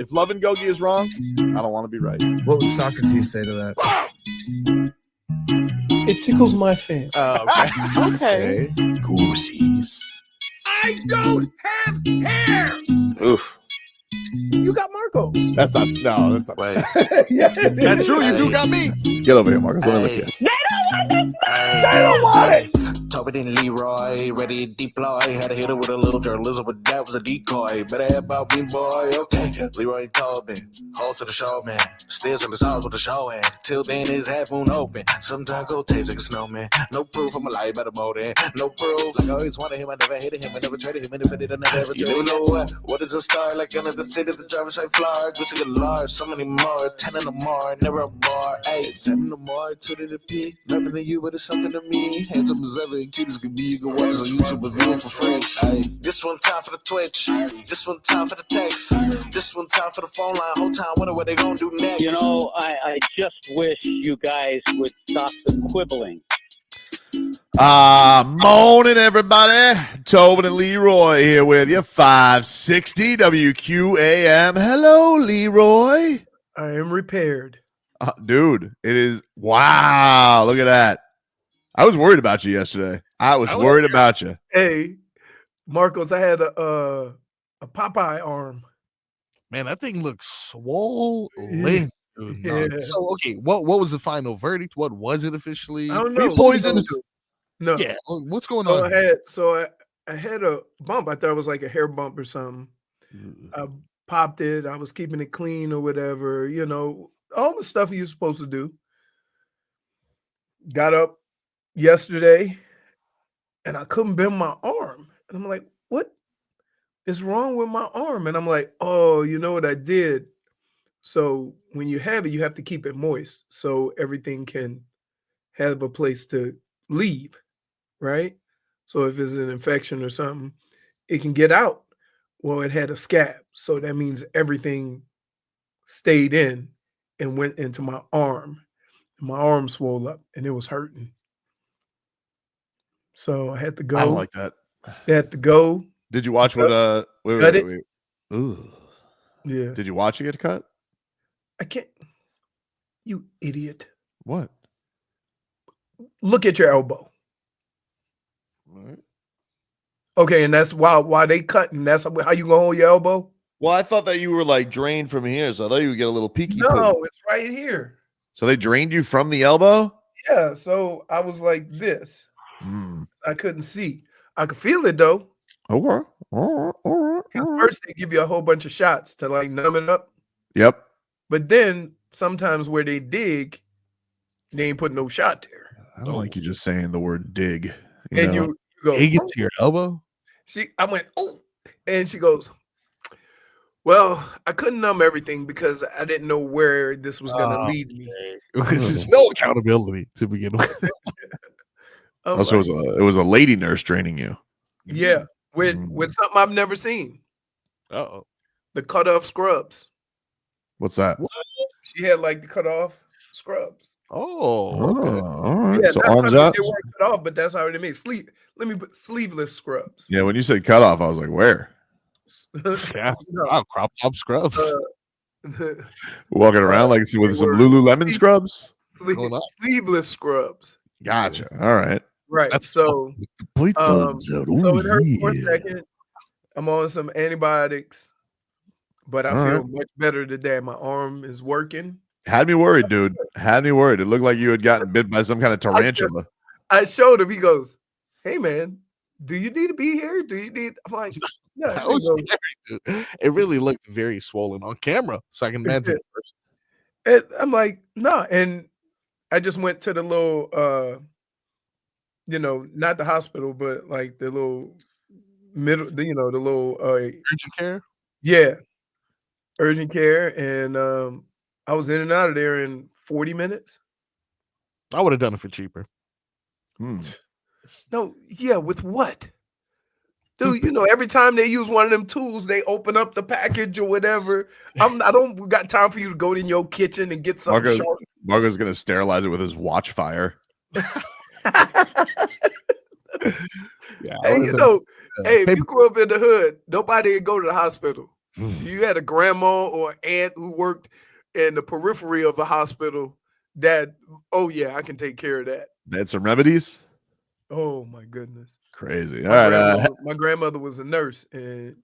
If love and gogi is wrong, I don't want to be right. What would Socrates say to that? It tickles my fancy. Okay. Goosies. I don't have hair. Oof. You got Marcos. That's not right. Yeah, That's true. You do got me. Get over here, Marcos. Let me look at you. They don't want it. Tobin and Leroy, ready to deploy. Had to hit it with a little journalism, but that was a decoy. Better have about me, boy. Okay, Leroy and Tobin, hold to the show, man. Still in the sauce with the show, and till then his half moon open. Sometimes go taste like a snowman. No proof I'm alive by the motor. No proof. Like I always wanted him, I never hated him, I never traded him, and if I did, I never ever traded him. You know what is a star? Like under the city, the driver's side floor. Wish I could large, so many more. 10 in the more, never a bar. 8, 10 in the more, 2 to the P. Nothing to you, but it's something to me. Handsome as ever and cute as can be. You can watch us on YouTube and view it for free. Ay. This one time for the Twitch. This one time for the text. This one time for the phone line. Whole time wonder what they gonna do next. You know, I just wish you guys would stop the quibbling. Morning, everybody. Tobin and Leroy here with you. 560 WQAM. Hello, Leroy. I am repaired. Dude, it is. Wow. Look at that. I was worried about you yesterday. I was worried about you. Hey, Marcos, I had a Popeye arm. Man, that thing looks swollen. Yeah. So, okay, what was the final verdict? What was it officially? I don't know. Poison. No. Yeah. What's going So on? I had a bump. I thought it was like a hair bump or something. I popped it. I was keeping it clean or whatever. You know, all the stuff you're supposed to do. Got up yesterday and I couldn't bend my arm. And I'm like, what is wrong with my arm? And I'm like, oh, you know what I did? So when you have it, you have to keep it moist so everything can have a place to leave, right? So if it's an infection or something, it can get out. Well, it had a scab. So that means everything stayed in and went into my arm. My arm swelled up and it was hurting. So I had to go. I don't like that. I had to go. Did you watch what? Wait. Ooh. Yeah. Did you watch it get cut? I can't. You idiot. What? Look at your elbow. All right. Okay, and that's why they cut, and that's how you gonna hold your elbow? Well, I thought that you were like drained from here, so I thought you would get a little peeky. No, it's right here. So they drained you from the elbow? Yeah, so I was like this. Mm. I couldn't see. I could feel it though. Okay. All right. First, they give you a whole bunch of shots to like numb it up. Yep. But then sometimes where they dig, they ain't putting no shot there. I don't like you just saying the word dig. And know? you go, Dig it to your elbow? I went, oh, and she goes, well, I couldn't numb everything because I didn't know where this was going to lead me. This is no accountability to begin with. Also, it was a lady nurse training you. Yeah, with something I've never seen. Uh-oh. The cut-off scrubs. What's that? What? She had like the cut-off scrubs. Oh, okay. All right. Yeah, So not arms cut up. They weren't cut off, but that's how they made sleep. Let me put sleeveless scrubs. Yeah, when you said cut off, I was like, where? Yeah. Wow, crop top scrubs. Walking around like with some Lululemon scrubs? Sleeveless scrubs. Gotcha. All right. Right. That's so Please so it hurt for a second. I'm on some antibiotics, but I feel much better today. My arm is working. Had me worried, dude. Had me worried. It looked like you had gotten bit by some kind of tarantula. I showed him. He goes, hey, man, do you need to be here? Do you need? I'm like, yeah. That was scary, dude. It really looked very swollen on camera, so I can imagine. And I'm like, no. And I just went to the little, not the hospital, but like the little middle, the little Urgent care? Yeah. Urgent care. And I was in and out of there in 40 minutes. I would have done it for cheaper. No, yeah, with what? Dude, every time they use one of them tools, they open up the package or whatever. I don't got time for you to go in your kitchen and get something sharp. Marco's going to sterilize it with his watch fire. Yeah, hey, if you grew up in the hood, nobody would go to the hospital. You had a grandma or aunt who worked in the periphery of a hospital that, oh yeah, I can take care of that. They had some remedies. Oh my goodness. Crazy. All right. My grandmother was a nurse and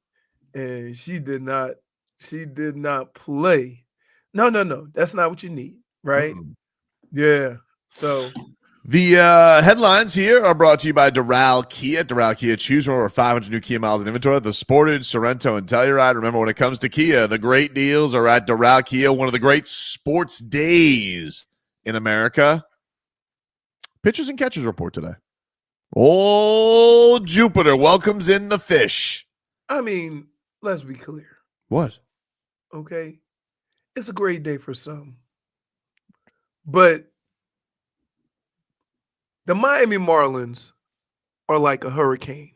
she did not play. No. That's not what you need, right? Yeah. So the headlines here are brought to you by Doral Kia. Doral Kia, choose from over 500 new Kia models in inventory. The Sportage, Sorento, and Telluride. Remember, when it comes to Kia, the great deals are at Doral Kia, one of the great sports days in America. Pitchers and catchers report today. Old Jupiter welcomes in the fish. I mean, let's be clear. What? Okay. It's a great day for some. But the Miami Marlins are like a hurricane.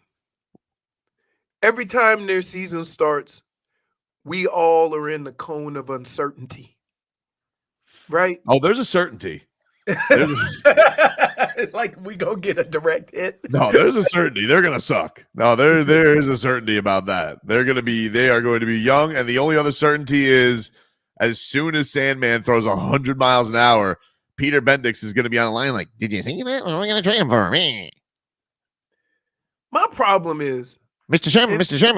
Every time their season starts, we all are in the cone of uncertainty. Right? Oh, there's a certainty. Like we go get a direct hit. No, there's a certainty. They're gonna suck. No, there is a certainty about that. They are going to be young, and the only other certainty is as soon as Sandman throws 100 miles an hour, Peter Bendix is going to be on the line like, did you see that? What are we going to trade him for? My problem is, Mr. Sherman,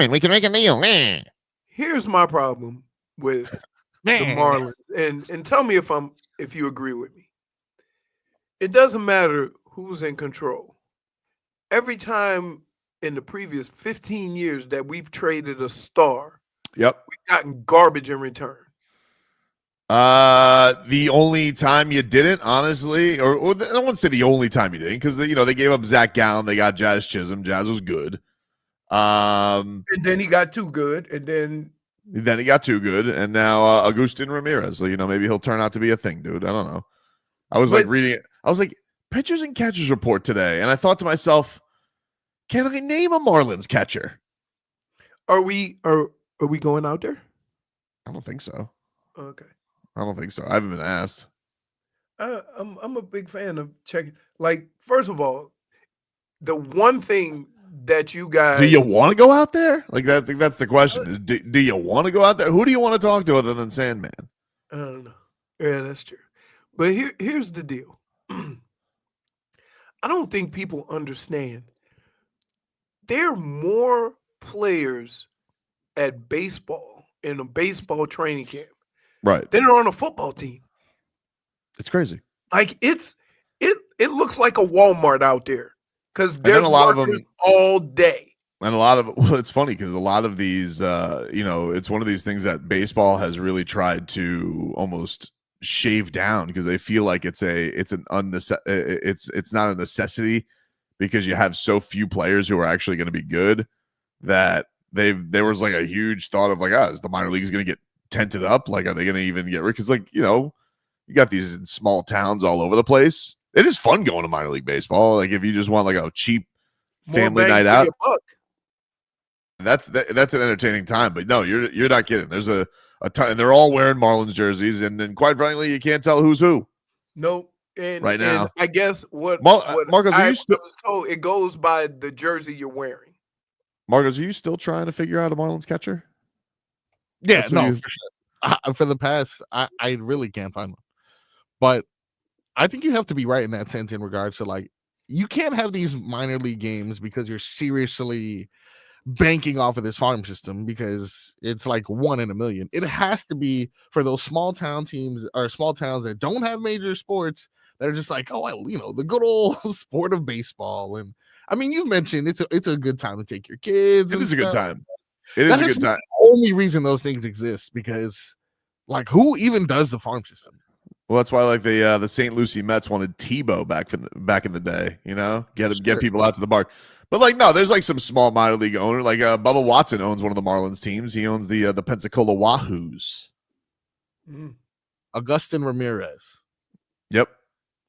we can make a deal. Here's my problem with the Marlins, and tell me if you agree with me. It doesn't matter who's in control. Every time in the previous 15 years that we've traded a star, Yep. we've gotten garbage in return. The only time you didn't, honestly, or I don't want to say the only time you didn't, because they gave up Zach Gallen, they got Jazz Chisholm. Jazz was good. And then he got too good, and then he got too good, and now Agustin Ramirez. So maybe he'll turn out to be a thing, dude. I don't know. I was reading it. I was like, pitchers and catchers report today, and I thought to myself, can I name a Marlins catcher? Are we going out there? I don't think so. Okay. I don't think so. I haven't been asked. I'm a big fan of checking. Like, first of all, the one thing that you guys do you want to go out there? Like that. I think that's the question. Is do you want to go out there? Who do you want to talk to other than Sandman? I don't know. Yeah, that's true. But here's the deal. I don't think people understand. There are more players at baseball in a baseball training camp, right, than are on a football team. It's crazy. Like it looks like a Walmart out there because there's a lot of them all day. And a lot of it's funny because a lot of these, it's one of these things that baseball has really tried to almost shave down because they feel like it's not a necessity because you have so few players who are actually going to be good that there was like a huge thought of like, is the minor league is going to get tented up? Like, are they going to even get rid? Because you got these in small towns all over the place. It is fun going to minor league baseball. Like if you just want like a cheap family night out, that's an entertaining time. But no, you're not kidding. There's a ton, and they're all wearing Marlins jerseys, and then quite frankly, you can't tell who's who. Nope. Right now, and I guess what Marcos, I was told, it goes by the jersey you're wearing. Marcos, are you still trying to figure out a Marlins catcher? Yeah, no, for sure. For the past, I really can't find one. But I think you have to be right in that sense in regards to like, you can't have these minor league games because you're seriously banking off of this farm system because it's like 1 in a million. It has to be for those small town teams or small towns that don't have major sports that are just like, the good old sport of baseball. And I mean, you've mentioned it's a good time to take your kids. It is a good time. It is a good time. The only reason those things exist because like who even does the farm system? Well, that's why like the St. Lucie Mets wanted Tebow back in the day, get people out to the park. But like no, there's like some small minor league owner like Bubba Watson owns one of the Marlins teams. He owns the Pensacola Wahoos. Agustin Ramirez. Yep,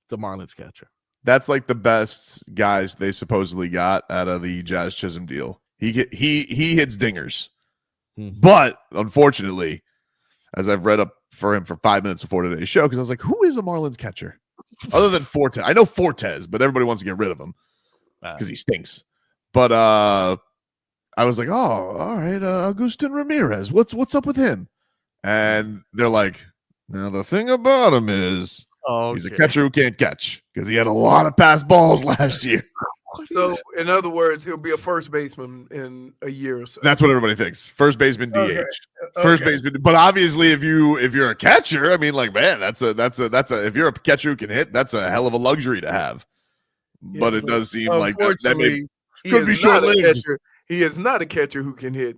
the Marlins catcher. That's like the best guys they supposedly got out of the Jazz Chisholm deal. He hits dingers, but unfortunately, as I've read up for him for 5 minutes before today's show, because I was like, who is a Marlins catcher other than Forte? I know Fortes, but everybody wants to get rid of him because he stinks. But I was like, oh, all right, Agustin Ramirez. What's up with him? And they're like, now the thing about him is he's a catcher who can't catch because he had a lot of pass balls last year. So, in other words, he'll be a first baseman in a year or so. That's what everybody thinks. First baseman, DH. Okay. First baseman. But obviously, if you're a catcher, I mean, like, man, that's a if you're a catcher who can hit, that's a hell of a luxury to have. Yeah, but it does seem like that could be short-lived. He is not a catcher who can hit.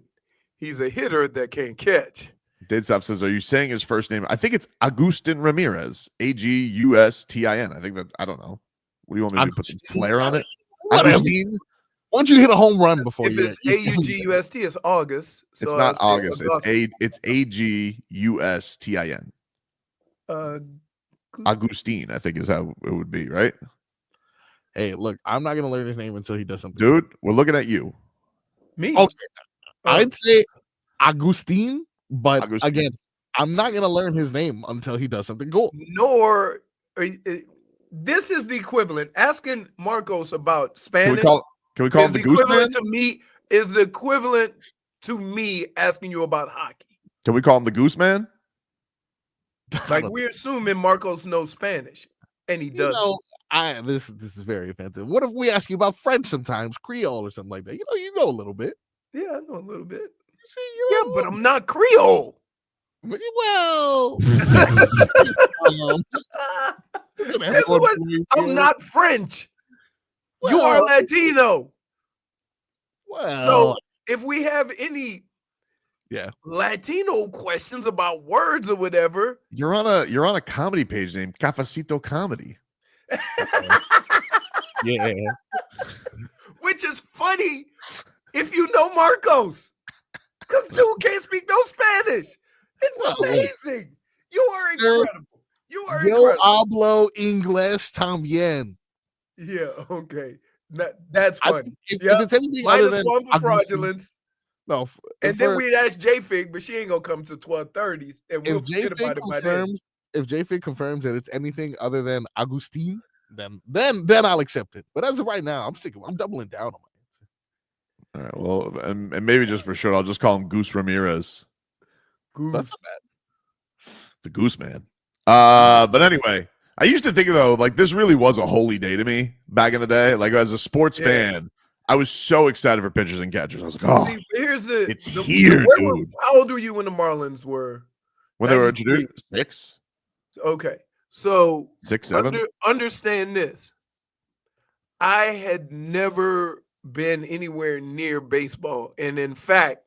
He's a hitter that can't catch. Didstop says, are you saying his first name? I think it's Agustin Ramirez. Agustin. I think that, I don't know. What do you want me to put some flair on it? Agustin? Why don't you hit a home run before if you? It's August, it's August. So it's not August. It's Agustin. Agustin, I think is how it would be, right? Hey, look, I'm not gonna learn his name until he does something. Dude, we're looking at you. Me? Okay. I'd say Agustin, but again, I'm not gonna learn his name until he does something cool. Nor this is the equivalent. Asking Marcos about Spanish. Can we call him the Goose Man? To me, is the equivalent to me asking you about hockey. Can we call him the Goose Man? Like we're assuming Marcos knows Spanish, and he doesn't. This is very offensive. What if we ask you about French sometimes, Creole or something like that? You know a little bit. Yeah, I know a little bit. See, but I'm not Creole. Well, I'm not French. You are Latino. Well, so if we have any Latino questions about words or whatever, you're on a comedy page named Cafecito Comedy. Yeah. Which is funny if you know Marcos. Because dude can't speak no Spanish. It's amazing. You are incredible. You are incredible. Hablo inglés también. Yeah, okay. That's funny. If it's anything other than one for fraudulence. No. And then we'd ask J-Fig, but she ain't gonna come to 12:30. And we'll forget about it by then. If J-Fig confirms that it's anything other than Agustin, then I'll accept it. But as of right now, I'm doubling down on my answer. All right. Well, and maybe just for sure, I'll just call him Goose Ramirez. Goose. That's not bad. The Goose Man. But anyway, I used to think though, like this really was a holy day to me back in the day. Like as a sports fan, I was so excited for pitchers and catchers. I was like, oh, it's here, dude. How old were you when the Marlins were? When they were introduced? 6. Okay. So 6, 7. Understand this. I had never been anywhere near baseball. And in fact,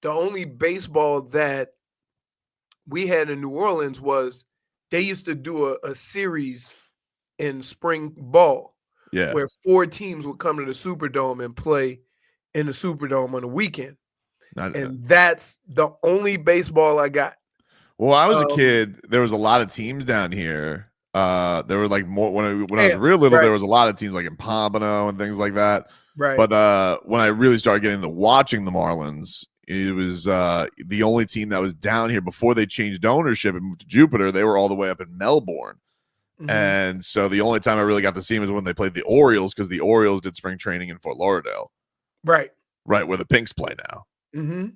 the only baseball that we had in New Orleans was they used to do a series in spring ball where 4 teams would come to the Superdome and play in the Superdome on the weekend. And that's the only baseball I got. Well, I was a kid. There was a lot of teams down here. There were like more when I was real little. There was a lot of teams like in Pompano and things like that. Right. But when I really started getting into watching the Marlins, it was the only team that was down here before they changed ownership and moved to Jupiter. They were all the way up in Melbourne. Mm-hmm. And so the only time I really got to see them was when they played the Orioles, because the Orioles did spring training in Fort Lauderdale. Right. Right, where the Pinks play now. Mm-hmm.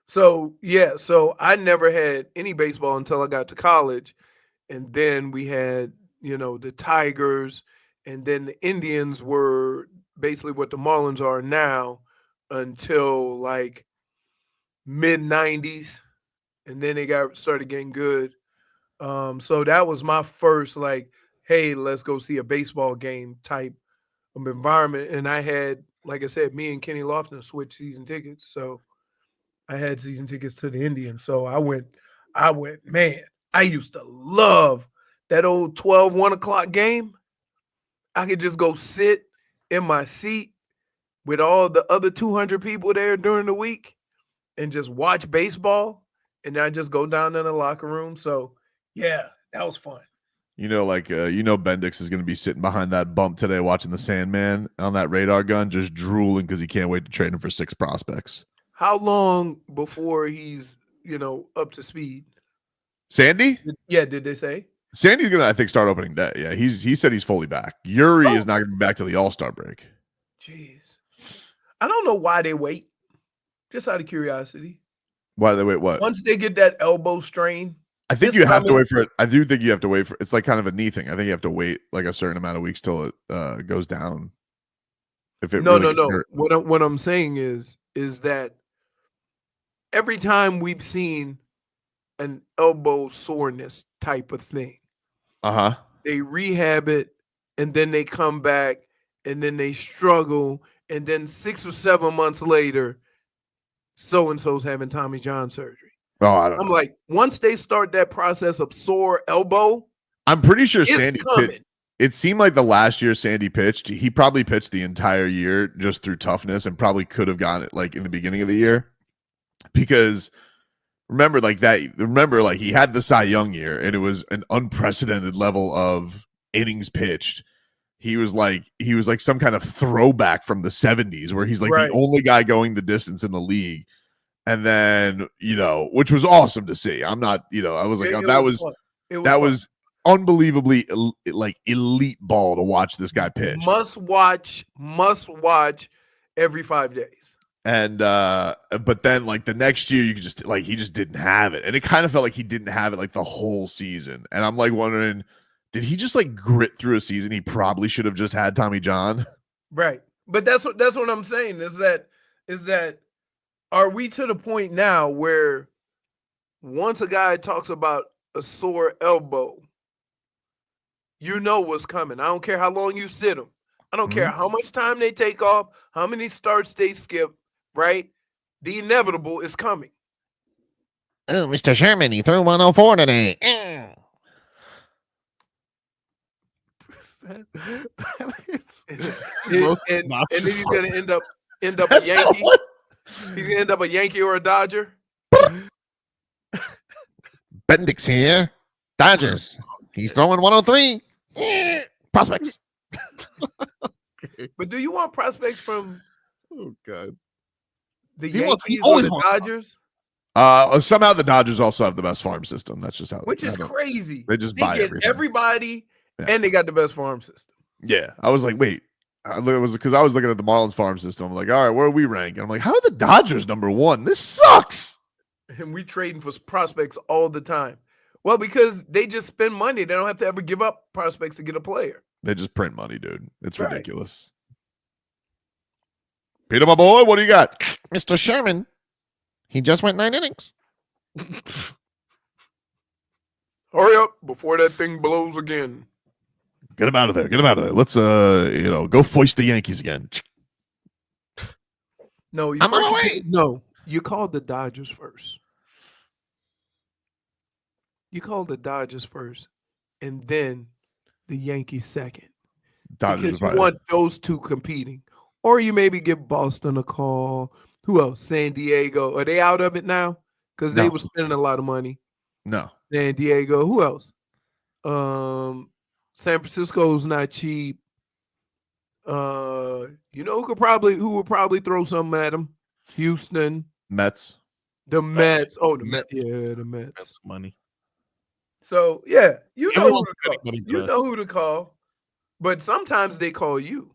So I never had any baseball until I got to college. And then we had, the Tigers, and then the Indians were basically what the Marlins are now until like mid-90s. And then they started getting good. So that was my first like, hey, let's go see a baseball game type of environment. And I had, like I said, me and Kenny Lofton switched season tickets. So I had season tickets to the Indians. So I went, man, I used to love that old 12, 1 o'clock game. I could just go sit in my seat with all the other 200 people there during the week and just watch baseball. And then I just go down in the locker room. So, yeah, that was fun. Bendix is going to be sitting behind that bump today watching the Sandman on that radar gun, just drooling because he can't wait to trade him for 6 prospects. How long before he's, up to speed? Sandy? Yeah, did they say? Sandy's going to, I think, start opening day. Yeah, he said he's fully back. Yuri is not going to be back till the All Star break. Jeez. I don't know why they wait. Just out of curiosity. Why do they wait? What? Once they get that elbow strain, I think it's you have to coming. wait for it. I do think you have to wait for it's like kind of a knee thing. I think you have to wait like a certain amount of weeks till it goes down. If it No. gets hurt. What I'm saying is that every time we've seen an elbow soreness type of thing, they rehab it and then they come back and then they struggle, and then 6 or 7 months later, so and so's having Tommy John surgery. Oh, I don't know. Like, once they start that process of sore elbow, I'm pretty sure it's Sandy coming. It seemed like the last year Sandy pitched, he probably pitched the entire year just through toughness and probably could have gotten it like in the beginning of the year. Because remember he had the Cy Young year and it was an unprecedented level of innings pitched. He was like some kind of throwback from the 70s where he's like the only guy going the distance in the league. And then, which was awesome to see. I'm not, I was like, that was unbelievably like elite ball to watch this guy pitch. Must watch every 5 days. And but then like the next year you could just like he just didn't have it. And it kind of felt like he didn't have it like the whole season. And I'm like wondering, did he just like grit through a season he probably should have just had Tommy John? Right. But that's what I'm saying is that are we to the point now where once a guy talks about a sore elbow, you know what's coming. I don't care how long you sit them. I don't care how much time they take off, how many starts they skip, right? The inevitable is coming. Oh, Mr. Sherman, he threw 104 today. And then he's going to end up a Yankee. He's going to end up a Yankee or a Dodger. Bendix here. Dodgers. He's throwing 103. Prospects. But do you want prospects from God. the Yankees or the Dodgers? Somehow the Dodgers also have the best farm system. That's just how. Which is crazy. They just buy get everything. Everybody, and they got the best farm system. Yeah, I was like, wait. It was because I was looking at the Marlins farm system. I'm like, all right, where are we rank? And I'm like, how are the Dodgers #1? This sucks. And we trading for prospects all the time. Well, because they just spend money. They don't have to ever give up prospects to get a player. They just print money, dude. It's ridiculous. Peter, my boy, what do you got? Mr. Sherman, he just went 9 innings. Hurry up before that thing blows again. Get him out of there. Get him out of there. Let's go foist the Yankees again. No, I'm on my way. No, you called the Dodgers first. You called the Dodgers first, and then the Yankees second. Dodgers because you want those two competing. Or you maybe give Boston a call. Who else? San Diego. Are they out of it now? Because they were spending a lot of money. No. San Diego. Who else? San Francisco's not cheap. Who would probably throw something at them? Houston. Mets. The Mets. Oh, the Mets. Yeah, the Mets. That's money. So yeah, you know who to call. You know who to call. But sometimes they call you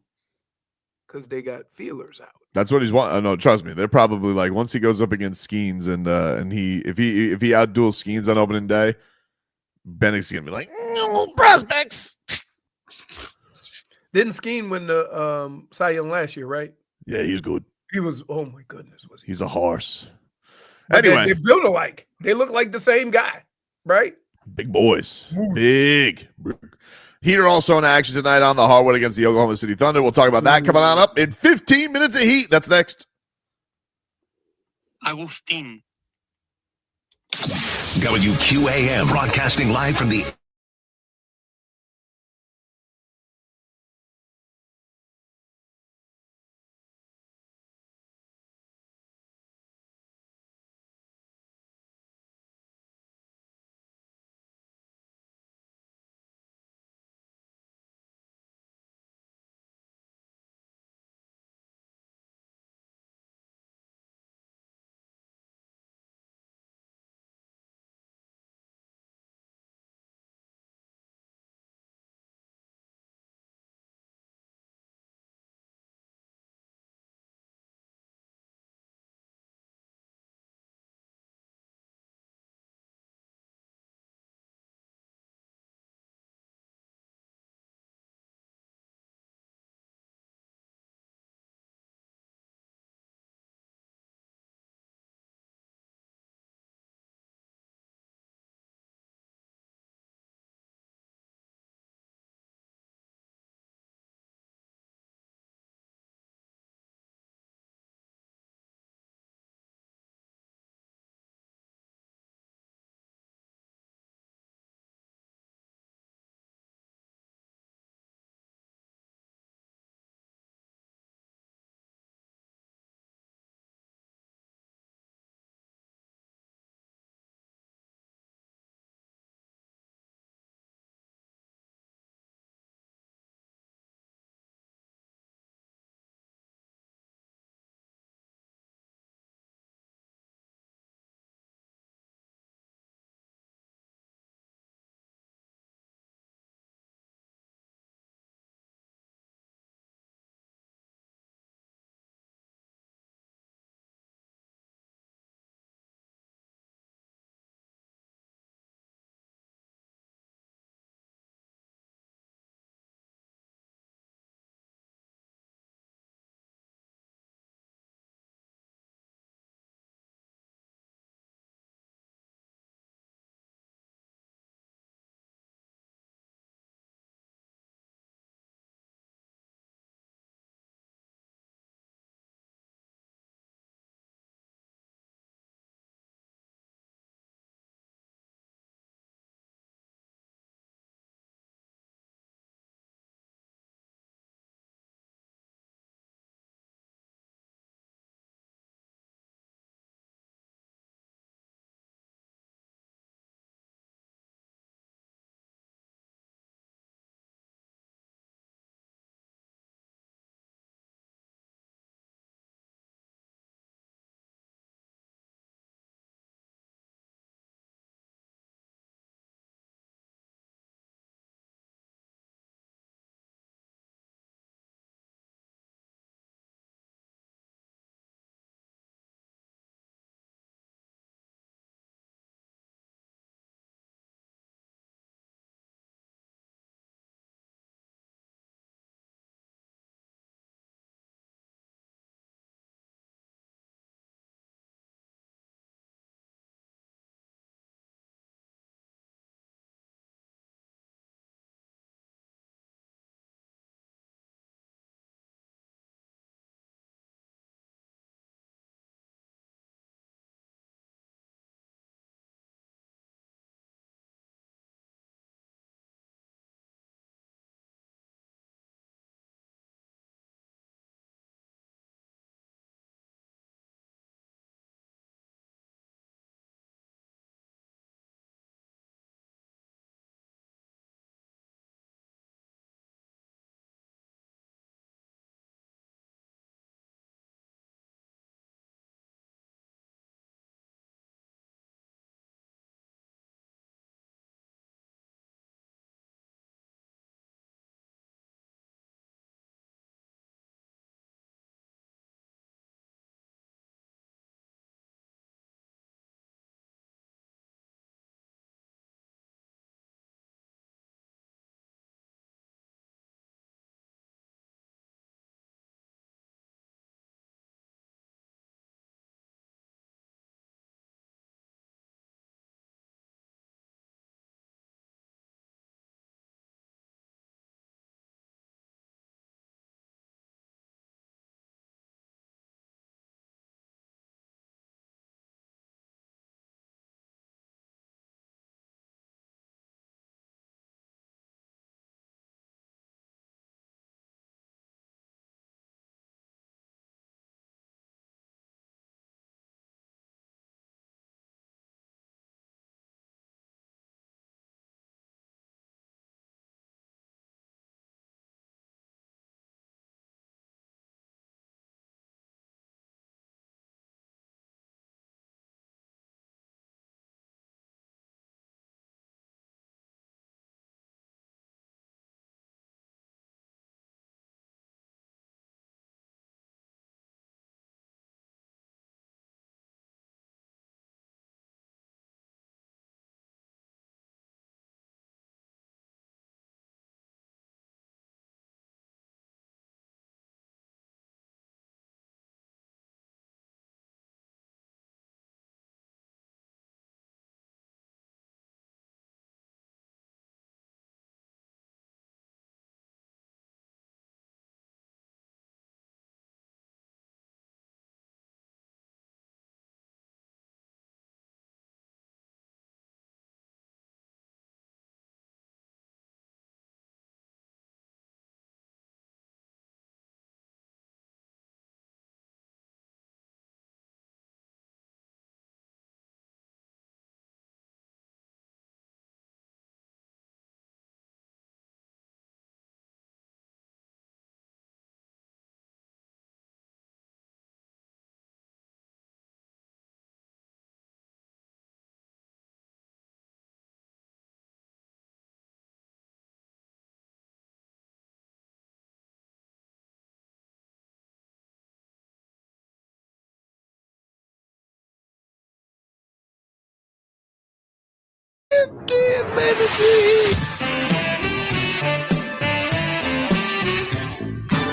because they got feelers out. That's what he's want. Oh, no, trust me. They're probably like once he goes up against Skeens and if he outduels Skeens on opening day, Bennick's gonna be like, no prospects. Didn't Skeen win the Cy Young last year, right? Yeah, he's good. He was. Oh my goodness, was he? He's a horse. But anyway, they built alike. They look like the same guy, right? Big boys. Big. Heat are also in action tonight on the hardwood against the Oklahoma City Thunder. We'll talk about that coming on up in 15 minutes of Heat. That's next. I will sting. WQAM broadcasting live from the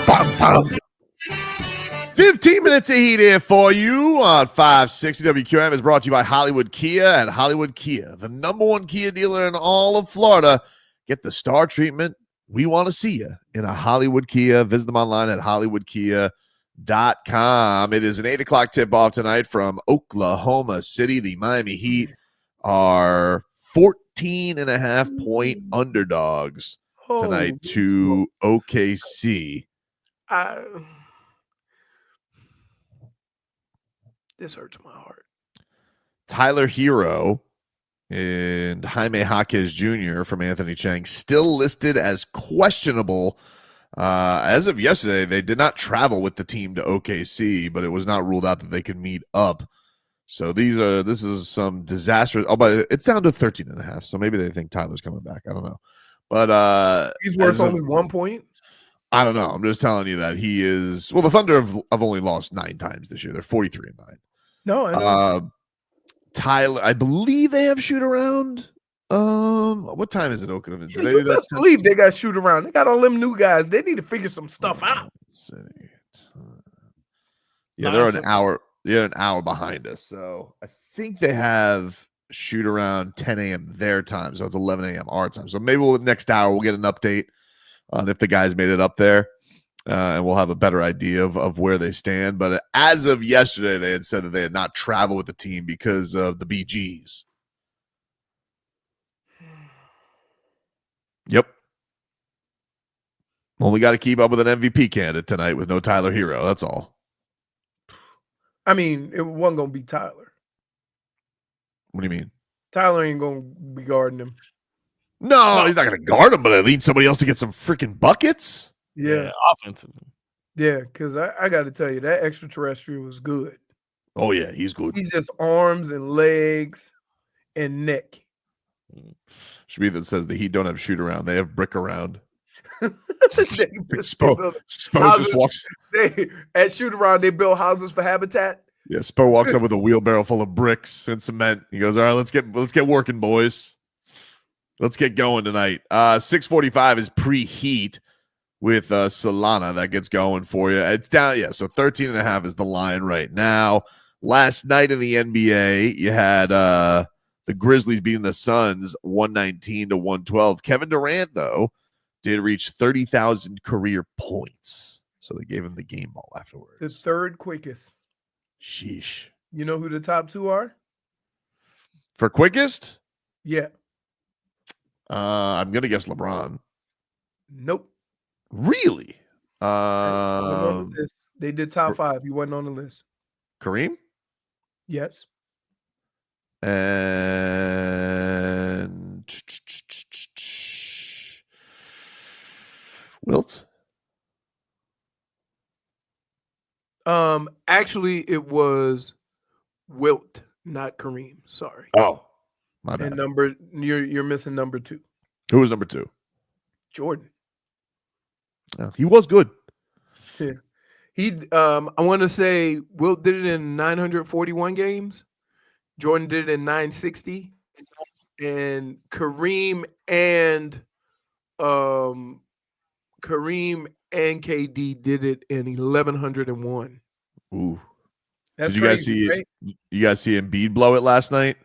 Bum, bum. 15 minutes of heat here for you on 560 WQM is brought to you by Hollywood Kia. At Hollywood Kia, the #1 Kia dealer in all of Florida. Get the star treatment. We want to see you in a Hollywood Kia. Visit them online at hollywoodkia.com. It is an 8 o'clock tip-off tonight from Oklahoma City. The Miami Heat are 14.5-point underdogs tonight to OKC. This hurts my heart. Tyler Herro and Jaime Jaquez Jr. from Anthony Chang still listed as questionable. As of yesterday, they did not travel with the team to OKC, but it was not ruled out that they could meet up. So this is some disastrous. Oh, but it's down to 13.5. So maybe they think Tyler's coming back. I don't know. But he's worth only 1 point. I don't know. I'm just telling you that he is. Well, the Thunder have only lost 9 times this year. They're 43-9. No, I know. Tyler, I believe they have shoot around. What time is it, Oakland? Do they do that? Believe they got shoot around. They got all them new guys. They need to figure some stuff out. Yeah, they're an hour. They're an hour behind us. So I think they have shoot around 10 a.m. their time. So it's 11 a.m. our time. So maybe next hour we'll get an update on if the guys made it up there. And we'll have a better idea of where they stand. But as of yesterday, they had said that they had not traveled with the team because of the BGs. Yep. Only got to keep up with an MVP candidate tonight with no Tyler Herro. That's all. I mean, it wasn't going to be Tyler. What do you mean? Tyler ain't going to be guarding him. No, he's not going to guard him, but I need somebody else to get some freaking buckets. Yeah, offensive. Yeah, because I got to tell you, that extraterrestrial was good. Oh, yeah, he's good. He's just arms and legs and neck. Should be that says the Heat don't have shoot around. They have brick around. Spo just walks. At shoot around, they build houses for habitat. Yeah, Spo walks up with a wheelbarrow full of bricks and cement. He goes, all right, let's get working, boys. Let's get going tonight. 6:45 is pre-heat with Solana. That gets going for you. It's down, yeah, so 13.5 is the line right now. Last night in the NBA, you had the Grizzlies beating the Suns 119-112. Kevin Durant, though, did reach 30,000 career points. So they gave him the game ball afterwards. The third quickest. Sheesh. You know who the top 2 are? For quickest? Yeah. I'm going to guess LeBron. Nope. Really? They did top 5. You wasn't on the list. Kareem? Yes. And Wilt? Actually, it was Wilt, not Kareem. Sorry. Oh, my bad. And you're missing number 2. Who was number 2? Jordan. Oh, he was good. Yeah. I want to say Wilt did it in 941 games. Jordan did it in 960. And Kareem and KD did it in 1101. Ooh. That's did you crazy, guys see right? You guys see Embiid blow it last night?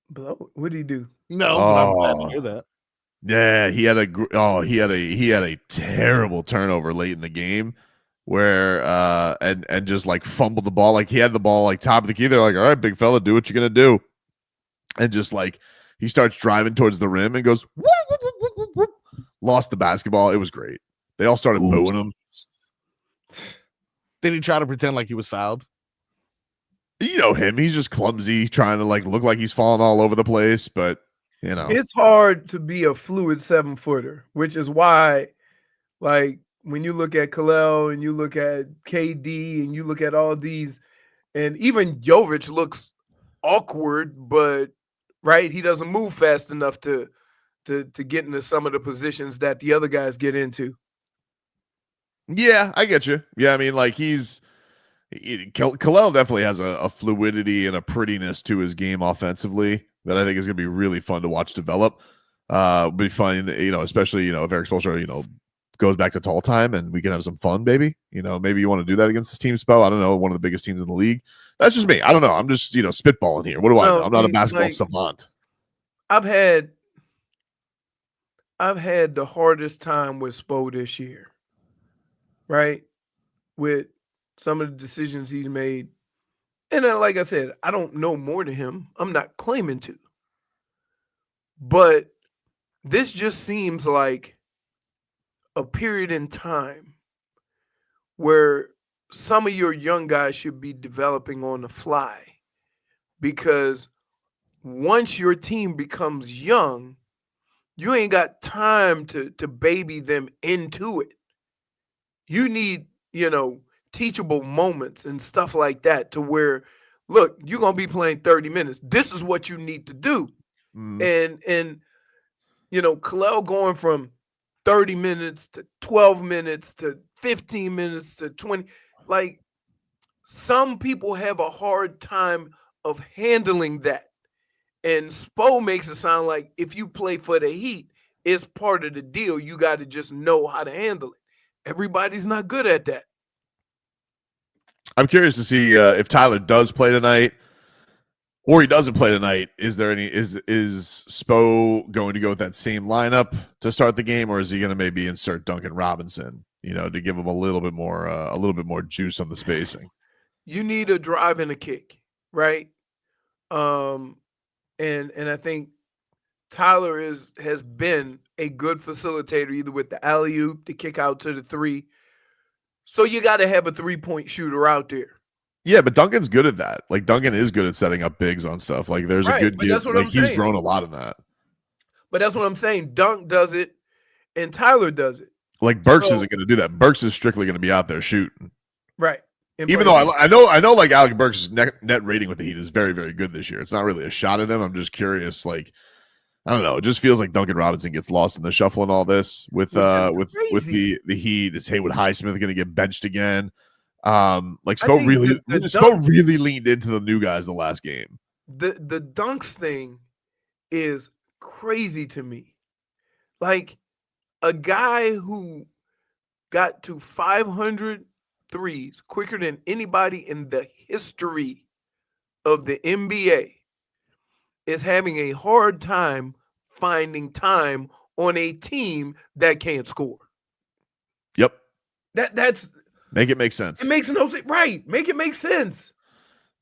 Blow? What did he do? No, but I'm glad to hear that. Yeah, he had a terrible turnover late in the game where and just like fumbled the ball. Like he had the ball like top of the key. They're like, all right, big fella, do what you're gonna do. And just like he starts driving towards the rim and goes, whoop, whoop, whoop, whoop, whoop. Lost the basketball. It was great. They all started booing him. Did he try to pretend like he was fouled? You know him. He's just clumsy, trying to like look like he's falling all over the place, but you know. It's hard to be a fluid 7-footer, which is why, like, when you look at Kalel and you look at KD and you look at all these, and even Jovic looks awkward, but right, he doesn't move fast enough to get into some of the positions that the other guys get into. Yeah, I get you. Yeah, I mean, like Kalel definitely has a fluidity and a prettiness to his game offensively that I think is going to be really fun to watch develop. Be fun, especially, if Erik Spoelstra, goes back to tall time and we can have some fun, baby. Maybe you want to do that against this team, Spo. I don't know, one of the biggest teams in the league. That's just me. I don't know. I'm just, spitballing here. What do I know? I'm not a basketball savant. I've had the hardest time with Spo this year, right? With some of the decisions he's made. And then, like I said, I don't know more than him. I'm not claiming to. But this just seems like a period in time where some of your young guys should be developing on the fly, because once your team becomes young, you ain't got time to baby them into it. You need, teachable moments and stuff like that, to where, look, you're going to be playing 30 minutes. This is what you need to do. And Kalel going from 30 minutes to 12 minutes to 15 minutes to 20. Like, some people have a hard time of handling that. And Spo makes it sound like if you play for the Heat, it's part of the deal. You got to just know how to handle it. Everybody's not good at that. I'm curious to see if Tyler does play tonight or he doesn't play tonight. Is Spo going to go with that same lineup to start the game, or is he going to maybe insert Duncan Robinson, to give him a little bit more juice on the spacing? You need a drive and a kick, right? And I think Tyler has been a good facilitator, either with the alley-oop, the kick out to the three. So you got to have a three-point shooter out there. Yeah, but Duncan's good at that. Like, Duncan is good at setting up bigs on stuff. Like, there's a good give. Like, he's grown a lot in that. But that's what I'm saying. Dunk does it, and Tyler does it. Like, Burks isn't going to do that. Burks is strictly going to be out there shooting. Right. Even though I know, like, Alec Burks' net rating with the Heat is very, very good this year. It's not really a shot at him. I'm just curious. Like, I don't know. It just feels like Duncan Robinson gets lost in the shuffle and all this with the Heat. Is Haywood Highsmith going to get benched again? Like, Spo really leaned into the new guys the last game. The dunks thing is crazy to me. Like, a guy who got to 500 threes quicker than anybody in the history of the NBA is having a hard time finding time on a team that can't score. Yep. That's make it make sense. It makes no sense. Right. Make it make sense.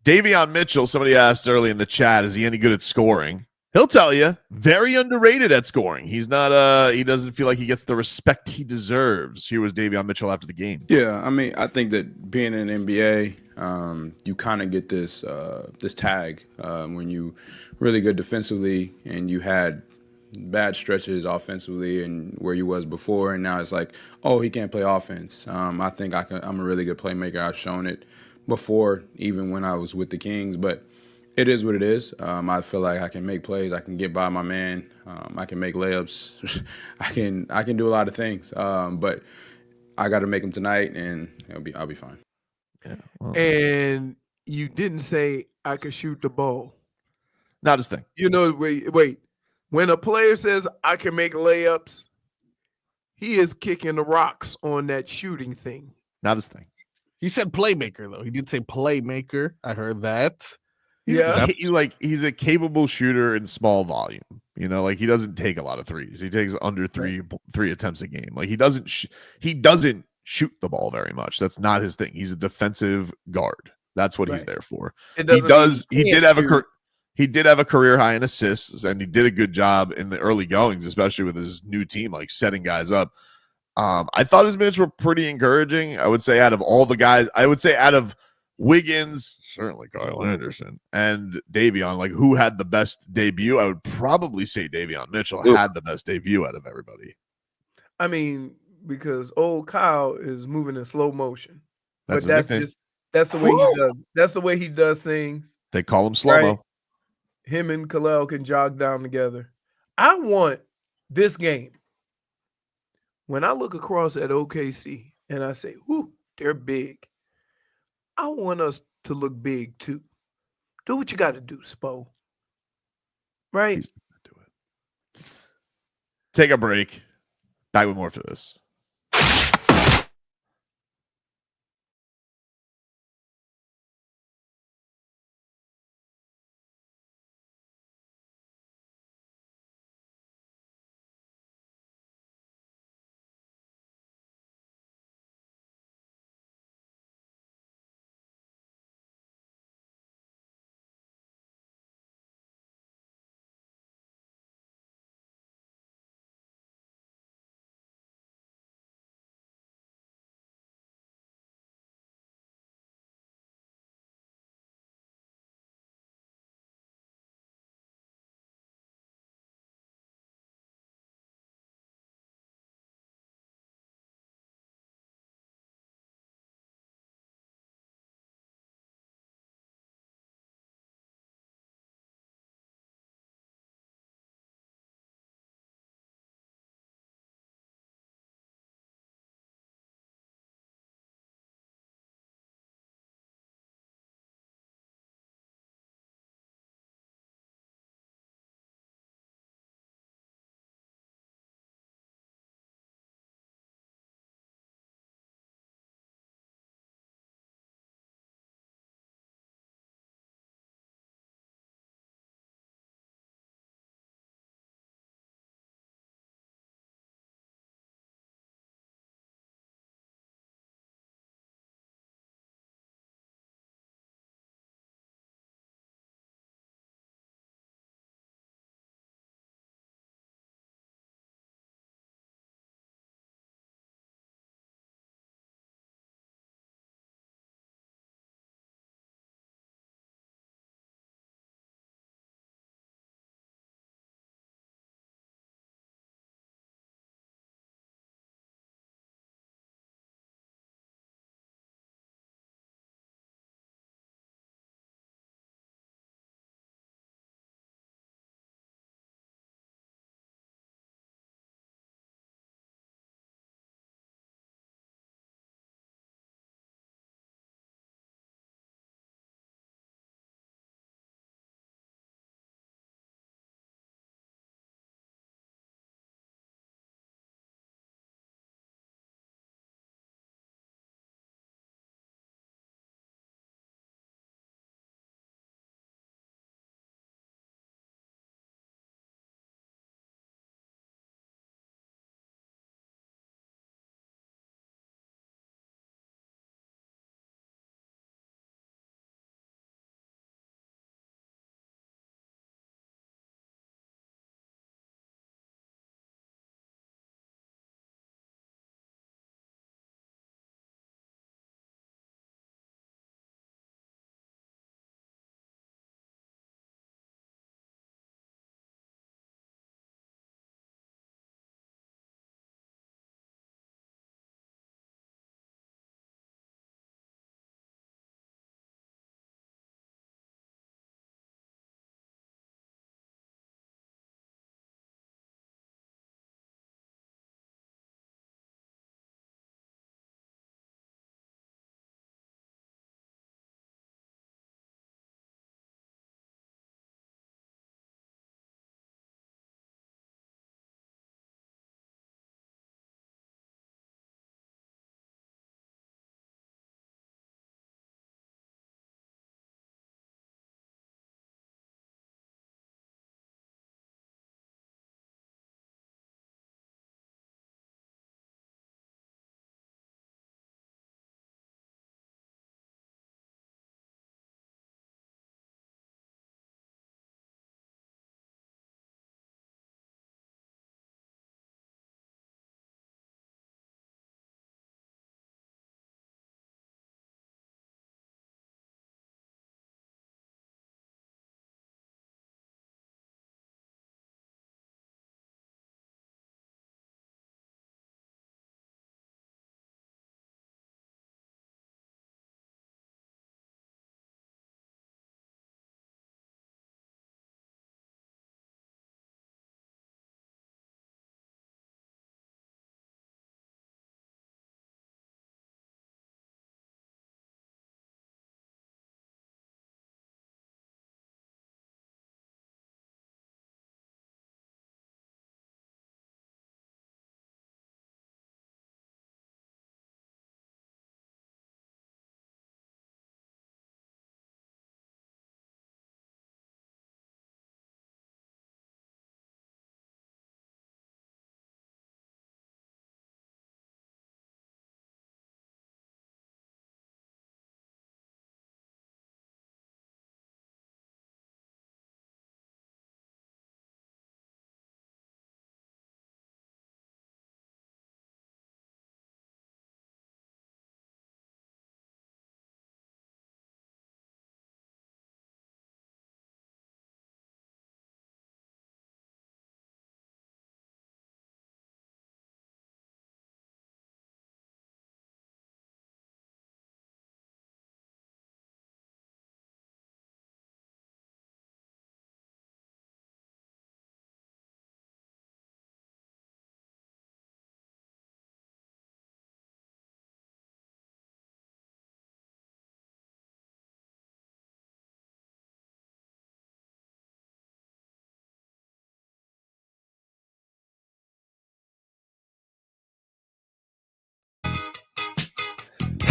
Davion Mitchell, somebody asked early in the chat, is he any good at scoring? He'll tell you, very underrated at scoring. He's not he doesn't feel like he gets the respect he deserves. Here was Davion Mitchell after the game. Yeah, I mean, I think that being in the NBA, you kind of get this tag when you really good defensively and you had bad stretches offensively and where you was before, and now it's like, oh, he can't play offense. I think I'm a really good playmaker. I've shown it before, even when I was with the Kings, but it is what it is. I feel like I can make plays. I can get by my man. I can make layups. I can do a lot of things. But I got to make them tonight, and I'll be fine. Yeah. Well, and you didn't say I could shoot the ball. Not his thing. Wait. When a player says I can make layups, he is kicking the rocks on that shooting thing. Not his thing. He said playmaker, though. He did say playmaker. I heard that. He's a capable shooter in small volume. Like, he doesn't take a lot of threes. He takes under three attempts a game. Like, he doesn't shoot the ball very much. That's not his thing. He's a defensive guard. That's what he's there for. He did have a career high in assists, and he did a good job in the early goings, especially with his new team, like setting guys up. I thought his minutes were pretty encouraging. I would say out of all the guys, out of Wiggins, certainly Kyle Anderson, and Davion, like, who had the best debut? I would probably say Davion Mitchell had the best debut out of everybody. I mean, because old Kyle is moving in slow motion. That's the way he does. That's the way he does things. They call him slow-mo. Right? Him and Kalel can jog down together. I want this game. When I look across at OKC and I say, whoo, they're big. I want us to look big too. Do what you got to do, Spo. Right. He's not gonna do it. Take a break. Back with more for this.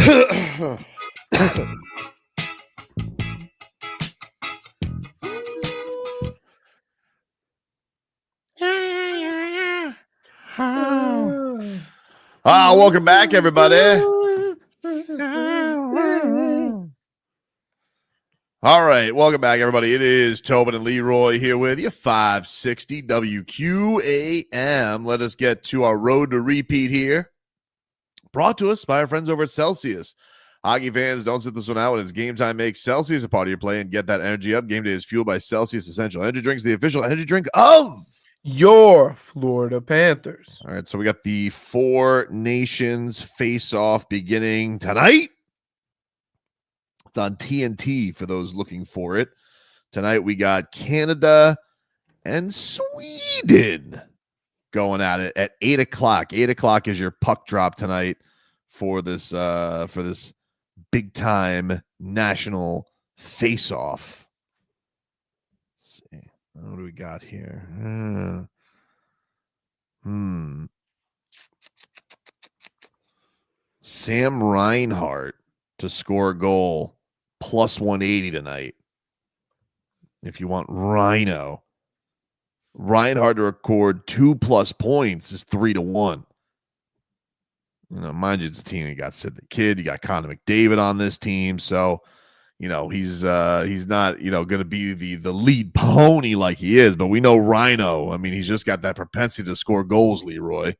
Welcome back, everybody. All right, welcome back, everybody. It is Tobin and Leroy here with you, 560 WQAM. Let us get to our road to repeat here. Brought to us by our friends over at Celsius. Hockey fans, don't sit this one out. When it's game time, make Celsius a part of your play and get that energy up. Game day is fueled by Celsius Essential Energy Drinks, the official energy drink of your Florida Panthers. All right, so we got the Four Nations face-off beginning tonight. It's on TNT for those looking for it. Tonight we got Canada and Sweden going at it at 8 o'clock. 8 o'clock is your puck drop tonight for this big-time national face-off. Let's see. What do we got here? Sam Reinhart to score a goal, plus 180 tonight. If you want Rhino. Reinhart to record 2+ points is 3-1. You know, mind you, it's a team. You got Sid the Kid, you got Connor McDavid on this team, so you know he's not going to be the lead pony like he is, but we know Rhino. I mean, he's just got that propensity to score goals, Leroy.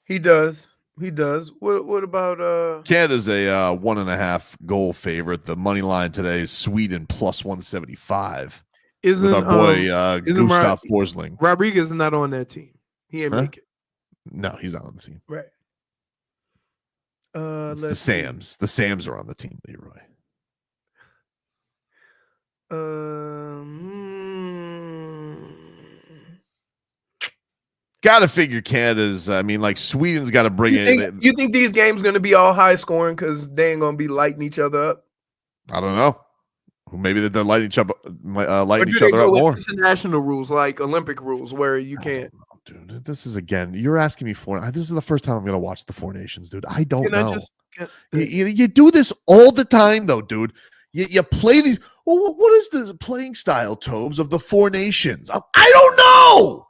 He does. He does. What about Canada's a 1.5 goal favorite. The money line today is Sweden plus 175. Isn't with our boy Gustav Forsling. Rodriguez is not on that team. He ain't make it. No, he's not on the team. Right. It's the Sams. See. The Sams are on the team, Leroy. Got to figure Canada's. I mean, like Sweden's got to bring in. You think these games going to be all high scoring because they ain't going to be lighting each other up? I don't know. Maybe that they're lighting each other up more. International rules, like Olympic rules, where you can't. Dude, this is again. You're asking me for. This is the first time I'm going to watch the Four Nations, dude. I don't know. You do this all the time, though, dude. You play these. Well, what is the playing style, Tobes, of the Four Nations? I don't know.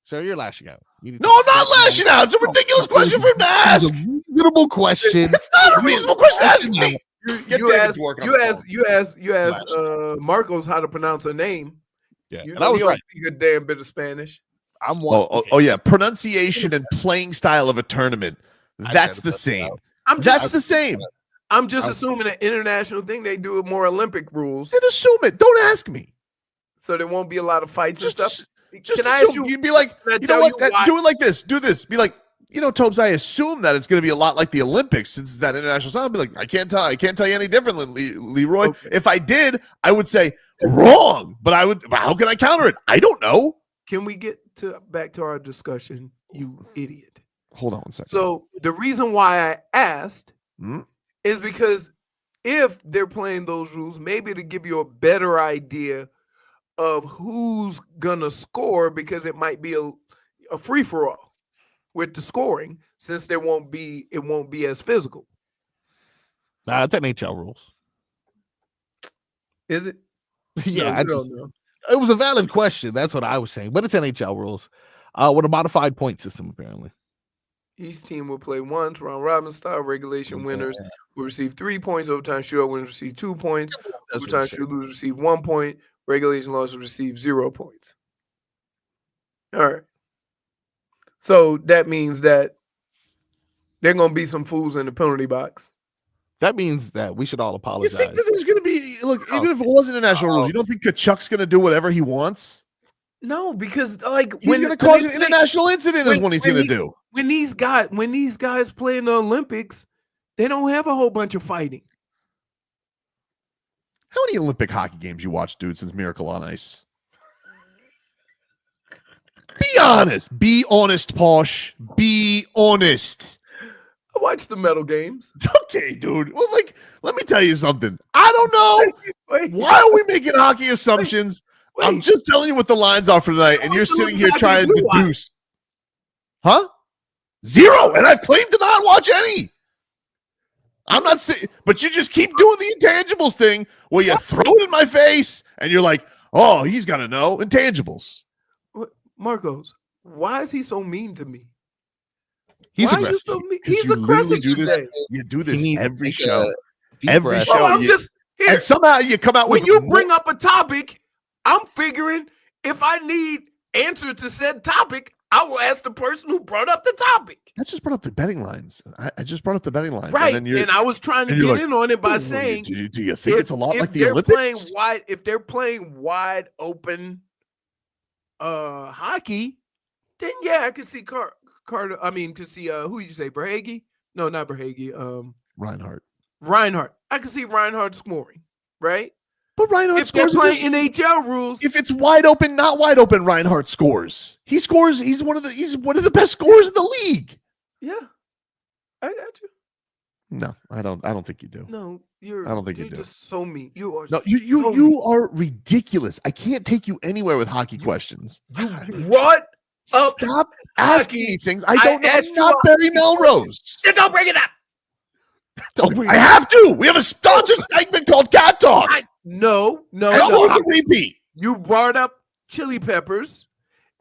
So you're lashing out. No, I'm not lashing out. It's a ridiculous question for him to ask. It's a reasonable question. It's not a reasonable question to ask me. You asked Marcos how to pronounce a name. Yeah, and I was right. Speak a damn bit of Spanish. I'm one. Oh yeah, pronunciation and playing style of a tournament. That's the same. That's the same. I'm just assuming an international thing. They do it more Olympic rules. Then assume it. Don't ask me. So there won't be a lot of fights and stuff. Just assume. You'd be like, you know what? Do it like this. Do this. Be like, you know, Tobes, I assume that it's going to be a lot like the Olympics since it's that international style. I'd be like, I can't tell you any differently, Leroy. Okay. If I did, I would say wrong. But how can I counter it? I don't know. Can we get back to our discussion, you idiot? Hold on one second. So the reason why I asked is because if they're playing those rules, maybe to give you a better idea of who's gonna score, because it might be a free-for-all with the scoring, since it won't be as physical. Nah, it's NHL rules. Is it? Yeah, it was a valid question. That's what I was saying, but it's NHL rules with a modified point system apparently. Each team will play once, round robin style. Regulation winners will receive 3 points. Overtime shootout winners receive 2 points. Overtime shooters receive 1 point. Regulation losses receive 0 points. All right. So that means that there are going to be some fools in the penalty box. That means that we should all apologize. You think that there's going to be, even if it wasn't international rules, you don't think Kachuk's going to do whatever he wants? No, because he's going to cause an international incident is what he's going to do. When these guys play in the Olympics, they don't have a whole bunch of fighting. How many Olympic hockey games you watched, dude, since Miracle on Ice? Be honest. Be honest, Posh. Be honest. I watched the medal games. Okay, dude. Well, let me tell you something. I don't know. Why are we making hockey assumptions? I'm just telling you what the lines are for tonight, and you're sitting here trying to deduce. Huh? Zero. And I've claimed to not watch any. I'm not saying, but you just keep doing the intangibles thing where you throw it in my face and you're like, oh, he's got to know intangibles. Marcos, why is he so mean to me? He's why aggressive. So mean? He's aggressive today. You do this every show. Every show. I'm just here. And somehow you come out when with you bring up a topic, I'm figuring if I need answer to said topic, I will ask the person who brought up the topic. I just brought up the betting lines. I just brought up the betting lines. Right. And I was trying to get in on it by saying, do you think it's a lot like the they're Olympics? If they're playing wide open hockey, then yeah, I could see Carter. I mean, could see who did you say? Verhaeghe? No, not Verhaeghe. Reinhardt. I could see Reinhardt scoring, right? But Reinhardt scores. They're playing NHL rules. If it's wide open, not wide open, Reinhardt scores. He scores. He's one of the best scorers in the league. Yeah, I got you. No, I don't think you do. No, I don't think you do. You're just so mean. You are. No, you are ridiculous. I can't take you anywhere with hockey questions. What? Stop asking me things I don't know. asked I'm not Barry Melrose. Don't bring it up. I have to. We have a sponsored segment called Cat Talk. No. Repeat. You brought up chili peppers,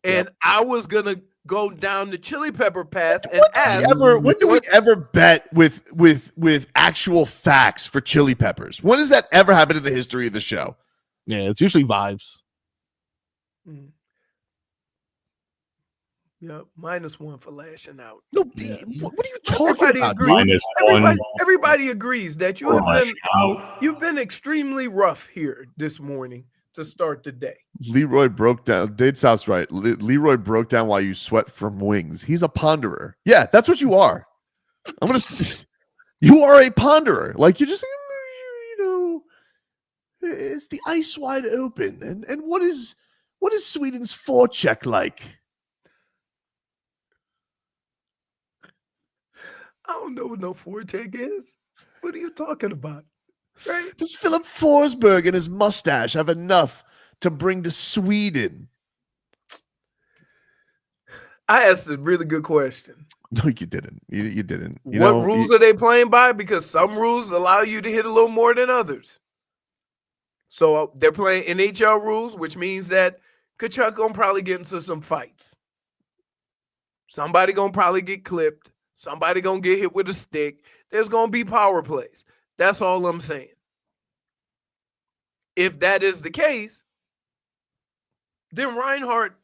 and I was gonna go down the chili pepper path and ask. When do we ever bet with actual facts for chili peppers? When has that ever happened in the history of the show? Yeah, it's usually vibes. Yeah, -1 for lashing out. No, what are you talking about? Everybody agrees that you've been extremely rough here this morning to start the day. Leroy broke down. Dade South's right. Leroy broke down why you sweat from wings. He's a ponderer. Yeah, that's what you are. You are a ponderer. Like you just, is the ice wide open? And what is Sweden's forecheck like? I don't know what no forecheck is. What are you talking about? Right? Does Philip Forsberg and his mustache have enough to bring to Sweden? I asked a really good question. No, you didn't. You didn't. What rules are they playing by? Because some rules allow you to hit a little more than others. So they're playing NHL rules, which means that Kachuk gonna probably get into some fights. Somebody gonna probably get clipped. Somebody gonna get hit with a stick. There's gonna be power plays. That's all I'm saying. If that is the case, then Reinhardt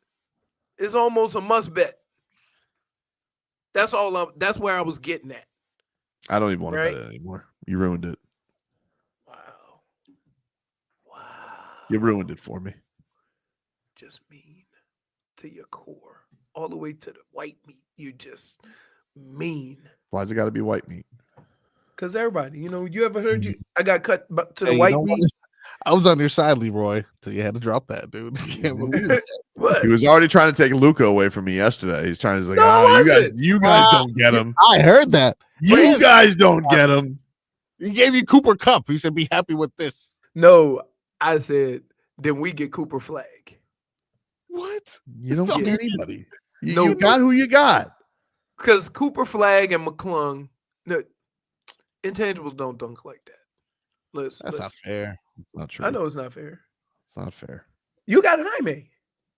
is almost a must bet. That's all. That's where I was getting at. I don't even want to bet it anymore. You ruined it. Wow. You ruined it for me. Just mean to your core, all the way to the white meat. You just mean. Why's it got to be white meat? Because everybody, you ever heard I got cut to the white meat? I was on your side, Leroy, till you had to drop that, dude. I can't believe it. He was already trying to take Luka away from me yesterday. He's trying to you guys don't get him. I heard that. You guys don't get him. He gave you Cooper Cup. He said, "Be happy with this." No, I said, then we get Cooper Flag. What? You don't get anybody. You got who you got. Because Cooper Flag and McClung, intangibles don't dunk like that. That's not fair. It's not true. I know it's not fair. It's not fair. You got Jaime.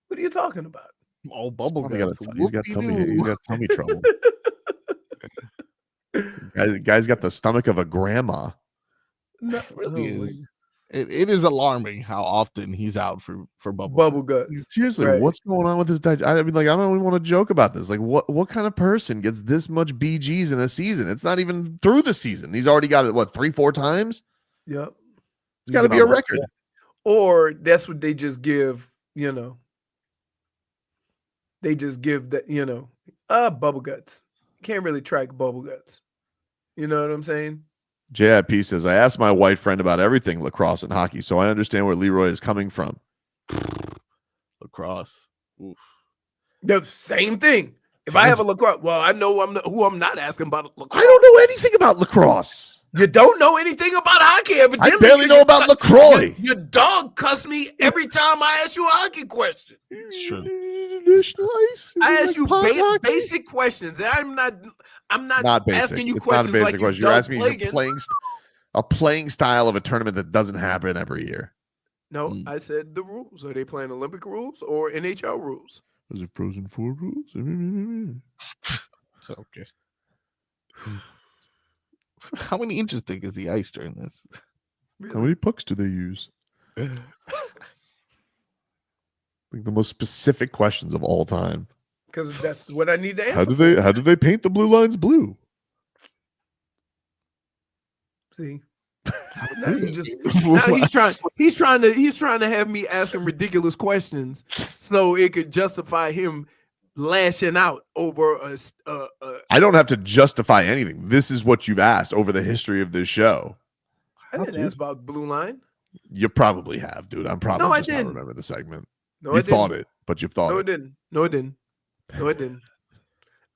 What are you talking about? Oh, bubble gum. He's got tummy trouble. Guy's got the stomach of a grandma. Not really. It is alarming how often he's out for bubble guts. Seriously, what's going on with this? I mean, I don't even want to joke about this. Like, what kind of person gets this much BGs in a season? It's not even through the season. He's already got it. What, 3-4 times? Yep. It's got to be a record. Or that's what they just give. They just give that. Bubble guts. Can't really track bubble guts. You know what I'm saying? JIP says, I asked my white friend about everything lacrosse and hockey, so I understand where Leroy is coming from. Lacrosse. Oof. The same thing. If I have a lacrosse, well, I know who I'm not asking about lacrosse. I don't know anything about lacrosse. You don't know anything about hockey. Evidently, I barely know about LaCroix. Your dog cussed me every time I ask you a hockey question. Sure. I ask you basic questions. I'm not asking you it's questions not a basic like question. you You're Doug asking me a playing style of a tournament that doesn't happen every year. No, I said the rules. Are they playing Olympic rules or NHL rules? Is it Frozen 4 rules? Okay. How many inches thick is the ice during this? How many pucks do they use? Like the most specific questions of all time. Because that's what I need to answer. How do they paint the blue lines blue? See, now he's trying to have me asking ridiculous questions so it could justify him lashing out over I don't have to justify anything. This is what you've asked over the history of this show. I didn't ask about blue line. You probably have, dude. I'm probably not remember the segment. No, you thought it, but you've thought it. No, it didn't.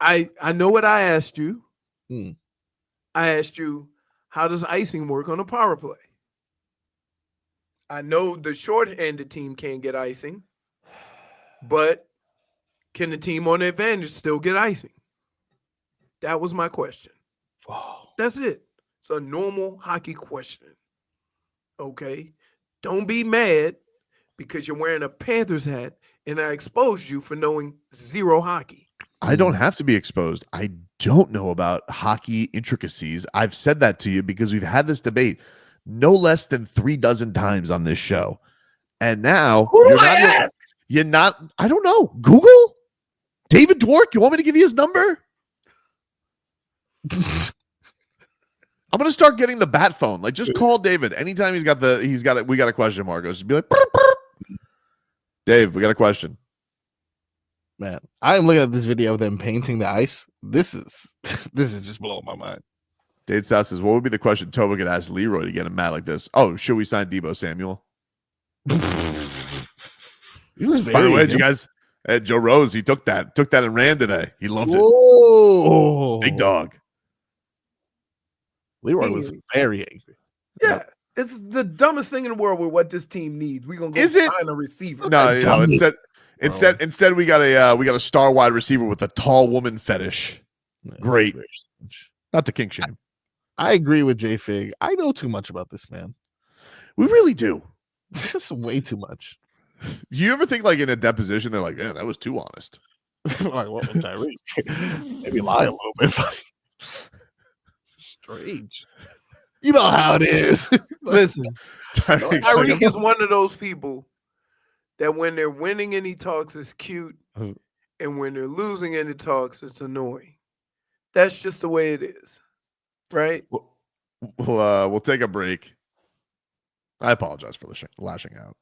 I know what I asked you. I asked you, how does icing work on a power play? I know the shorthanded team can't get icing, but can the team on the advantage still get icing? That was my question. Wow. That's it. It's a normal hockey question. Okay? Don't be mad because you're wearing a Panthers hat and I exposed you for knowing zero hockey. I don't have to be exposed. I don't know about hockey intricacies. I've said that to you because we've had this debate no less than 3 dozen times on this show. And now you're not, I don't know. Google? David Dwork, you want me to give you his number? I'm gonna start getting the bat phone. Like, just call David anytime we got a question mark. Just be like, burp, burp. Dave, we got a question. Man, I'm looking at this video of them painting the ice. This is just blowing my mind. Dave South says, what would be the question Tobin could ask Leroy to get him mad like this? Oh, should we sign Deebo Samuel? He was By the way, you guys, Joe Rose, he took that and ran today. He loved it. Whoa. Big dog. Leroy was very angry. Yeah. It's the dumbest thing in the world with what this team needs. We're gonna go sign a receiver. No, instead we got a star wide receiver with a tall woman fetish. Great. Not to kink shame. I agree with J Fig. I know too much about this man. We really do. Just way too much. Do you ever think, like, in a deposition, they're like, "Man, that was too honest." Like, what was Tyreek? Maybe lie a little bit. Strange. You know how it is. Listen, Tyreek like, is one of those people that when they're winning and he talks, it's cute, and when they're losing and he talks, it's annoying. That's just the way it is, right? We'll take a break. I apologize for the lashing out.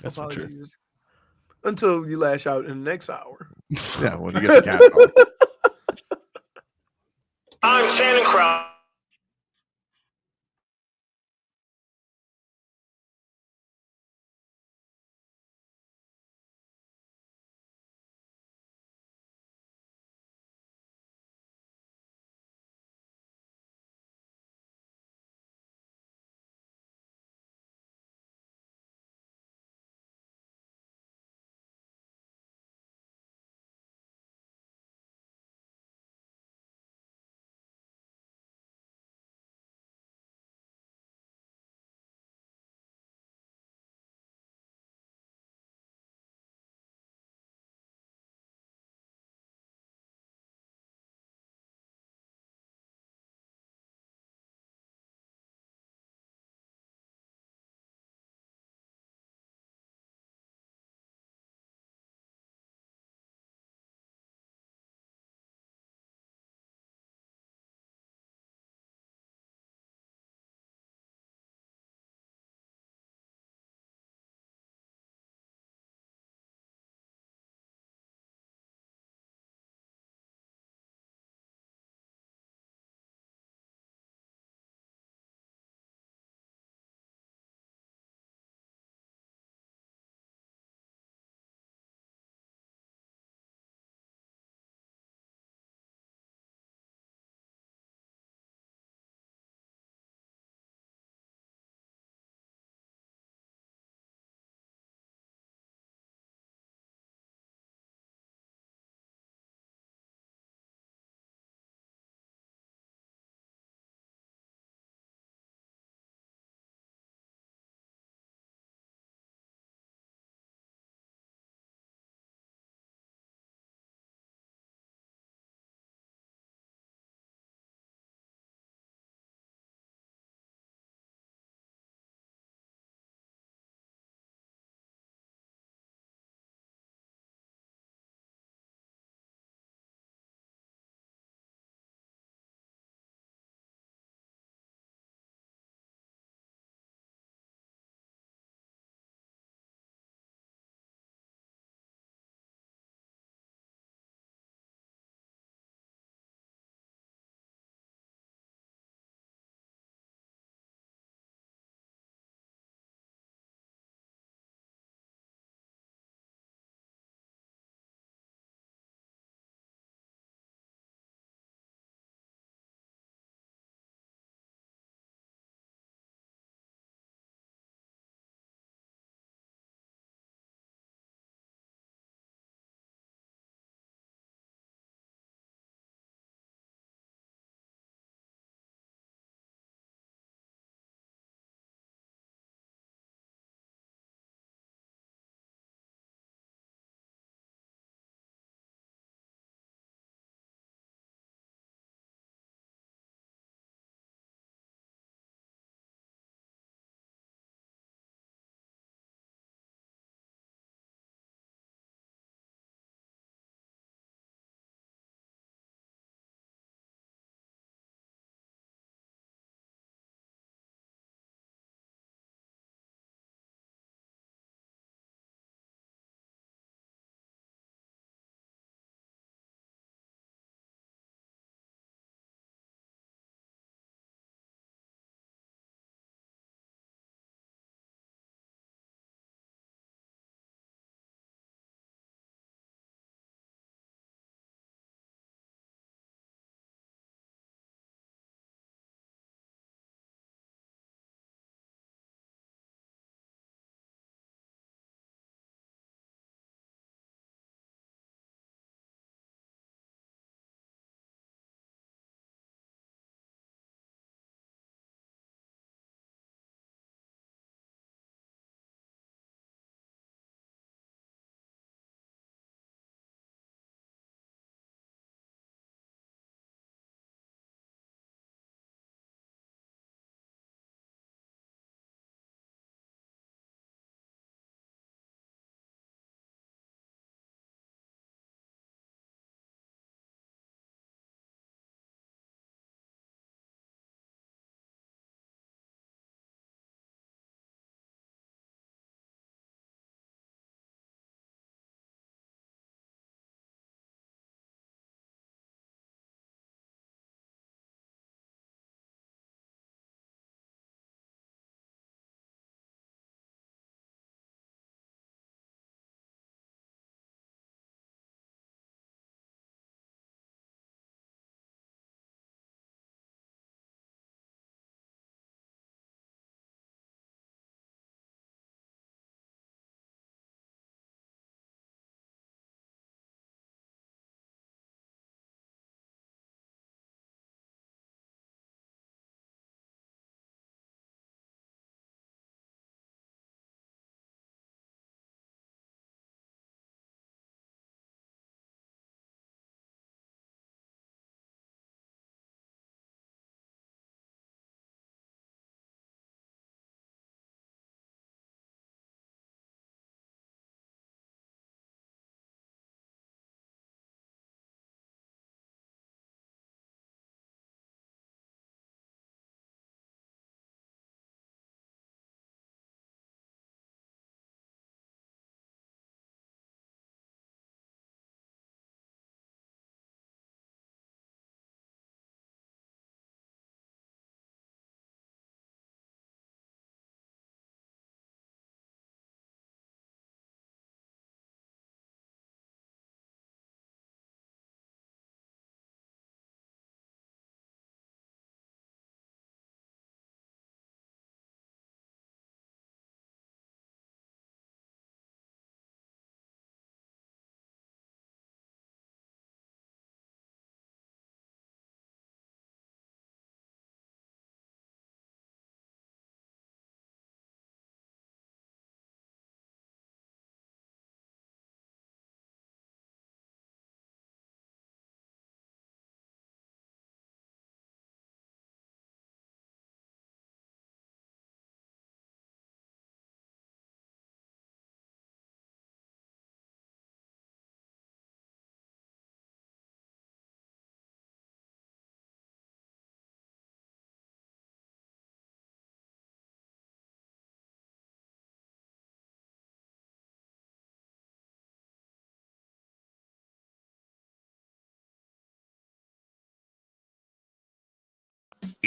That's for sure. Until you lash out in the next hour. Yeah, when you get the cat dog. I'm Shannon Crow.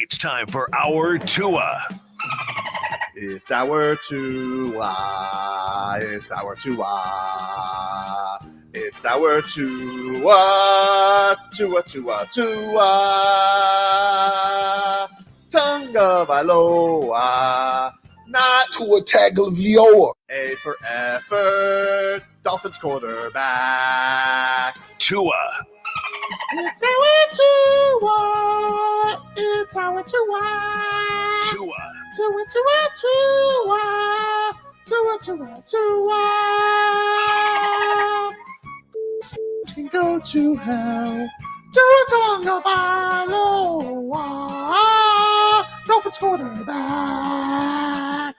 It's time for our Tua. It's our Tua. It's our Tua. It's our Tua. Tua, Tua, Tua. Tonga Valoa. Not Tua Tagovailoa. A for effort. Dolphins quarterback. Tua. It's our Tua. It's our Tua. Tua. Tua, Tua, Tua. Tua, Tua, Tua. Can go to hell. Tua Tonga Valoa. Dolphins quarterback.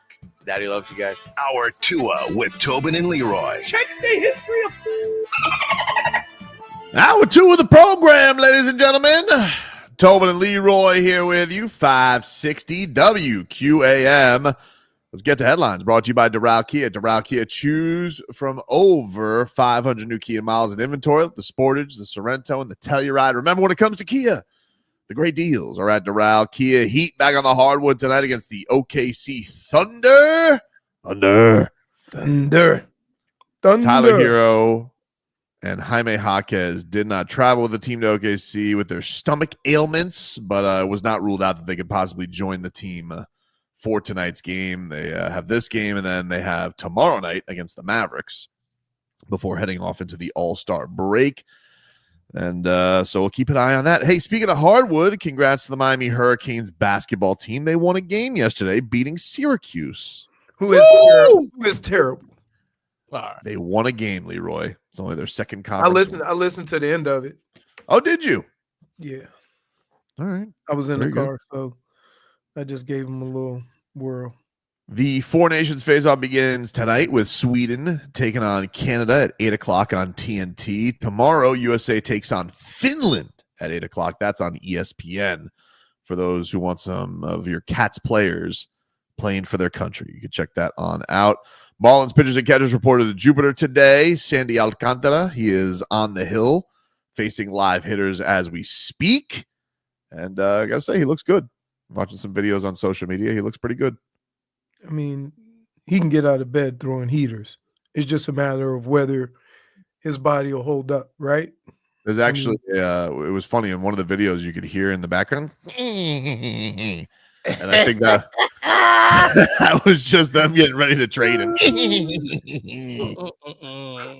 Daddy loves you guys. Our Tua with Tobin and Leroy. Check the history of food. Hour 2 of the program, ladies and gentlemen. Tobin and Leroy here with you, 560 WQAM. Let's get to headlines. Brought to you by Doral Kia. Doral Kia, choose from over 500 new Kia miles in inventory. The Sportage, the Sorento, and the Telluride. Remember, when it comes to Kia, the great deals are at Doral Kia. Heat back on the hardwood tonight against the OKC Thunder. Thunder. Thunder. Tyler Herro and Jaime Jaquez did not travel with the team to OKC with their stomach ailments, but it was not ruled out that they could possibly join the team for tonight's game. They have this game, and then they have tomorrow night against the Mavericks before heading off into the All Star break. And so we'll keep an eye on that. Hey, speaking of hardwood, congrats to the Miami Hurricanes basketball team. They won a game yesterday, beating Syracuse. Who is terrible? Who is terrible? They won a game, Leroy. It's only their second conference. I listened to the end of it. Oh, did you? Yeah. All right. I was in Very the car, so I just gave them a little whirl. The Four Nations face-off begins tonight with Sweden taking on Canada at 8 o'clock on TNT. Tomorrow, USA takes on Finland at 8 o'clock. That's on ESPN for those who want some of your Cats players playing for their country. You can check that on out. Marlins pitchers and catchers reported to Jupiter today. Sandy Alcantara, he is on the hill facing live hitters as we speak. And I got to say, he looks good. I'm watching some videos on social media. He looks pretty good. I mean, he can get out of bed throwing heaters. It's just a matter of whether his body will hold up, right? There's actually, it was funny in one of the videos you could hear in the background. And I think that that was just them getting ready to trade him.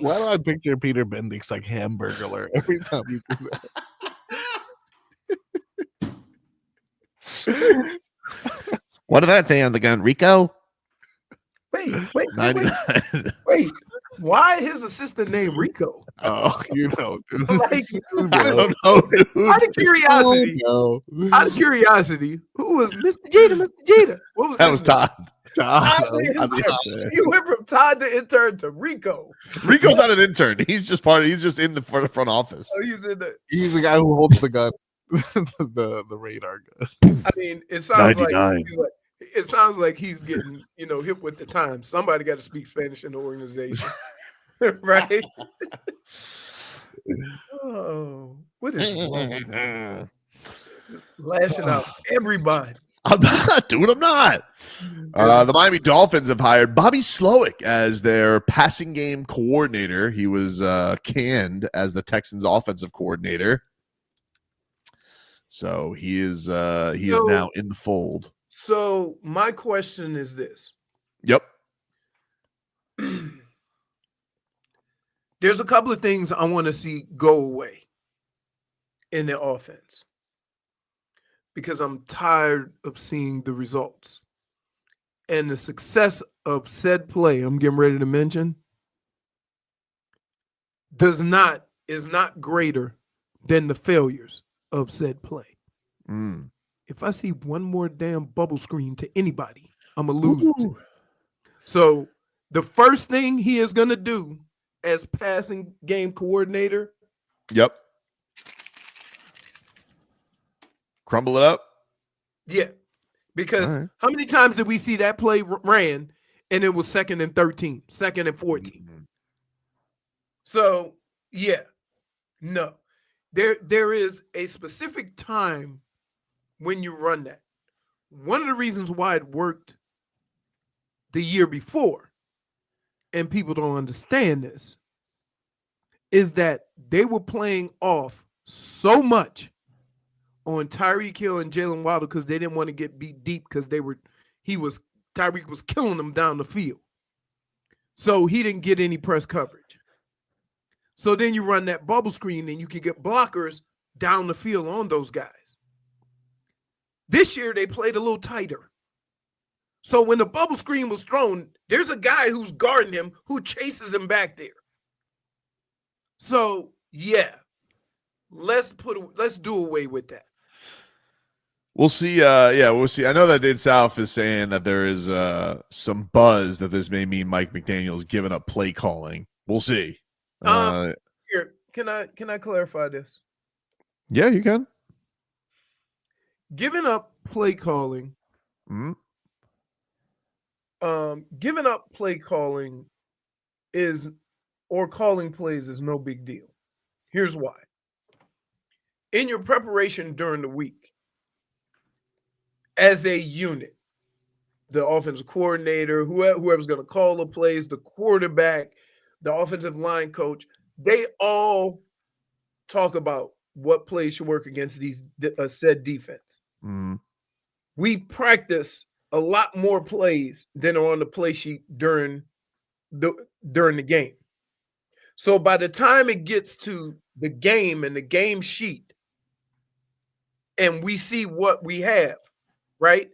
Why do I picture Peter Bendix like Hamburglar every time you do that? What did that say on the gun, Rico? Wait. 99. Wait. Why his assistant named Rico? Oh, you know, dude. Like, I don't know, dude. Out of curiosity, who was Mr. Jeter? Mr. Jeter. What was That his was name? Todd. Todd the intern. You went from Todd the intern to Rico. Rico's not an intern. He's just in the front office. Oh, he's in the. He's the guy who holds the gun, the radar gun. I mean, it sounds 99. like he's getting hip with the times. Somebody got to speak Spanish in the organization, right? Oh, what is lashing out everybody? I'm not, dude. I'm not. The Miami Dolphins have hired Bobby Slowik as their passing game coordinator. He was canned as the Texans' offensive coordinator, so he is now in the fold. So my question is this. Yep. There's a couple of things I want to see go away in the offense because I'm tired of seeing the results and the success of said play I'm getting ready to mention is not greater than the failures of said play. If I see one more damn bubble screen to anybody, I'm going to lose it. So the first thing he is going to do as passing game coordinator. Yep. Crumble it up. Yeah. Because how many times did we see that play ran and it was 2nd and 13, 2nd and 14? Mm-hmm. So, yeah. No. There is a specific time when you run that. One of the reasons why it worked the year before, and people don't understand this, is that they were playing off so much on Tyreek Hill and Jalen Waddle because they didn't want to get beat deep because Tyreek was killing them down the field. So he didn't get any press coverage. So then you run that bubble screen and you can get blockers down the field on those guys. This year they played a little tighter. So when the bubble screen was thrown, there's a guy who's guarding him who chases him back there. So yeah, let's do away with that. We'll see. We'll see. I know that Dade South is saying that there is some buzz that this may mean Mike McDaniel is giving up play calling. We'll see. Here, can I clarify this? Yeah, you can. Giving up play calling. Giving up play calling or calling plays is no big deal. Here's why. In your preparation during the week, as a unit, the offensive coordinator, whoever's going to call the plays, the quarterback, the offensive line coach, they all talk about what plays should work against these said defense. We practice a lot more plays than are on the play sheet during the game. So by the time it gets to the game and the game sheet, and we see what we have, right?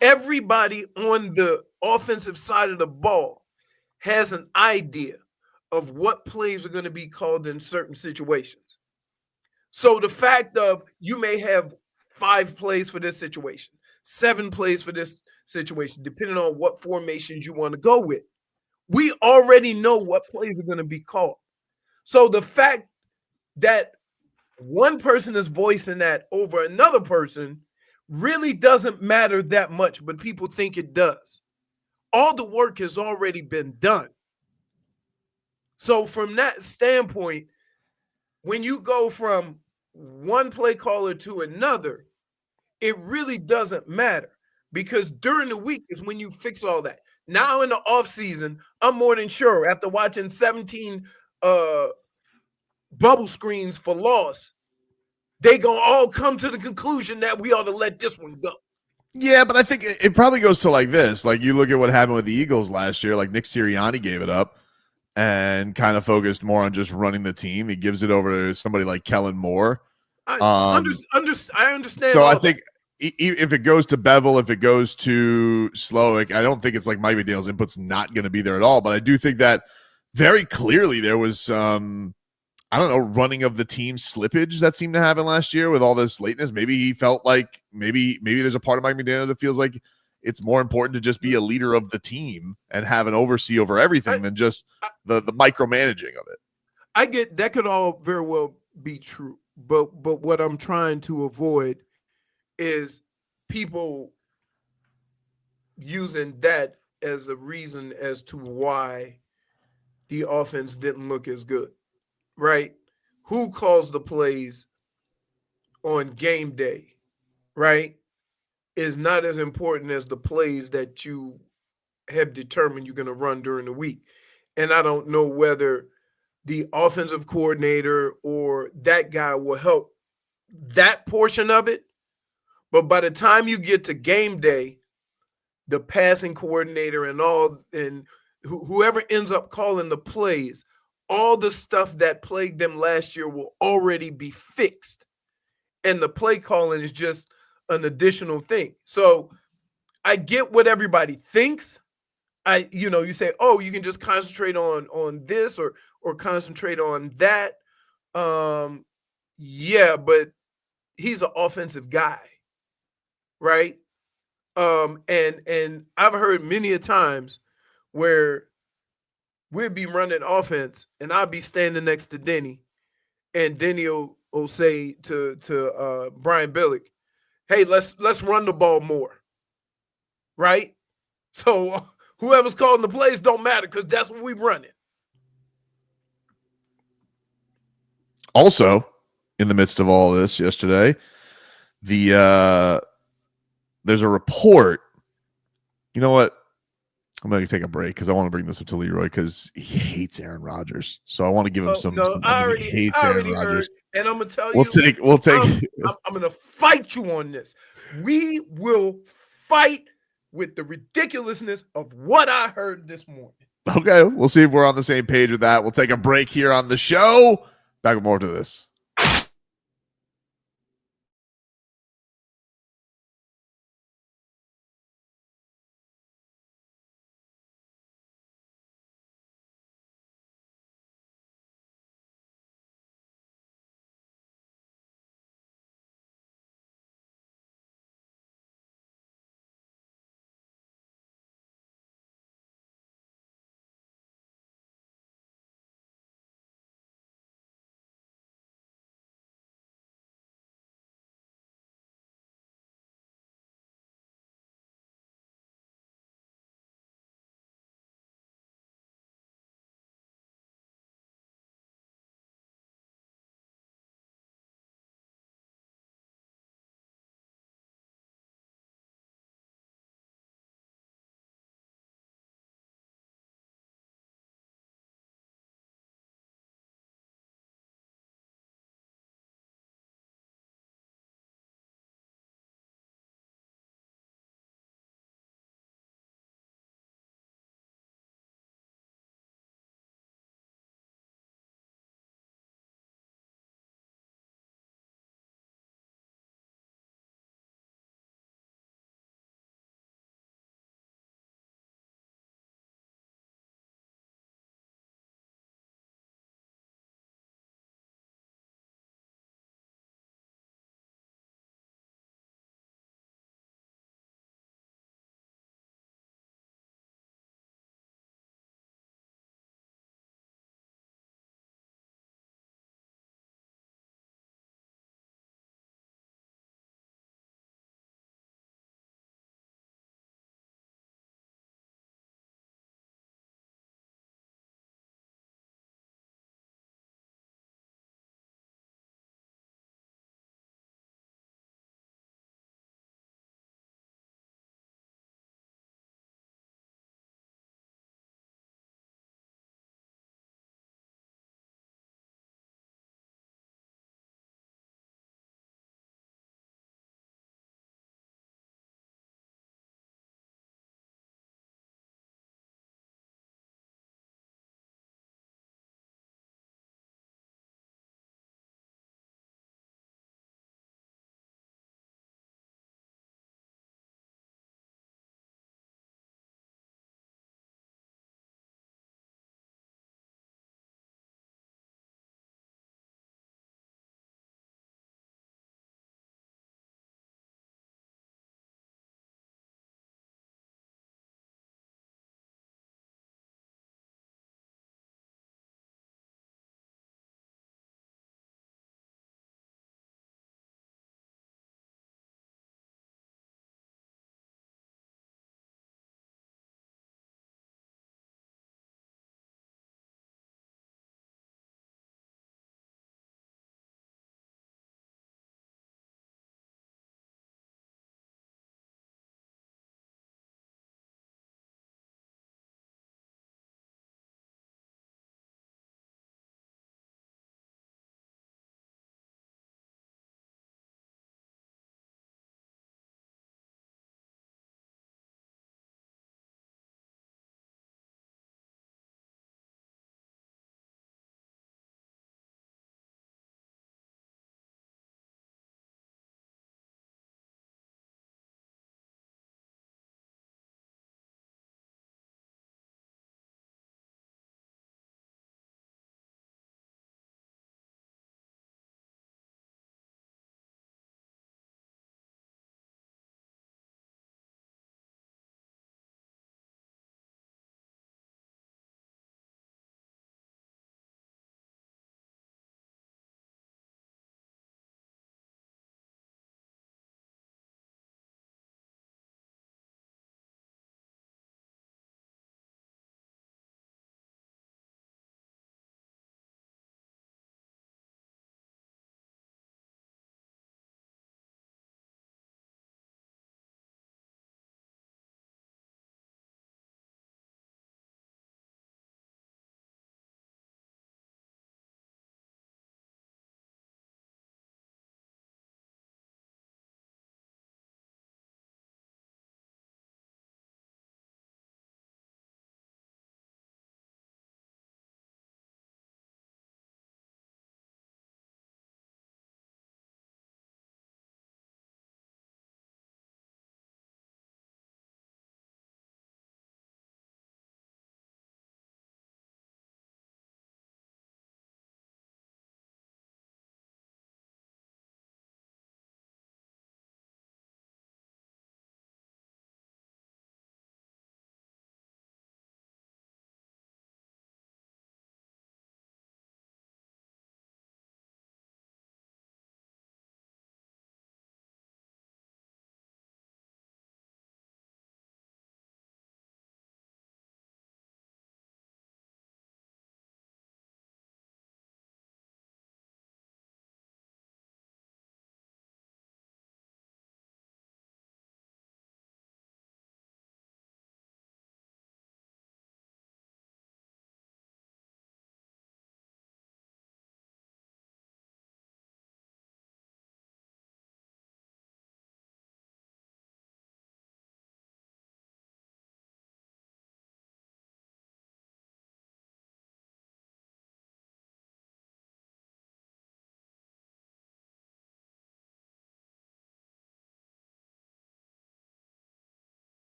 Everybody on the offensive side of the ball has an idea of what plays are going to be called in certain situations. So the fact of you may have 5 plays for this situation, 7 plays for this situation, depending on what formations you want to go with. We already know what plays are going to be called. So the fact that one person is voicing that over another person really doesn't matter that much, but people think it does. All the work has already been done. So from that standpoint, when you go from one play caller to another, it really doesn't matter because during the week is when you fix all that. Now in the offseason, I'm more than sure after watching 17 bubble screens for loss, they gonna all come to the conclusion that we ought to let this one go. Yeah, but I think it probably goes to like this. Like you look at what happened with the Eagles last year, like Nick Sirianni gave it up and kind of focused more on just running the team. He gives it over to somebody like Kellen Moore. I understand. So I think if it goes to Bevel, if it goes to Slowik, I don't think it's like Mike McDaniel's input's not going to be there at all. But I do think that very clearly there was running of the team slippage that seemed to happen last year with all this lateness. Maybe he felt like maybe there's a part of Mike McDaniel that feels like it's more important to just be a leader of the team and have an oversee over everything than just the micromanaging of it. I get that could all very well be true, but what I'm trying to avoid is people using that as a reason as to why the offense didn't look as good, right? Who calls the plays on game day, right, is not as important as the plays that you have determined you're going to run during the week. And I don't know whether the offensive coordinator or that guy will help that portion of it. But by the time you get to game day, the passing coordinator and whoever ends up calling the plays, all the stuff that plagued them last year will already be fixed. And the play calling is just an additional thing. So I get what everybody thinks. You say, oh, you can just concentrate on this or concentrate on that. Yeah, but he's an offensive guy, right? And I've heard many a times where we'd be running offense and I'll be standing next to Denny and Denny will say to Brian Billick, hey, let's run the ball more, right? So whoever's calling the plays don't matter because that's what we running. Also, in the midst of all this yesterday, the there's a report. You know what? I'm going to take a break because I want to bring this up to Leroy because he hates Aaron Rodgers. So I want to give him some. No, I already Aaron heard, Rodgers. and I'm gonna tell We'll you. take. I'm gonna fight you on this. We will fight with the ridiculousness of what I heard this morning. Okay, we'll see if we're on the same page with that. We'll take a break here on the show. Back with more to this.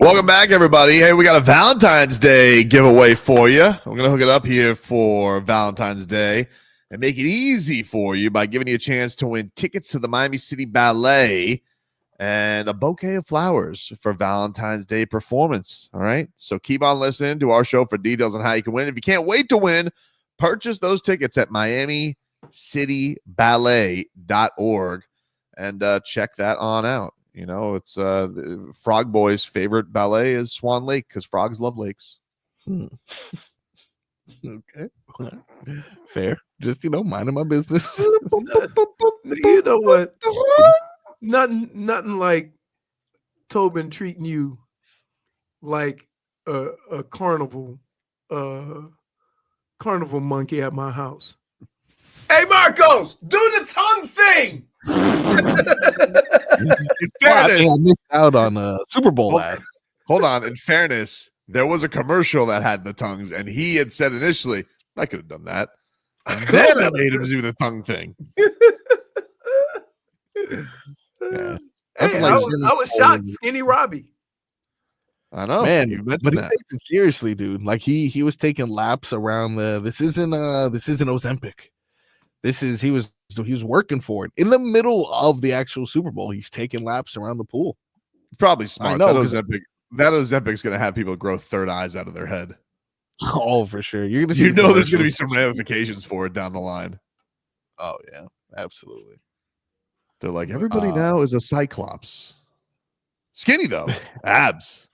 Welcome back, everybody. Hey, we got a Valentine's Day giveaway for you. We're going to hook it up here for Valentine's Day and make it easy for you by giving you a chance to win tickets to the Miami City Ballet and a bouquet of flowers for Valentine's Day performance. All right. So keep on listening to our show for details on how you can win. If you can't wait to win, purchase those tickets at MiamiCityBallet.org and check that on out. You know, it's Frog Boy's favorite ballet is Swan Lake because frogs love lakes. Okay. Fair. Just, minding my business. You know what? Nothing like Tobin treating you like a carnival monkey at my house. Hey, Marcos, do the tongue thing. In fairness, I missed out on Super Bowl ad. Hold on. In fairness, there was a commercial that had the tongues, and he had said initially, I could have done that. And then I made him do the tongue thing. Yeah. Hey, I was shocked. Skinny Robbie. I know, man, you but mentioned he that. takes it seriously, dude. Like he was taking laps around this isn't Ozempic. He was working for it in the middle of the actual Super Bowl. He's taking laps around the pool. Probably smart. I know, that Ozempic's going to have people grow third eyes out of their head. Oh, for sure. You're gonna there's going to be some ramifications for it down the line. Oh yeah, absolutely. They're like, everybody now is a Cyclops. Skinny though, abs,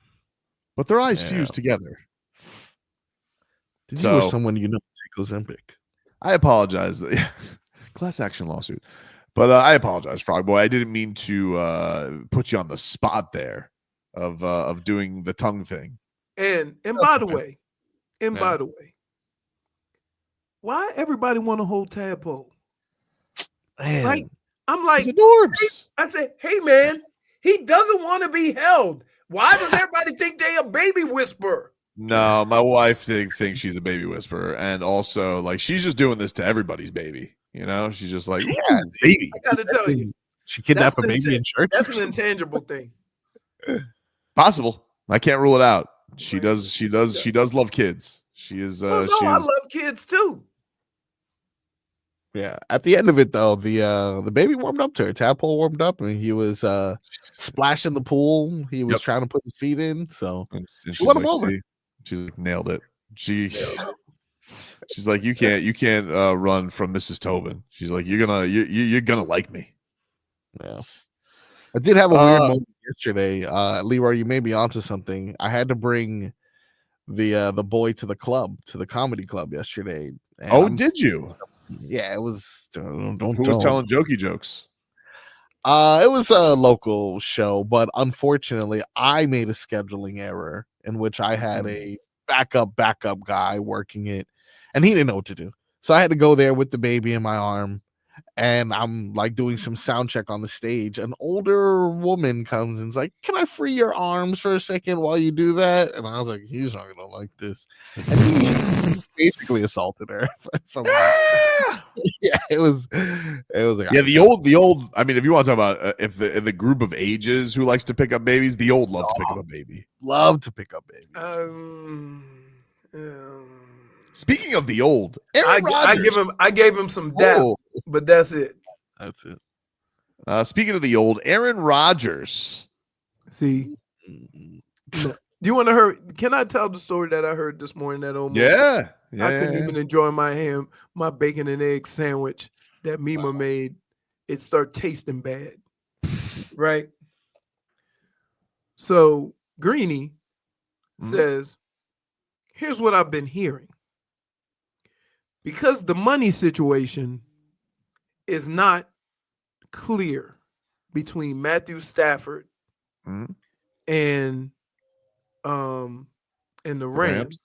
but their eyes fused together. Did you or someone take Ozempic? I apologize. Class action lawsuit. But I apologize, Frog Boy. I didn't mean to put you on the spot there of doing the tongue thing. And by the way, why everybody want to hold tadpole? Man. Like, I'm like, adorbs. I said, hey man, he doesn't want to be held. Why does everybody think they a baby whisperer? No, my wife thinks she's a baby whisperer, and also like she's just doing this to everybody's baby. She's just like, baby. I gotta tell you, she kidnapped a baby in church. That's an intangible thing. Possible. I can't rule it out. She does love kids. She is. I love kids too. Yeah. At the end of it, though, the baby warmed up to her. Tadpole warmed up, and he was splashing the pool. He was trying to put his feet in. So and she won him over. She's like, nailed it. She's like, you can't run from Mrs. Tobin. She's like, you're gonna like me. Yeah. I did have a weird moment yesterday. Leroy, you may be onto something. I had to bring the boy to the club, to the comedy club yesterday. Did you? Yeah, it was. Who was telling jokey jokes? It was a local show, but unfortunately, I made a scheduling error in which I had a backup guy working it, and he didn't know what to do. So I had to go there with the baby in my arm, and I'm like doing some sound check on the stage. An older woman comes and is like, "Can I free your arms for a second while you do that?" And I was like, "He's not gonna like this." And he basically assaulted her. Yeah, it was like, the old. I mean, if you want to talk about if the group of ages who likes to pick up babies, the old love to pick up a baby. Love to pick up babies. Speaking of the old, I gave him some dap, but that's it. That's it. Speaking of the old, Aaron Rodgers. See, you want to hear? Can I tell the story that I heard this morning? That almost I couldn't even enjoy my bacon and egg sandwich that Mima made. It started tasting bad, right? So Greeny says, "Here's what I've been hearing. Because the money situation is not clear between Matthew Stafford and the Rams.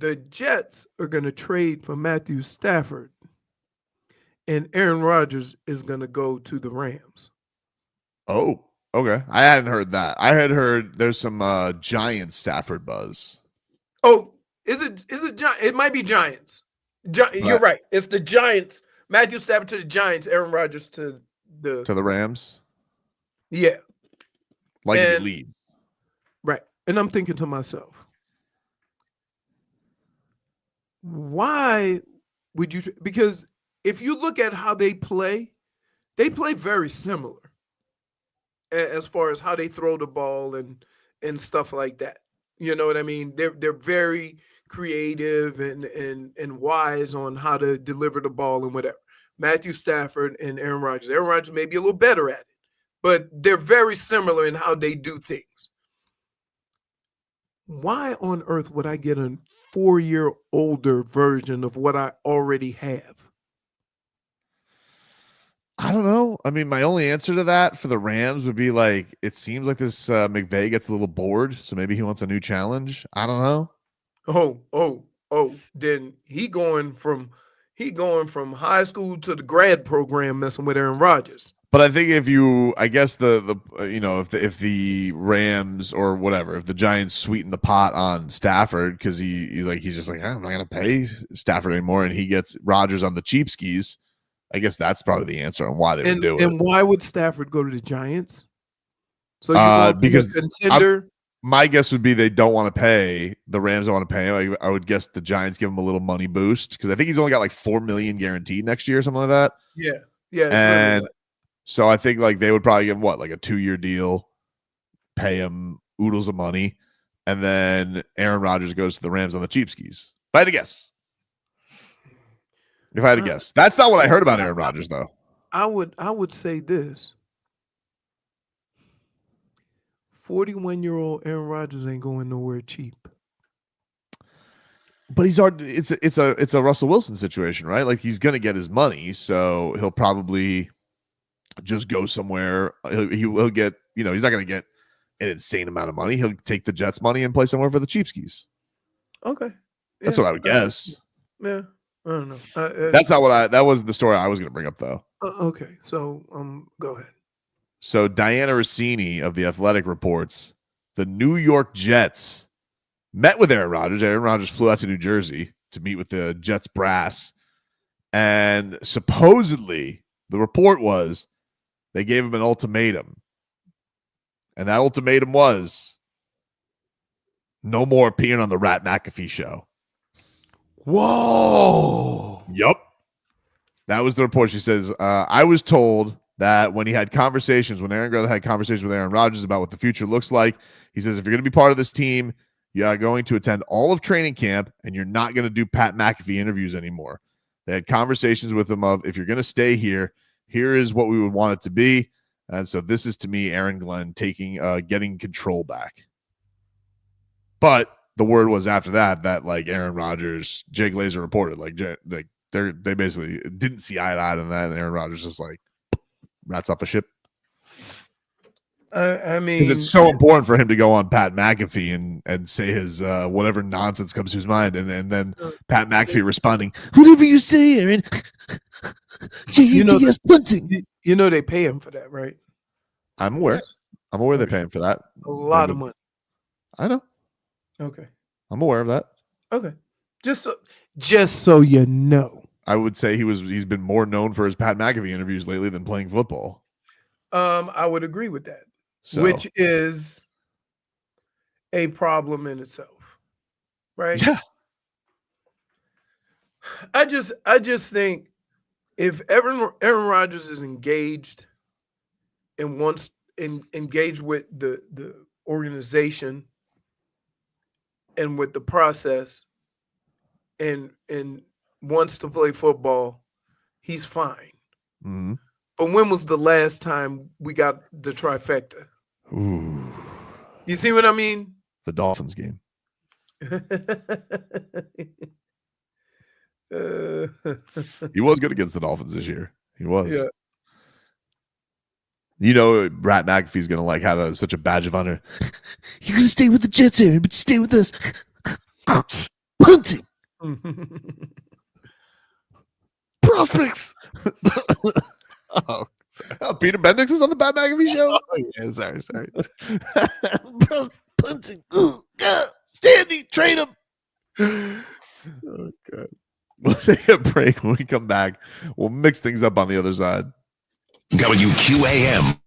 The Jets are going to trade for Matthew Stafford, and Aaron Rodgers is going to go to the Rams." Oh, okay. I hadn't heard that. I had heard there's some Giants Stafford buzz. Oh, is it? It might be Giants. You're right. It's the Giants. Matthew Stafford to the Giants. Aaron Rodgers to the Rams. Yeah. Like the lead. Right. And I'm thinking to myself, why would you? Because if you look at how they play very similar as far as how they throw the ball and stuff like that. You know what I mean? They're very creative and wise on how to deliver the ball and whatever. Matthew Stafford and Aaron Rodgers. Aaron Rodgers may be a little better at it, but they're very similar in how they do things. Why on earth would I get a 4-year older version of what I already have? I don't know. I mean, my only answer to that for the Rams would be like, it seems like this McVay gets a little bored, so maybe he wants a new challenge. I don't know. Oh, then he going from high school to the grad program messing with Aaron Rodgers. But I think if the Rams or whatever, if the Giants sweeten the pot on Stafford because he's just like, I'm not gonna pay Stafford anymore, and he gets Rodgers on the cheap skis, I guess that's probably the answer on why they would do it. And why would Stafford go to the Giants? So because contender. My guess would be they don't want to pay the Rams. Don't want to pay him. I would guess the Giants give him a little money boost because I think he's only got like $4 million guaranteed next year or something like that. Yeah. And so I think like they would probably give him like a 2-year deal, pay him oodles of money, and then Aaron Rodgers goes to the Rams on the cheap skis. If I had to guess, that's not what I heard about Aaron Rodgers though. I would say this. 41-year-old Aaron Rodgers ain't going nowhere cheap. But he's hard. It's a Russell Wilson situation, right? Like he's gonna get his money, so he'll probably just go somewhere. He'll get, he's not gonna get an insane amount of money. He'll take the Jets' money and play somewhere for the cheap skis. Okay, that's what I would guess. Yeah, I don't know. That's not what that was the story I was gonna bring up though. Okay, so go ahead. So Diana Rossini of The Athletic reports the New York Jets met with Aaron Rodgers. Aaron Rodgers flew out to New Jersey to meet with the Jets brass. And supposedly the report was they gave him an ultimatum. And that ultimatum was no more appearing on the Pat McAfee show. Whoa. Yup. That was the report. She says, I was told that when Aaron had conversations with Aaron Rodgers about what the future looks like, he says, if you're going to be part of this team, you are going to attend all of training camp and you're not going to do Pat McAfee interviews anymore. They had conversations with him of, if you're going to stay here, here is what we would want it to be. And so this is, to me, Aaron Glenn getting control back. But the word was after that like Aaron Rodgers, Jay Glazer reported, they basically didn't see eye to eye on that, and Aaron Rodgers just like rats off a ship. I mean, because it's so important for him to go on Pat McAfee and say his whatever nonsense comes to his mind, and then Pat McAfee responding, "Whatever you say, Aaron." Punting. You know they pay him for that, right? I'm aware. Yeah. I'm aware they pay him for that. A lot of money. I know. Okay. I'm aware of that. Okay. Just so you know. I would say he's been more known for his Pat McAfee interviews lately than playing football. I would agree with that. So. Which is a problem in itself. Right? Yeah. I just think if Aaron Rodgers is engaged and wants engaged with the organization and with the process and wants to play football, he's fine. Mm-hmm. But when was the last time we got the trifecta? Ooh. You see what I mean? The Dolphins game. He was good against the Dolphins this year. He was. Yeah. Pat McAfee's going to have such a badge of honor. You're going to stay with the Jets, Aaron, but you stay with us. Punting. Prospects. Peter Bendix is on the Pat McAfee show? Oh, yeah, sorry. Punting. Sandy, trade him. Oh, God. We'll take a break. When we come back, we'll mix things up on the other side. WQAM.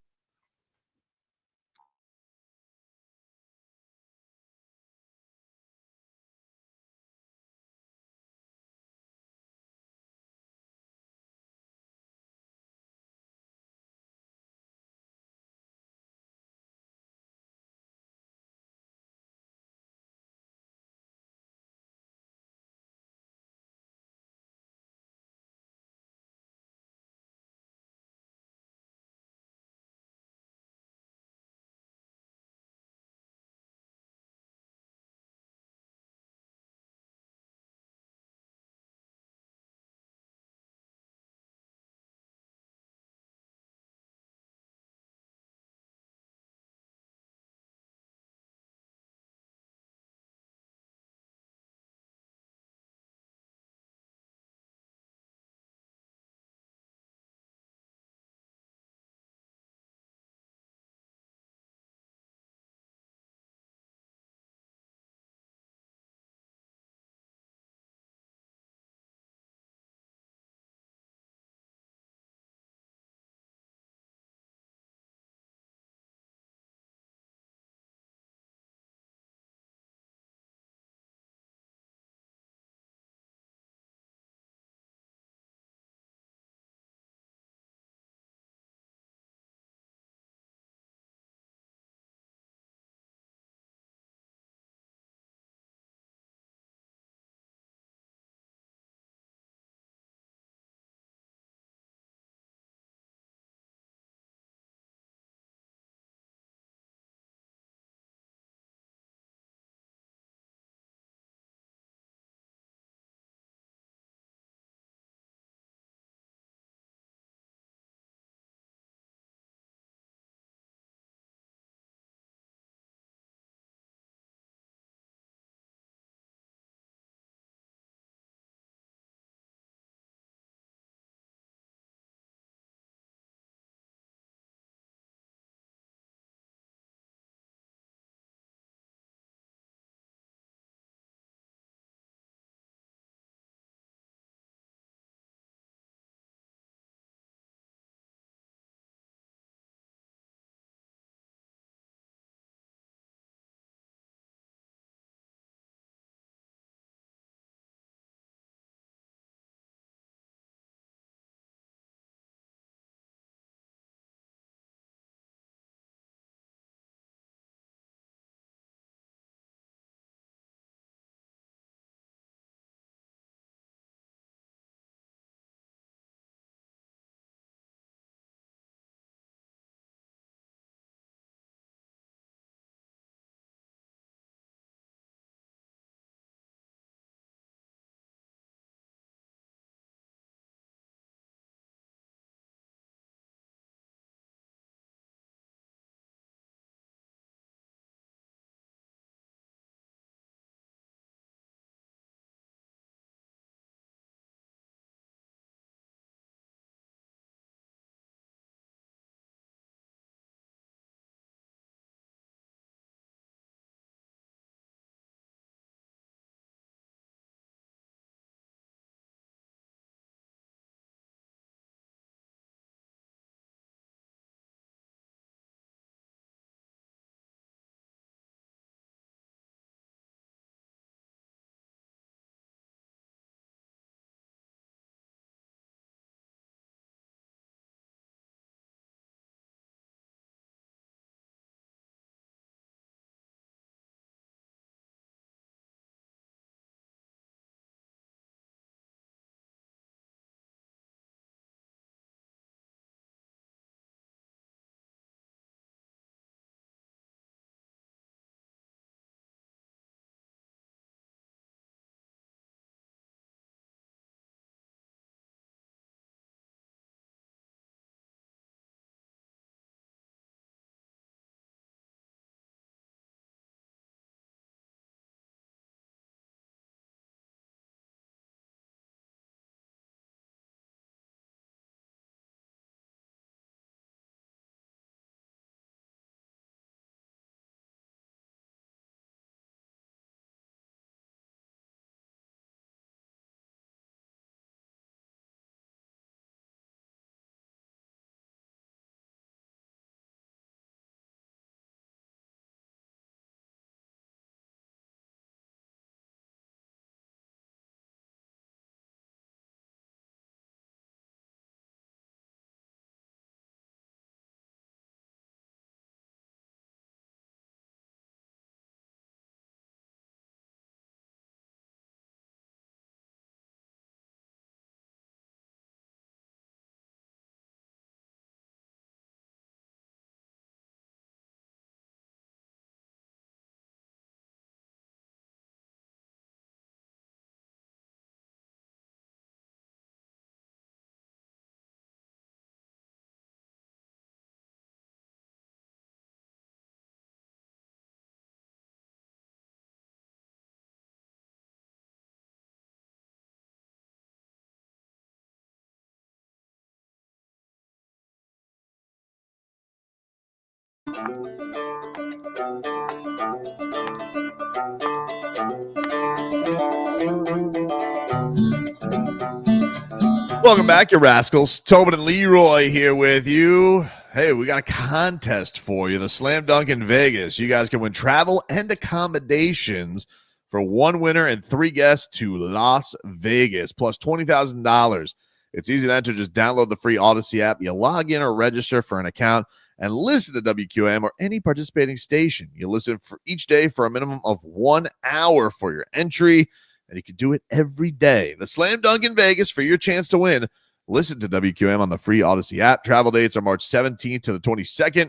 Welcome back, you rascals. Tobin and Leroy here with you. Hey, we got a contest for you. The Slam Dunk in Vegas. You guys can win travel and accommodations for one winner and three guests to Las Vegas, plus $20,000. It's easy to enter. Just download the free Odyssey app. You log in or register for an account and listen to WQM or any participating station. You listen for each day for a minimum of 1 hour for your entry, and you can do it every day. The Slam Dunk in Vegas for your chance to win. Listen to WQM on the free Odyssey app. Travel dates are March 17th to the 22nd,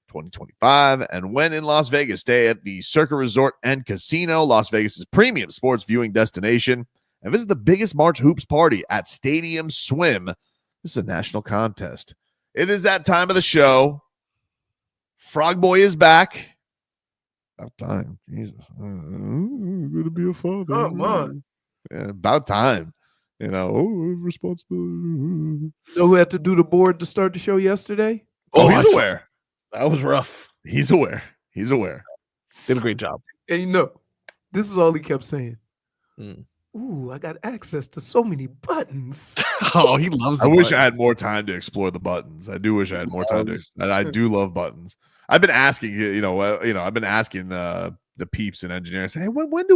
2025. And when in Las Vegas, stay at the Circa Resort and Casino, Las Vegas' premium sports viewing destination, and visit the biggest March hoops party at Stadium Swim. This is a national contest. It is that time of the show. Frog Boy is back. About time. Jesus. I'm going to be a father. Come on. Yeah, about time. You know, responsible. You know who had to do the board to start the show yesterday? Oh, he's aware. That was rough. He's aware. He's aware. Did a great job. And you know, this is all he kept saying. Mm. Ooh, I got access to so many buttons. Oh, he loves. I wish I had more time to explore the buttons. I do wish I had more time to. I do love buttons. I've been asking, I've been asking the peeps and engineers, hey, when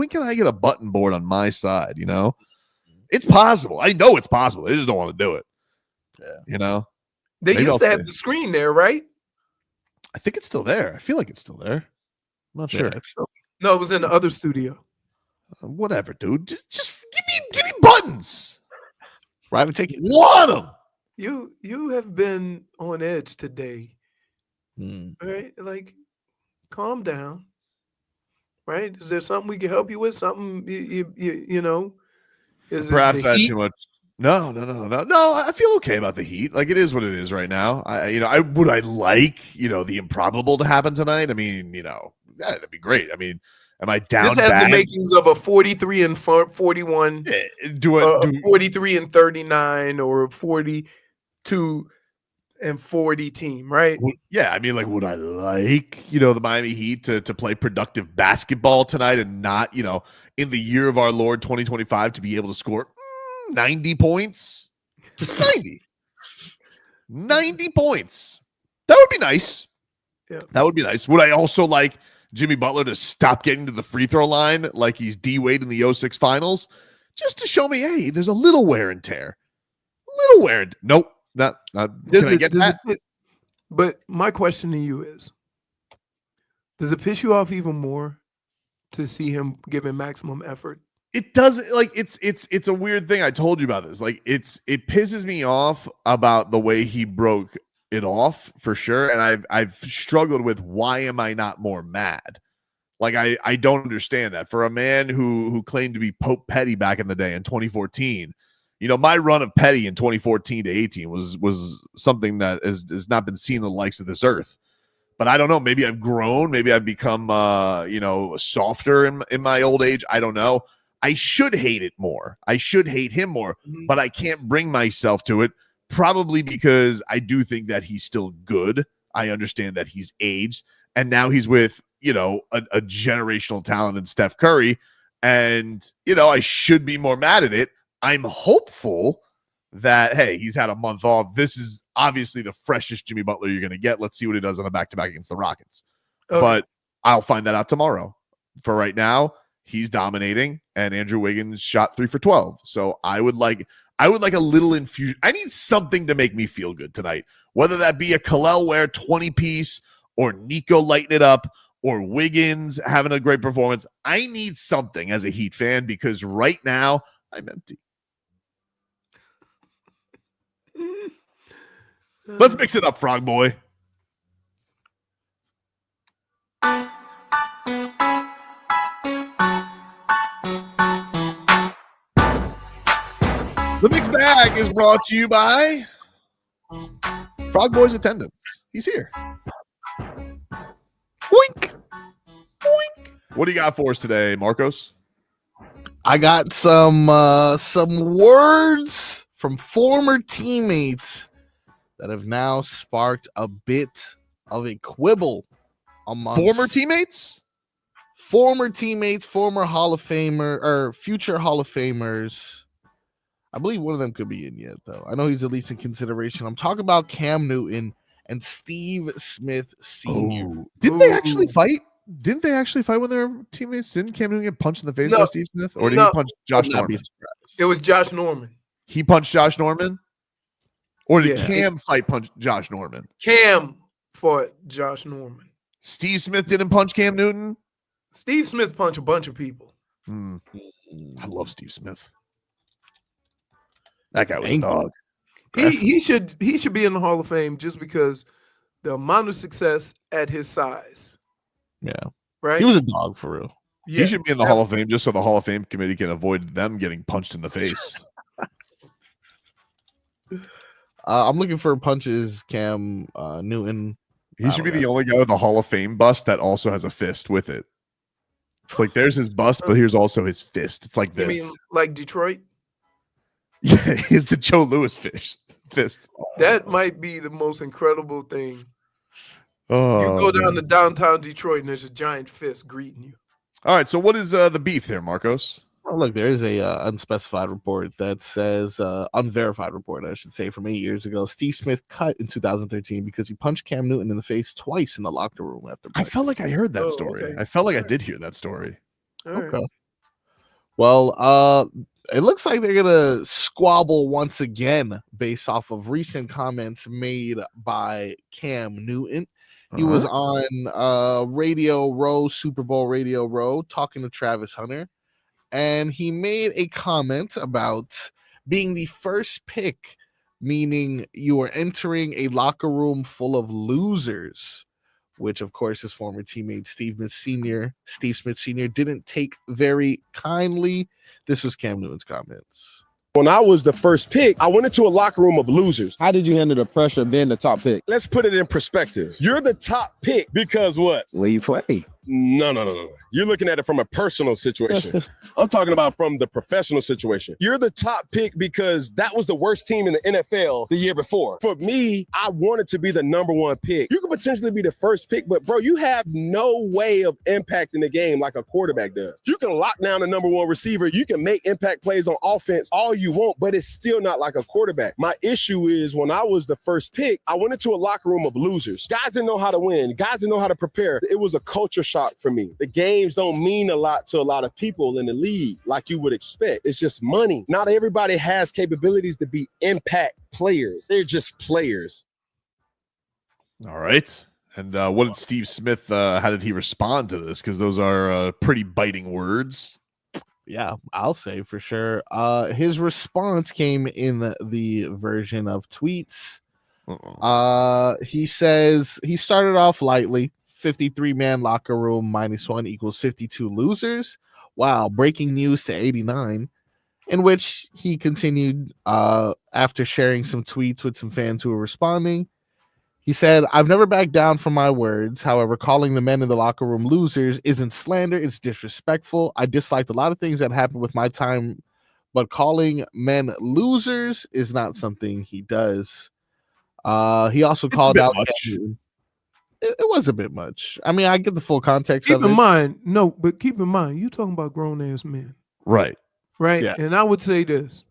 can I get a button board on my side? You know, it's possible. I know it's possible. They just don't want to do it. Yeah. You know, They Maybe used to have the screen there, right? I think it's still there. I feel like it's still there. I'm not sure. It's still. No, it was in the other studio. Whatever, dude. Just give me buttons. Right, and take it. Want them. You have been on edge today. Mm. All right, like, calm down. Right? Is there something we can help you with? Something you know? Is Perhaps it I had too much. No. I feel okay about the Heat. Like, it is what it is right now. I like the improbable to happen tonight. I mean, that'd be great. I mean, am I down? This has the makings of a 43 and 41. Do 43 and 39 or a 42 and 40 team, right? Yeah, I mean, like, would I like the Miami Heat to play productive basketball tonight and not in the year of our Lord 2025 to be able to score 90 points? 90 points. That would be nice. Yeah, that would be nice. Would I also like Jimmy Butler to stop getting to the free throw line like he's D-Wade in the 06 finals, just to show me, hey, there's a little wear and tear. Nope. Not can I get that? But my question to you is, does it piss you off even more to see him giving maximum effort? It doesn't. Like, it's a weird thing. I told you about this. Like, it pisses me off about the way he broke it off, for sure. And I've struggled with, why am I not more mad? Like, I don't understand that. For a man who claimed to be Pope Petty back in the day in 2014, my run of Petty in 2014 to 18 was something that has not been seen in the likes of this earth. But I don't know. Maybe I've grown. Maybe I've become, softer in my old age. I don't know. I should hate it more. I should hate him more, but I can't bring myself to it, probably because I do think that he's still good. I understand that he's aged, and now he's with, a generational talent in Steph Curry, and, I should be more mad at it. I'm hopeful that, hey, he's had a month off. This is obviously the freshest Jimmy Butler you're going to get. Let's see what he does on a back-to-back against the Rockets. Okay. But I'll find that out tomorrow. For right now, he's dominating, and Andrew Wiggins shot 3 for 12. So I would like a little infusion. I need something to make me feel good tonight, whether that be a Kalel Ware 20-piece or Nico lighting it up or Wiggins having a great performance. I need something as a Heat fan, because right now I'm empty. Let's mix it up, Frog Boy. The mixed bag is brought to you by Frog Boy's attendance. He's here. Boink. Boink. What do you got for us today, Marcos? I got some words from former teammates that have now sparked a bit of a quibble amongst Former teammates, former Hall of Famer or future Hall of Famers. I believe one of them could be in yet, though. I know he's at least in consideration. I'm talking about Cam Newton and Steve Smith Sr. Didn't they actually fight? Didn't they actually fight when they were teammates? Didn't Cam Newton get punched in the face by Steve Smith? Or did he punch Josh Norman? It was Josh Norman. He punched Josh Norman? Or did Cam punch Josh Norman? Cam fought Josh Norman. Steve Smith didn't punch Cam Newton? Steve Smith punched a bunch of people. I love Steve Smith. That guy was a dog. He should be in the Hall of Fame just because the amount of success at his size. Yeah. Right? He was a dog for real. Yeah, he should be in the Hall of Fame just so the Hall of Fame committee can avoid them getting punched in the face. I'm looking for punches, Cam Newton. He should be the only guy with a Hall of Fame bust that also has a fist with it. It's like there's his bust, but here's also his fist. It's like this. You mean like Detroit? Yeah, he's the Joe Louis fist. That might be the most incredible thing. Oh, you go down to downtown Detroit and there's a giant fist greeting you. All right, so what is the beef there, Marcos? Oh, look, there is a unspecified report that says, unverified report, I should say, from 8 years ago. Steve Smith cut in 2013 because he punched Cam Newton in the face twice in the locker room after practice. I felt like I heard that story. Okay. I felt like I did hear that story. Right. Okay. Well, it looks like they're going to squabble once again based off of recent comments made by Cam Newton. He was on Radio Row, Super Bowl Radio Row, talking to Travis Hunter. And he made a comment about being the first pick, meaning you are entering a locker room full of losers, which, of course, his former teammate Steve Smith Sr. didn't take very kindly. This was Cam Newton's comments. When I was the first pick, I went into a locker room of losers. How did you handle the pressure of being the top pick? Let's put it in perspective. You're the top pick because what? Where you play? No. You're looking at it from a personal situation. I'm talking about from the professional situation. You're the top pick because that was the worst team in the NFL the year before. For me, I wanted to be the number one pick. You could potentially be the first pick, but bro, you have no way of impacting the game like a quarterback does. You can lock down the number one receiver. You can make impact plays on offense all you want, but it's still not like a quarterback. My issue is when I was the first pick, I went into a locker room of losers. Guys didn't know how to win. Guys didn't know how to prepare. It was a culture shock for me. The games don't mean a lot to a lot of people in the league like you would expect. It's just money. Not everybody has capabilities to be impact players. They're just players. All right. And what did Steve Smith, how did he respond to this? Because those are pretty biting words. Yeah, I'll say for sure. His response came in the version of tweets. He says he started off lightly. 53-man locker room -1 equals 52 losers. Wow, breaking news to 89. In which he continued after sharing some tweets with some fans who were responding. He said, I've never backed down from my words. However, calling the men in the locker room losers isn't slander, it's disrespectful. I disliked a lot of things that happened with my time, but calling men losers is not something he does. He also called out it was a bit much. I mean, I get the full context of it. Keep in mind, you're talking about grown-ass men. Right. Right? Yeah. And I would say this.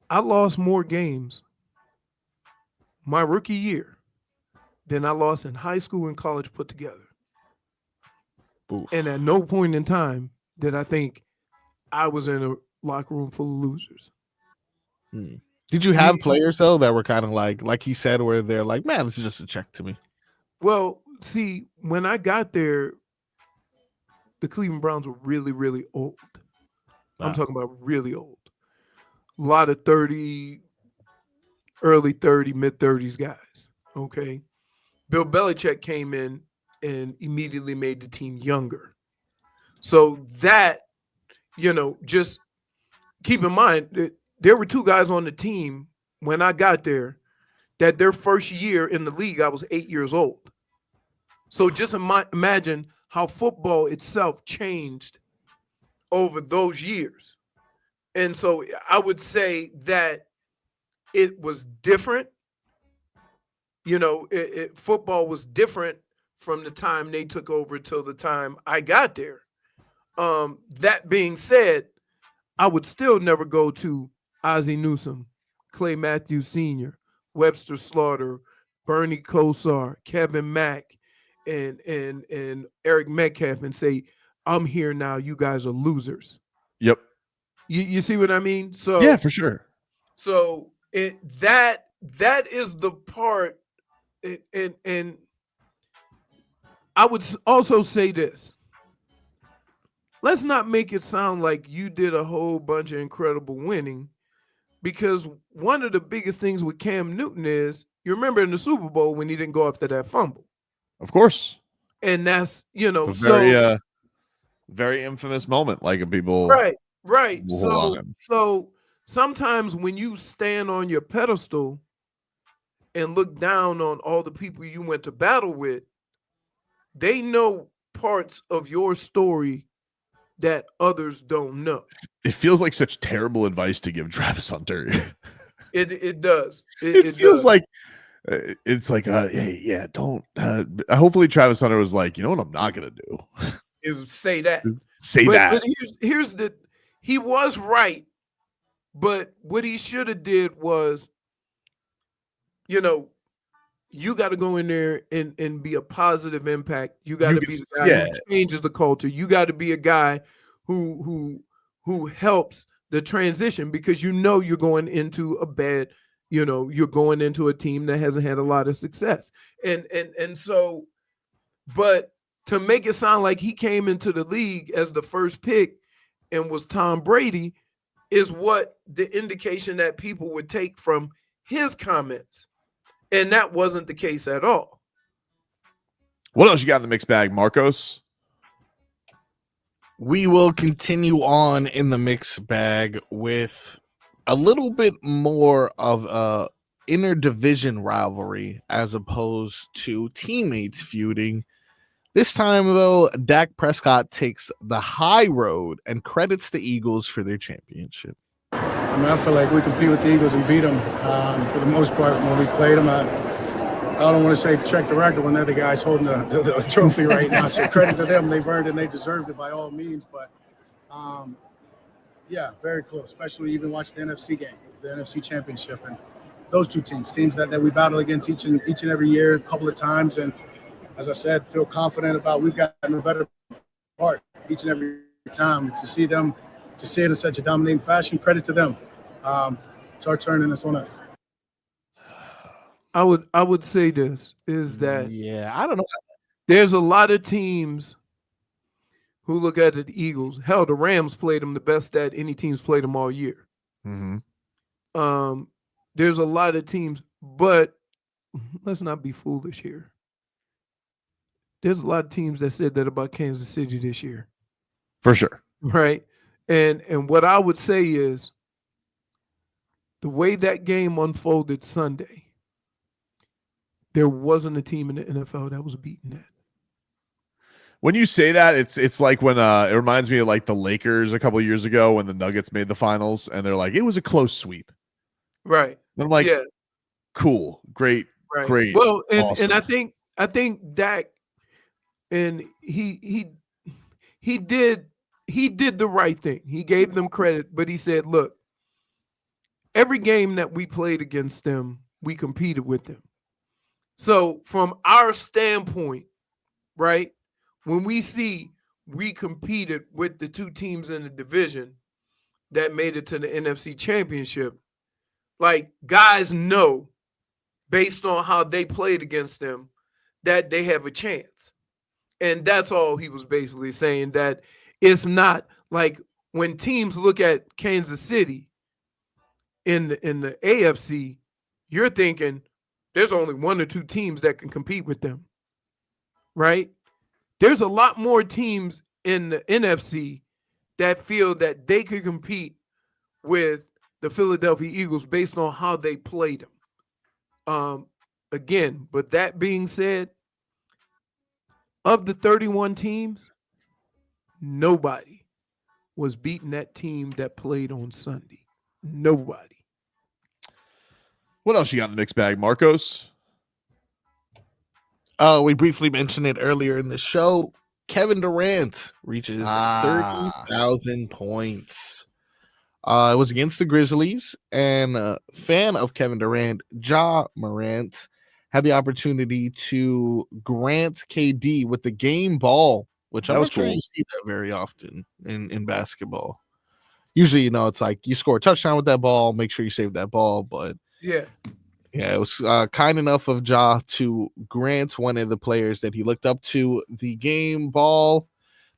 I lost more games my rookie year than I lost in high school and college put together. Oof. And at no point in time did I think I was in a locker room full of losers. Did you have players, though, that were kind of like he said, where they're like, man, this is just a check to me? Well, see, when I got there, the Cleveland Browns were really, really old. I'm talking about really old. A lot of 30, early 30, mid-30s guys, okay? Bill Belichick came in and immediately made the team younger. So that, just keep in mind that there were two guys on the team when I got there that their first year in the league, I was 8 years old. So just imagine how football itself changed over those years. And so I would say that it was different football was different from the time they took over till the time I got there. That being said, I would still never go to Ozzie Newsome, Clay Matthews Sr., Webster Slaughter, Bernie Kosar, Kevin Mack, and Eric Metcalf and say, I'm here now, you guys are losers. Yep. You see what I mean? So yeah, for sure. So that is the part, and I would also say this. Let's not make it sound like you did a whole bunch of incredible winning, because one of the biggest things with Cam Newton is, you remember in the Super Bowl when he didn't go after that fumble. Of course. And that's, a very infamous moment. Like people. Right. So sometimes when you stand on your pedestal and look down on all the people you went to battle with, they know parts of your story that others don't know. It feels like such terrible advice to give Travis Hunter. It does. It feels like it's like hey, don't. Hopefully Travis Hunter was like, you know what I'm not gonna do is say that. But here's he was right, but what he should have did was, you got to go in there and be a positive impact. You got to be the guy who changes the culture. You got to be a guy who helps the transition, because you're going into a bad, you're going into a team that hasn't had a lot of success. And so, but to make it sound like he came into the league as the first pick and was Tom Brady is what the indication that people would take from his comments. And that wasn't the case at all. What else you got in the mixed bag, Marcos? We will continue on in the mixed bag with a little bit more of a interdivision rivalry as opposed to teammates feuding. This time, though, Dak Prescott takes the high road and credits the Eagles for their championship. I feel like we compete with the Eagles and beat them for the most part when we played them. I don't want to say check the record when they're the guys holding the trophy right now. So credit to them. They've earned it and they deserved it by all means. But, yeah, very close, especially even watch the NFC game, the NFC championship. And those two teams that we battle against each and every year a couple of times. And as I said, feel confident about we've gotten a better part each and every time. To see them, to see it in such a dominating fashion, credit to them. It's our turn and it's on us. I would say this is that I don't know. There's a lot of teams who look at the Eagles. Hell, the Rams played them the best that any team's played them all year. Mm-hmm. There's a lot of teams, but let's not be foolish here. There's a lot of teams that said that about Kansas City this year. For sure. Right. And what I would say is the way that game unfolded Sunday, there wasn't a team in the NFL that was beating that. When you say that, it's like when it reminds me of like the Lakers a couple of years ago when the Nuggets made the finals and they're like, it was a close sweep. Right. And I'm like, cool, great, right. Great. Well, awesome. and I think Dak, and he did the right thing. He gave them credit, but he said, look, every game that we played against them, we competed with them. So from our standpoint, right, when we see we competed with the two teams in the division that made it to the NFC Championship, like guys know based on how they played against them that they have a chance. And that's all he was basically saying, that it's not like when teams look at Kansas City in the AFC, you're thinking there's only one or two teams that can compete with them, right? There's a lot more teams in the NFC that feel that they could compete with the Philadelphia Eagles based on how they played them. Again, but that being said, of the 31 teams, nobody was beating that team that played on Sunday. Nobody. What else you got in the mixed bag, Marcos? We briefly mentioned it earlier in the show. Kevin Durant reaches 30,000 points. It was against the Grizzlies, and a fan of Kevin Durant, Ja Morant, had the opportunity to grant KD with the game ball, which I'm not sure you see that very often in basketball. Usually, it's like you score a touchdown with that ball, make sure you save that ball, but yeah, it was kind enough of Ja to grant one of the players that he looked up to the game ball.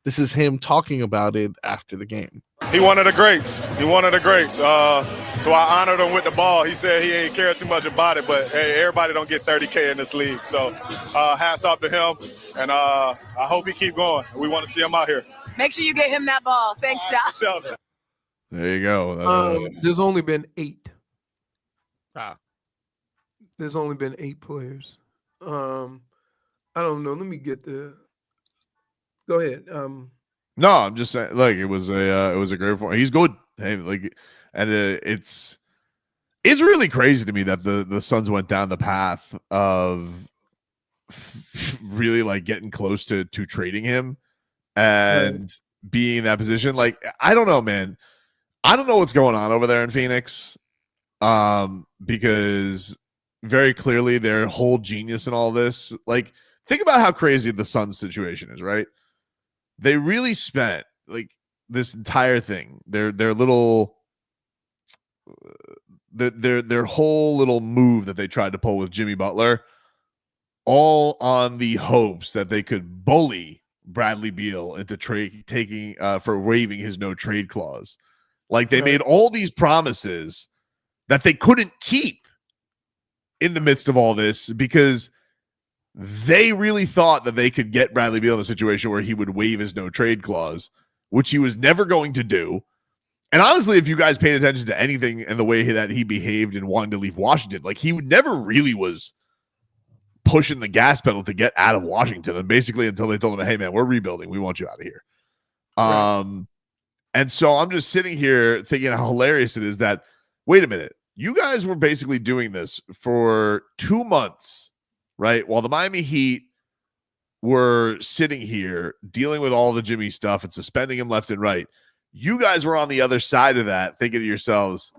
This is him talking about it after the game. He one of the greats. So I honored him with the ball. He said he ain't care too much about it, but hey, everybody don't get 30K in this league. So hats off to him, and I hope he keep going. We want to see him out here. Make sure you get him that ball. Thanks, Ja. There you go. There's only been 8. There's only been 8 players. I don't know. Let me get the. Go ahead. No, I'm just saying, like, it was a great performance. He's good. Hey, like, and it's really crazy to me that the Suns went down the path of really like getting close to trading him and being in that position. Like, I don't know, man. I don't know what's going on over there in Phoenix. Because very clearly their whole genius in all this, like, think about how crazy the Suns situation is, right? They really spent like this entire thing, their little their whole little move that they tried to pull with Jimmy Butler, all on the hopes that they could bully Bradley Beal into taking for waiving his no trade clause. Like, they made all these promises that they couldn't keep in the midst of all this because they really thought that they could get Bradley Beal in a situation where he would waive his no trade clause, which he was never going to do. And honestly, if you guys paid attention to anything and the way that he behaved and wanted to leave Washington, like, he never really was pushing the gas pedal to get out of Washington. And basically until they told him, hey man, we're rebuilding. We want you out of here. And so I'm just sitting here thinking how hilarious it is that, wait a minute, you guys were basically doing this for 2 months, right? While the Miami Heat were sitting here dealing with all the Jimmy stuff and suspending him left and right. You guys were on the other side of that thinking to yourselves,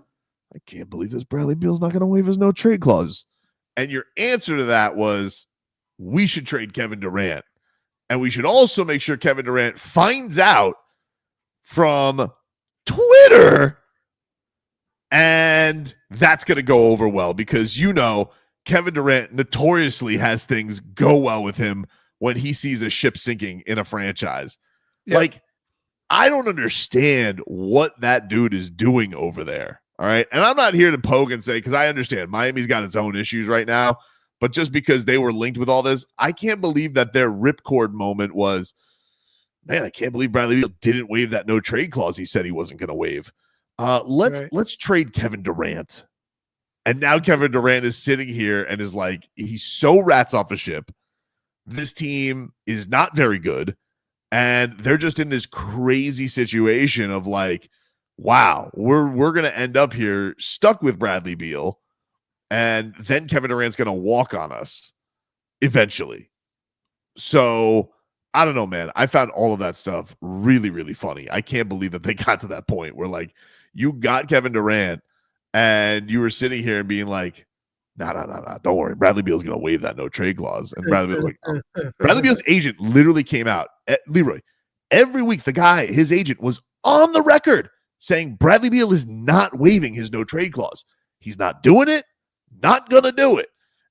I can't believe this Bradley Beal's not going to waive his no trade clause. And your answer to that was, we should trade Kevin Durant. And we should also make sure Kevin Durant finds out from Twitter, and that's going to go over well because, Kevin Durant notoriously has things go well with him when he sees a ship sinking in a franchise. Yep. Like, I don't understand what that dude is doing over there. All right. And I'm not here to poke and say, because I understand Miami's got its own issues right now, but just because they were linked with all this, I can't believe that their ripcord moment was, man, I can't believe Bradley Beal didn't waive that no trade clause he said he wasn't going to waive. Let's trade Kevin Durant. And now Kevin Durant is sitting here and is like, he's so rats off a ship. This team is not very good. And they're just in this crazy situation of like, wow, we're going to end up here stuck with Bradley Beal. And then Kevin Durant's going to walk on us eventually. So I don't know, man. I found all of that stuff really, really funny. I can't believe that they got to that point where, like, you got Kevin Durant and you were sitting here and being like, no, don't worry. Bradley Beal's going to waive that no trade clause. And Bradley Beal's like, oh. Bradley Beal's agent literally came out. Leroy, every week, his agent was on the record saying Bradley Beal is not waiving his no trade clause. He's not doing it, not going to do it.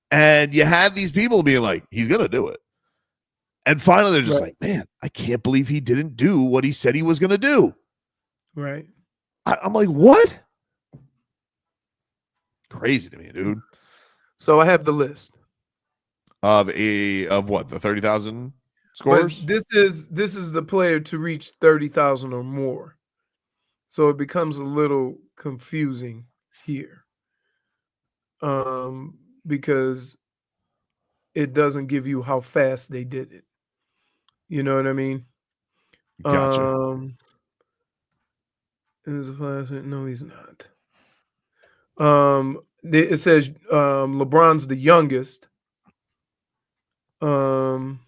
And you had these people being like, he's going to do it. And finally, they're just like, man, I can't believe he didn't do what he said he was going to do. Right. I'm like, what? Crazy to me, dude. So I have the list of what, the 30,000 scores. But this is the player to reach 30,000 or more. So it becomes a little confusing here, because it doesn't give you how fast they did it. You know what I mean? Gotcha. No, he's not. It says LeBron's the youngest. Um,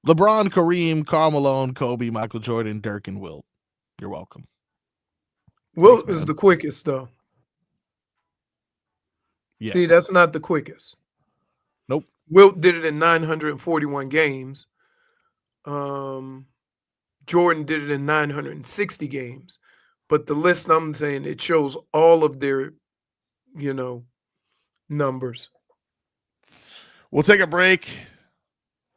LeBron, Kareem, Karl Malone, Kobe, Michael Jordan, Dirk, and Wilt. You're welcome. Wilt Thanks, is man. the quickest though. Yeah. See, that's not the quickest. Nope. Wilt did it in 941 games. Jordan did it in 960 games. But the list I'm saying, it shows all of their, numbers. We'll take a break.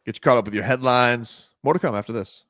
Get you caught up with your headlines. More to come after this.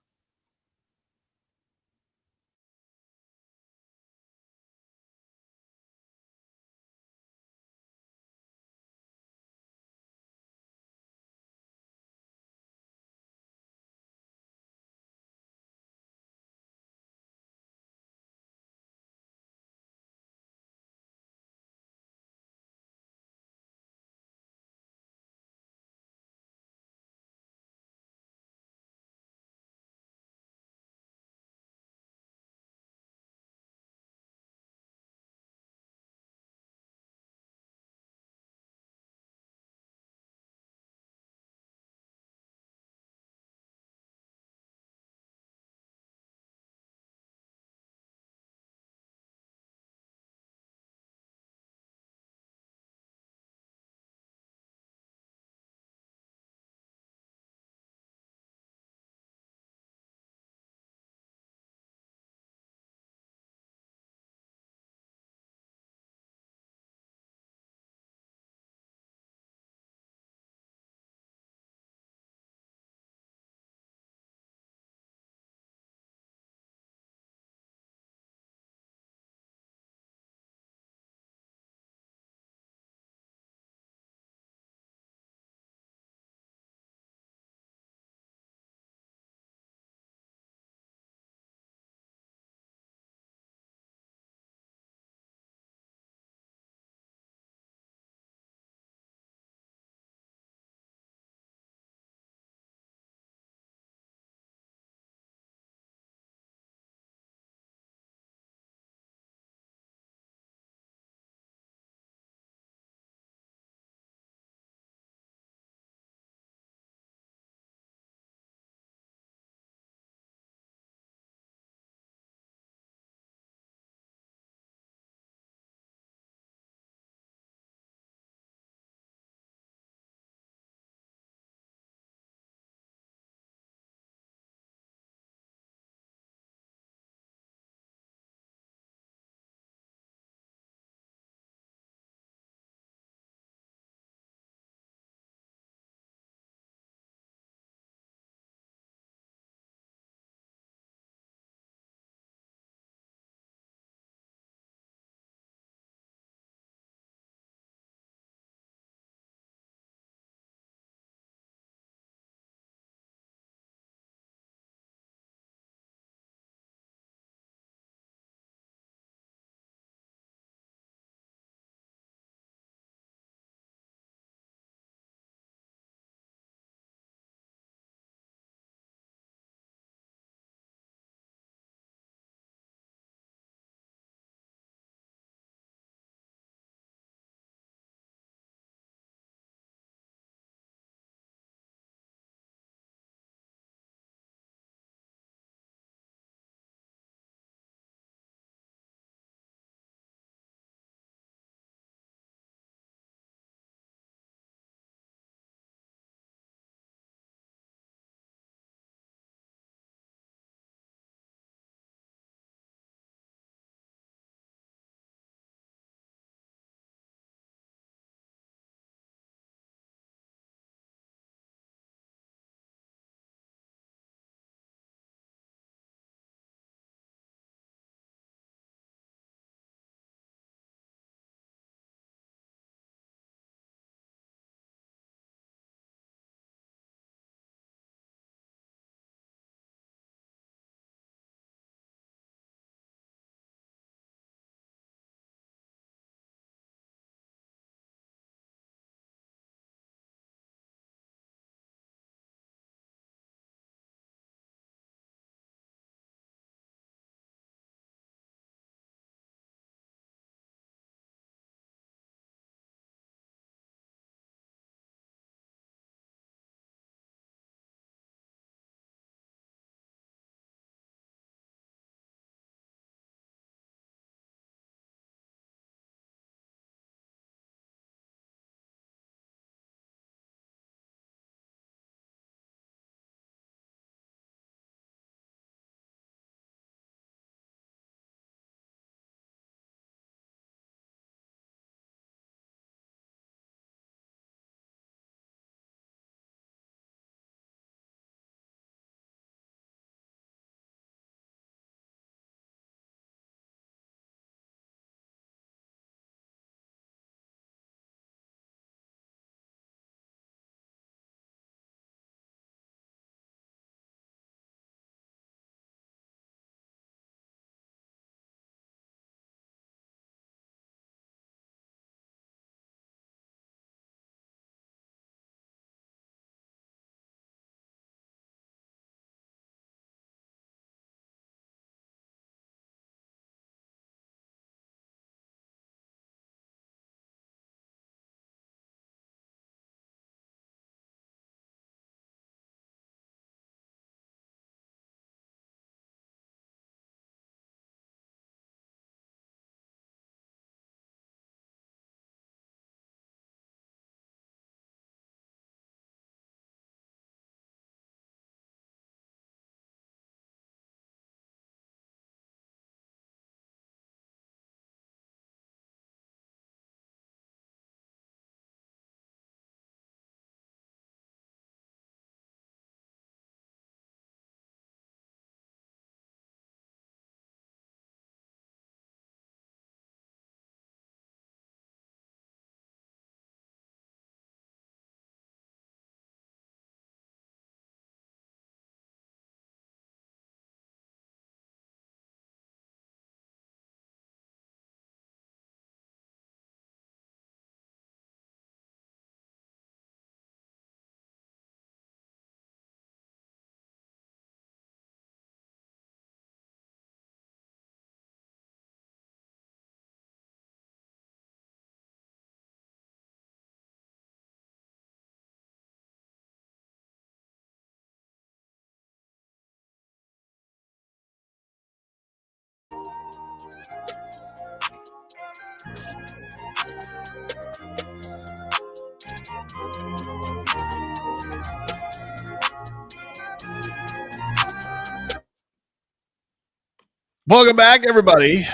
Welcome back, everybody.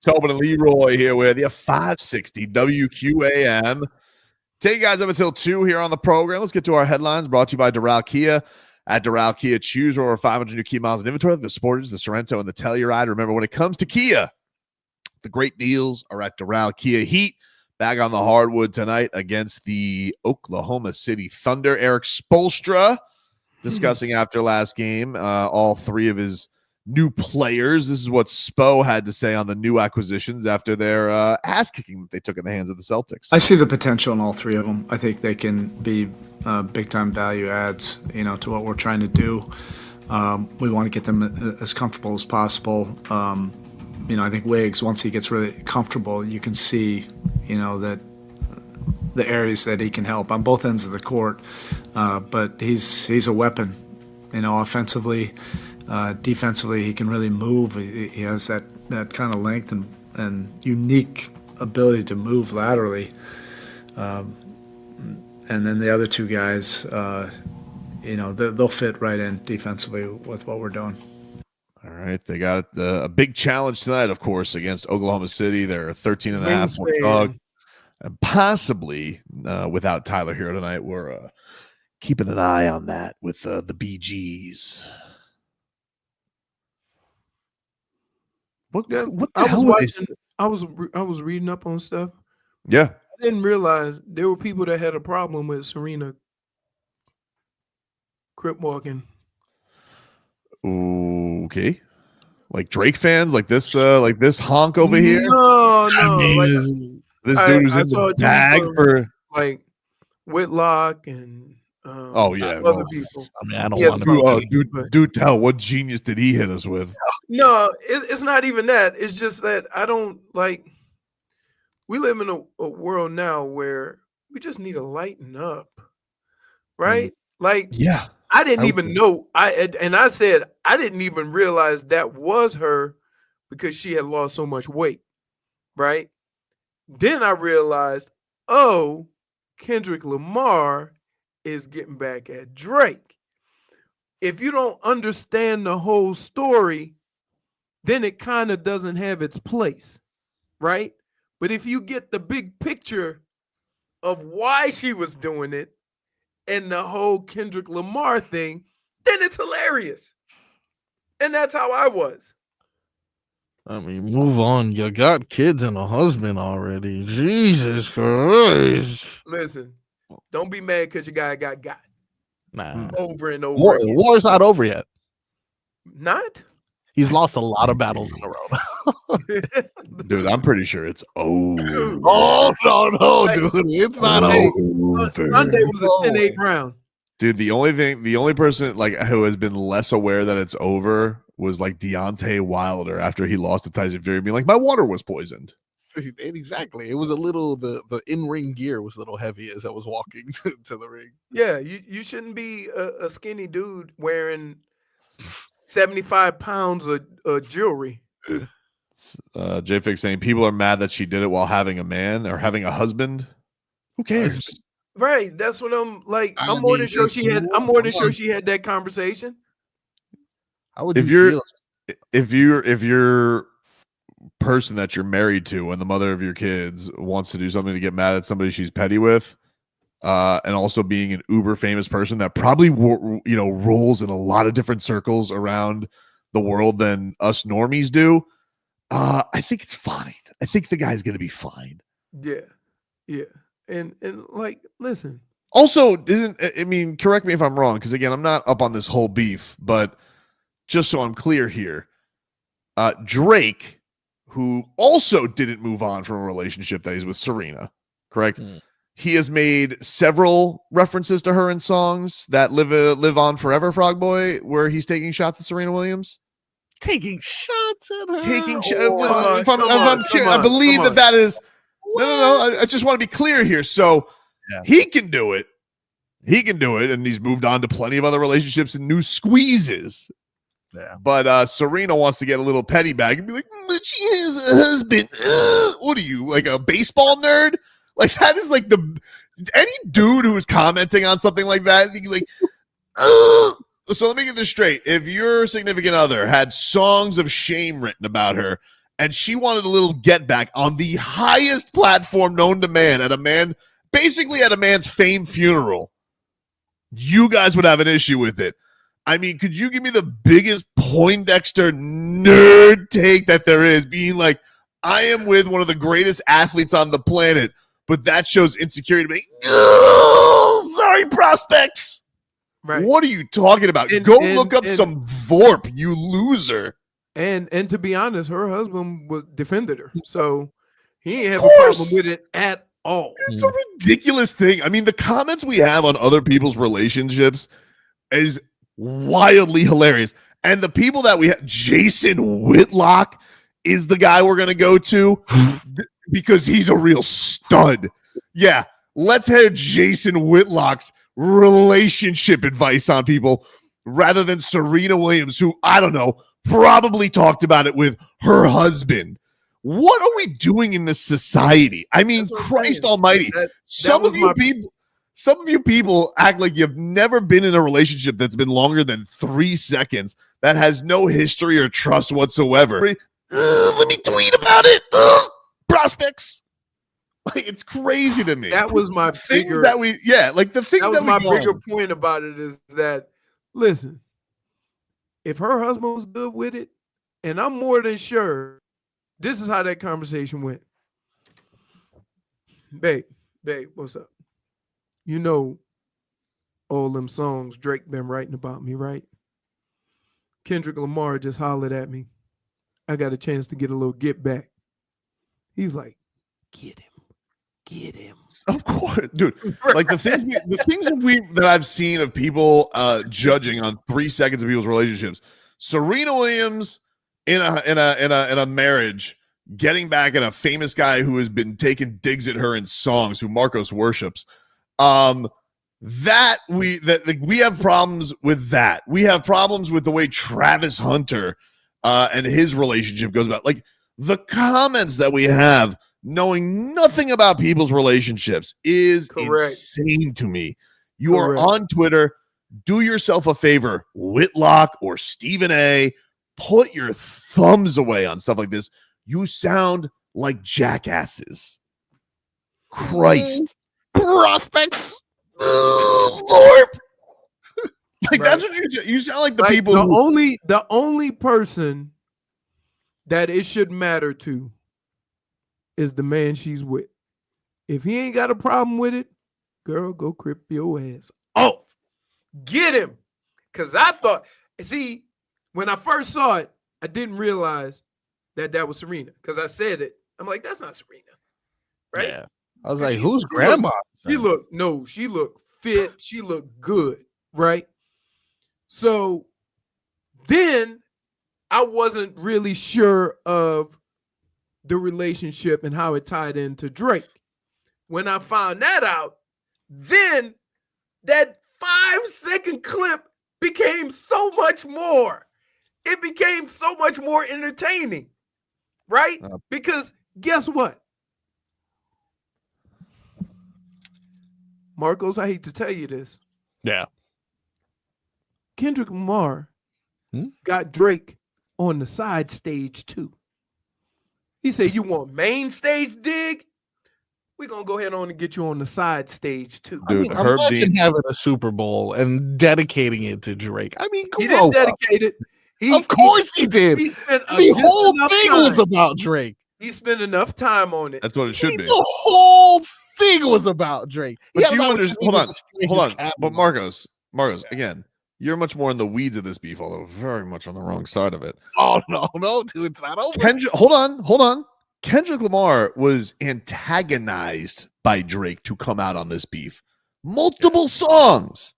Tobin and Leroy here with you, 560 WQAM. Take you guys up until 2 here on the program. Let's get to our headlines brought to you by Doral Kia. At Doral Kia, choose over 500 new Kia miles in inventory, the Sportage, the Sorento, and the Telluride. Remember, when it comes to Kia, the great deals are at Doral Kia. Heat back on the hardwood tonight against the Oklahoma City Thunder. Erik Spoelstra discussing after last game all 3 of his new players. This is what Spo had to say on the new acquisitions after their ass kicking that they took in the hands of the Celtics. I see the potential in all 3 of them. I think they can be big time value adds, to what we're trying to do. We want to get them as comfortable as possible. I think Wiggs, once he gets really comfortable, you can see, that the areas that he can help on both ends of the court. But he's a weapon, offensively. Defensively, he can really move. He has that kind of length and unique ability to move laterally. And then the other 2 guys, they'll fit right in defensively with what we're doing. All right. They got a big challenge tonight, of course, against Oklahoma City. They're a 13.5-point dog. And possibly without Tyler Herro tonight, we're keeping an eye on that with the BGs. What the hell I was reading up on stuff. Yeah. I didn't realize there were people that had a problem with Serena crip walking. Okay. Like Drake fans, like this honk over here. No. This dude who's in the bag for like Whitlock and other people. I mean, I don't want to. Dude, tell what genius did he hit us with? No, it's not even that. It's just that I don't like. We live in a world now where we just need to lighten up, right? Like, yeah, I didn't even know. I said I didn't even realize that was her because she had lost so much weight, right? Then I realized, Kendrick Lamar is getting back at Drake. If you don't understand the whole story, then it kind of doesn't have its place, right? But if you get the big picture of why she was doing it and the whole Kendrick Lamar thing, then it's hilarious. And that's how I was. I mean, move on. You got kids and a husband already. Jesus Christ. Listen, don't be mad because your guy got. Nah. Over and over. War's not over yet. Not? He's lost a lot of battles in a row. Dude, I'm pretty sure it's over. Oh, no, dude. It's not over. Sunday was a 10-8 round. Dude, the only person who has been less aware that it's over was Deontay Wilder after he lost to Tyson Fury, being like, my water was poisoned. Exactly. It was a little, the in-ring gear was a little heavy as I was walking to the ring. Yeah, you shouldn't be a skinny dude wearing 75 pounds of jewelry. J-Fix saying people are mad that she did it while having a man or having a husband. Who cares? Right. That's what I'm like. I'm more than sure she had that conversation. How would you feel? If you're person that you're married to and the mother of your kids wants to do something to get mad at somebody she's petty with, and also being an uber famous person that probably rolls in a lot of different circles around the world than us normies do, I think it's fine. I think the guy's gonna be fine. Yeah. And listen. Also, correct me if I'm wrong, because again, I'm not up on this whole beef, but just so I'm clear here, Drake, who also didn't move on from a relationship that he's with Serena, correct? He has made several references to her in songs that live on forever, Frog Boy, where he's taking shots at Serena Williams. Taking shots at her. I believe that is. No. I just want to be clear here. So he can do it. He can do it, and he's moved on to plenty of other relationships and new squeezes. Yeah. But Serena wants to get a little petty bag and be like, but she has a husband. What are you, like a baseball nerd? Like that is like any dude who is commenting on something like that, like, so let me get this straight. If your significant other had songs of shame written about her and she wanted a little get back on the highest platform known to man, basically at a man's fame funeral, you guys would have an issue with it. I mean, could you give me the biggest Poindexter nerd take that there is, being like, I am with one of the greatest athletes on the planet, but that shows insecurity to me. Sorry, prospects. Right. What are you talking about? Go look up some VORP, you loser. And to be honest, her husband defended her, so he ain't have a problem with it at all. It's a ridiculous thing. I mean, the comments we have on other people's relationships is wildly hilarious. And the people that we have, Jason Whitlock is the guy we're going to go to because he's a real stud. Yeah, let's hear Jason Whitlock's relationship advice on people rather than Serena Williams, who, I don't know, probably talked about it with her husband. What are we doing in this society? I mean, Christ almighty. Some of you people act like you've never been in a relationship that's been longer than 3 seconds, that has no history or trust whatsoever. Let me tweet about it. Prospects. Like, it's crazy to me. That was my things that we, the things that was my bigger on. point about it is that, listen, if her husband was good with it, and I'm more than sure, this is how that conversation went. Babe, what's up? You know all them songs Drake been writing about me, right? Kendrick Lamar just hollered at me. I got a chance to get a little get back. He's like, get him. Of course, dude. Like the things that I've seen of people judging on 3 seconds of people's relationships. Serena Williams in a marriage, getting back at a famous guy who has been taking digs at her in songs, who Marcos worships. We have problems with that. We have problems with the way Travis Hunter and his relationship goes about. Like the comments that we have, knowing nothing about people's relationships, is insane to me. You are on Twitter. Do yourself a favor, Whitlock or Stephen A. Put your thumbs away on stuff like this. You sound like jackasses. Christ. Prospects. Lord. Like that's what you sound like. The only person that it should matter to is the man she's with. If he ain't got a problem with it, girl, go crip your ass off. Get him. Because I thought, see, when I first saw it, I didn't realize that was Serena. Because I said it. I'm like, that's not Serena. Right? Yeah. I was like, who's grandma? She looked fit. She looked good. Right? So then I wasn't really sure of the relationship and how it tied into Drake. When I found that out, then that 5-second clip became so much more. It became so much more entertaining, right? Because guess what? Marcos, I hate to tell you this. Yeah. Kendrick Lamar got Drake on the side stage too. He said, you want main stage dig? We're going to go ahead on and get you on the side stage too. Dude, imagine having a Super Bowl and dedicating it to Drake. I mean, he didn't dedicate it. Of course he did. The whole thing was about Drake. He spent enough time on it. That's what it should be. The whole thing was about Drake. But hold on. But Marcos, again, you're much more in the weeds of this beef, although very much on the wrong side of it. Oh, no, dude, it's not over. Hold on. Kendrick Lamar was antagonized by Drake to come out on this beef. Multiple songs.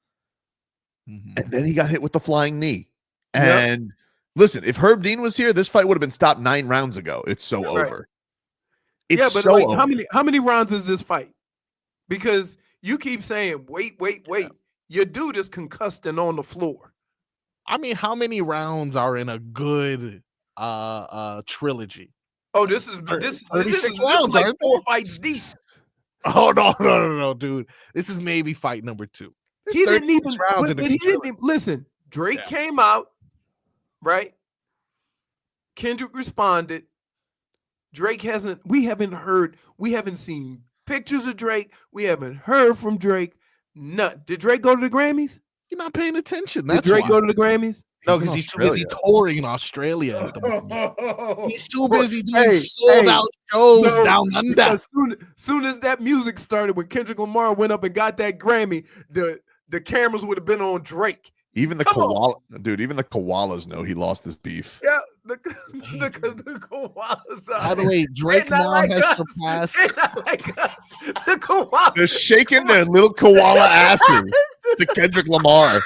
And then he got hit with the flying knee. And listen, if Herb Dean was here, this fight would have been stopped 9 rounds ago. It's so over. It's but so like, over. how many rounds is this fight? Because you keep saying, wait. Your dude is concussed and on the floor. I mean, how many rounds are in a good trilogy? Oh, this is 36 rounds, like aren't 4 fights deep. Oh no, dude. This is maybe fight number 2. There's He didn't 36 even rounds but, in a but he good didn't trilogy. even listen. Drake came out, right? Kendrick responded. We haven't seen pictures of Drake. We haven't heard from Drake. None. Did Drake go to the Grammys? You're not paying attention. Did That's Drake why. go to the Grammys? No, because he's too busy touring in Australia at the moment. He's too busy doing sold-out shows down under. As soon as that music started, when Kendrick Lamar went up and got that Grammy, the cameras would have been on Drake. Even the koalas know he lost this beef. Yeah, the koalas. By the way, Drake now has surpassed. The koalas. They're shaking their little koala asses to Kendrick Lamar.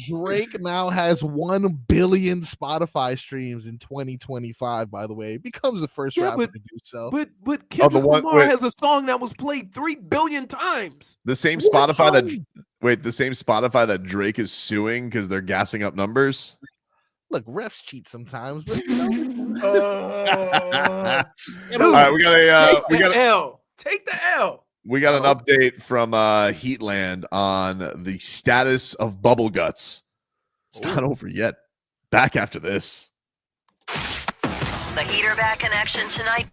Drake now has 1 billion Spotify streams in 2025. By the way, it becomes the first rapper to do so. But Kendrick Lamar has a song that was played 3 billion times. The same Spotify that Drake is suing because they're gassing up numbers. Look, refs cheat sometimes, but all right, we got L. Take the L. We got an update from Heatland on the status of Bubble Guts. It's not over yet. Back after this. The Heat are back in action tonight.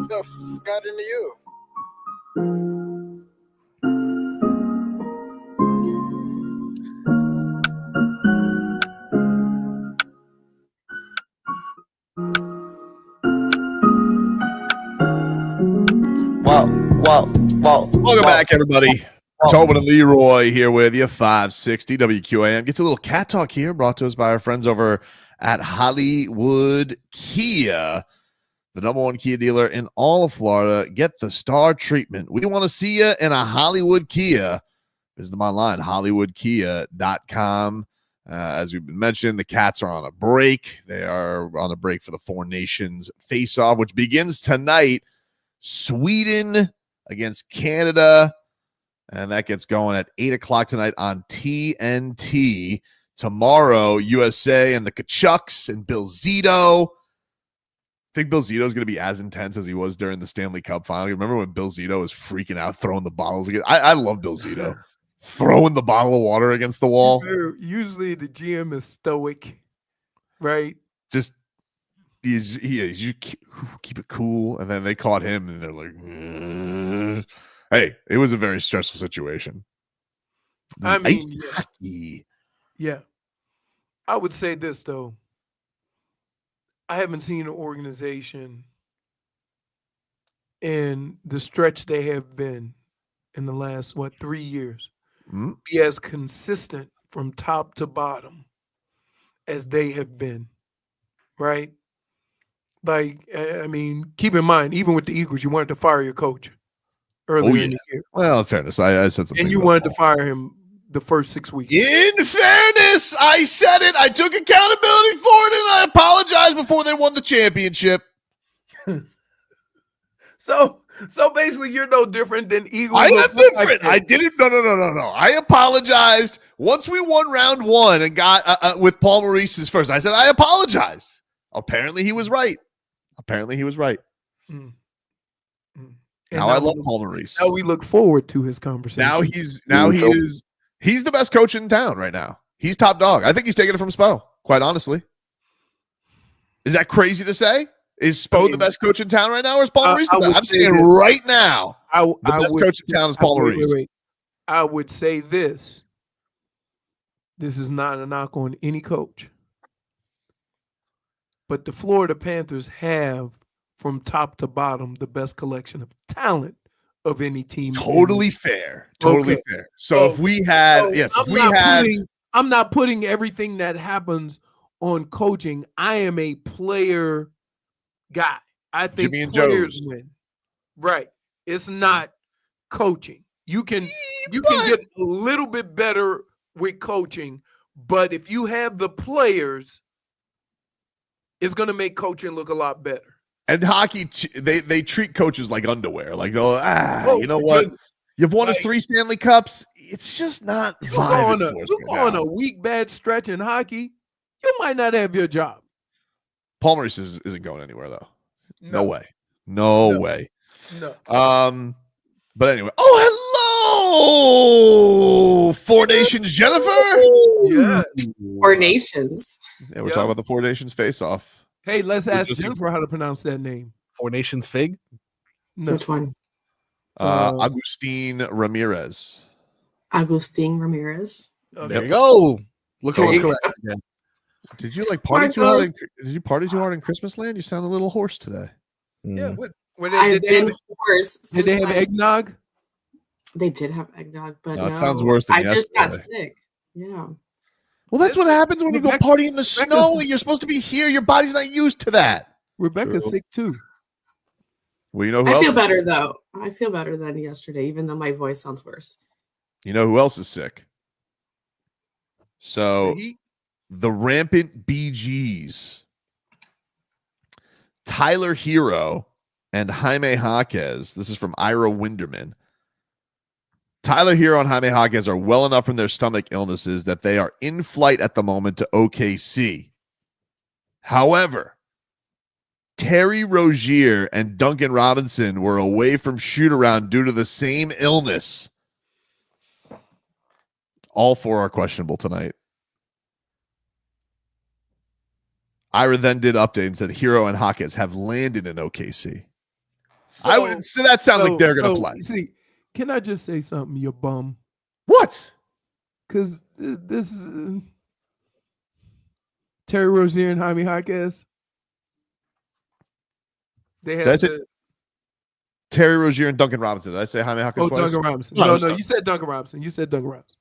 got into you? Welcome back, everybody. Tobin and Leroy here with you, 560 WQAM. Gets a little cat talk here, brought to us by our friends over at Hollywood Kia, the #1 Kia dealer in all of Florida. Get the star treatment. We want to see you in a Hollywood Kia. Visit them online, hollywoodkia.com. As we've been mentioning, the Cats are on a break. They are on a break for the Four Nations face-off, which begins tonight. Sweden against Canada, and that gets going at 8 o'clock tonight on TNT. Tomorrow, USA and the Kachucks and Bill Zito. I think Bill Zito is going to be as intense as he was during the Stanley Cup final. You remember when Bill Zito was freaking out, throwing the bottles again? I love Bill Zito. Throwing the bottle of water against the wall. Usually the GM is stoic, right? Just you keep it cool, and then they caught him, and they're like, "Hey, it was a very stressful situation." I mean, yeah. I would say this though: I haven't seen an organization in the stretch they have been in the last 3 years be as consistent from top to bottom as they have been, right? Like, I mean, keep in mind, even with the Eagles, you wanted to fire your coach earlier in the year. Well, in fairness, I said something. And you wanted to fire him the first 6 weeks. In fairness, I said it. I took accountability for it, and I apologized before they won the championship. So basically, you're no different than Eagles. I am different. I didn't. No. I apologized once we won round one and got with Paul Maurice's first. I said I apologize. Apparently, he was right. Now I love Paul Maurice. Now we look forward to his conversation. He's the best coach in town right now. He's top dog. I think he's taking it from Spo, quite honestly. Is that crazy to say? Is Spo the best coach in town right now, or is Paul Maurice the best? I'm saying right now, the best coach in town is Paul Maurice. Wait. I would say this. This is not a knock on any coach. But the Florida Panthers have, from top to bottom, the best collection of talent of any team. Totally fair. Totally fair. So if we had, I'm not putting everything that happens on coaching. I am a player guy. I think Jimmy and players Joe's. win. Right. It's not coaching. You can get a little bit better with coaching, but if you have the players, it's going to make coaching look a lot better. And hockey, they treat coaches like underwear. Like, you know what? You've won us 3 Stanley Cups. It's just not vibing for us You go on a weak, bad stretch in hockey, you might not have your job. Paul Maurice isn't going anywhere, though. No way. No way. No. But anyway. Oh, hello, Four Nations Jennifer. Yeah. Four Nations. Yeah, we're talking about the Four Nations face-off. Hey, let's ask Jennifer how to pronounce that name. Four Nations Fig? No. Which one? Agustin Ramirez. Agustin Ramirez. There you go. Look who was correct again. Did you party too hard? Did you party too hard in Christmas land? You sound a little hoarse today. Yeah. I've been hoarse. Did they have eggnog? They did have eggnog, but no, it sounds worse than yesterday. I just got sick. Yeah. Well, that's what happens when you go party in the snow and you're supposed to be here. Your body's not used to that. Rebecca's sick too. Well, you know who I else feel better though. I feel better than yesterday, even though my voice sounds worse. You know who else is sick? So the rampant BGs, Tyler Herro and Jaime Jaquez. This is from Ira Winderman. Tyler Herro and Jaime Jaquez are well enough from their stomach illnesses that they are in flight at the moment to OKC. However, Terry Rozier and Duncan Robinson were away from shoot-around due to the same illness. All 4 are questionable tonight. Ira then did update and said Herro and Jaquez have landed in OKC. So that sounds like they're going to play. See, can I just say something, you bum? What? Because this is Terry Rozier and Jaime Jaquez. They had Terry Rozier and Duncan Robinson. Did I say Jaime Jaquez? Oh, twice? Duncan Robinson. No, you said Duncan Robinson. You said Duncan Robinson.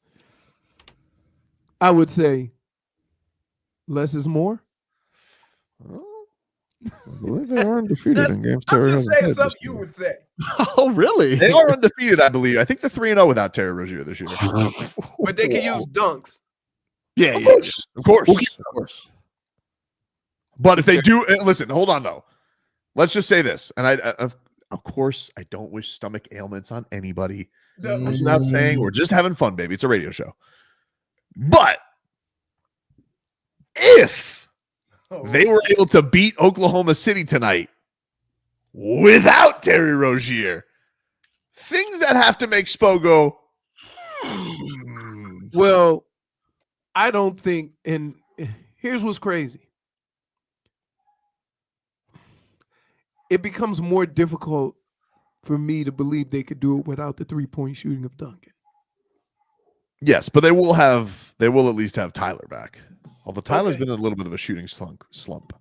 I would say less is more. I believe they are undefeated in games. I'm just saying something you would say. Oh, really? They are undefeated, I believe. I think they're 3-0 without Terry Rozier this year. But they can use dunks. Yeah, of course. But if they do, listen, hold on though. Let's just say this, and of course, I don't wish stomach ailments on anybody. I'm not saying we're just having fun, baby. It's a radio show. But if they were able to beat Oklahoma City tonight without Terry Rozier, things that have to make Spo go, Well, I don't think, and here's what's crazy. It becomes more difficult for me to believe they could do it without the three-point shooting of Duncan. yes, but they will at least have Tyler back. Although Tyler's been in a little bit of a shooting slump.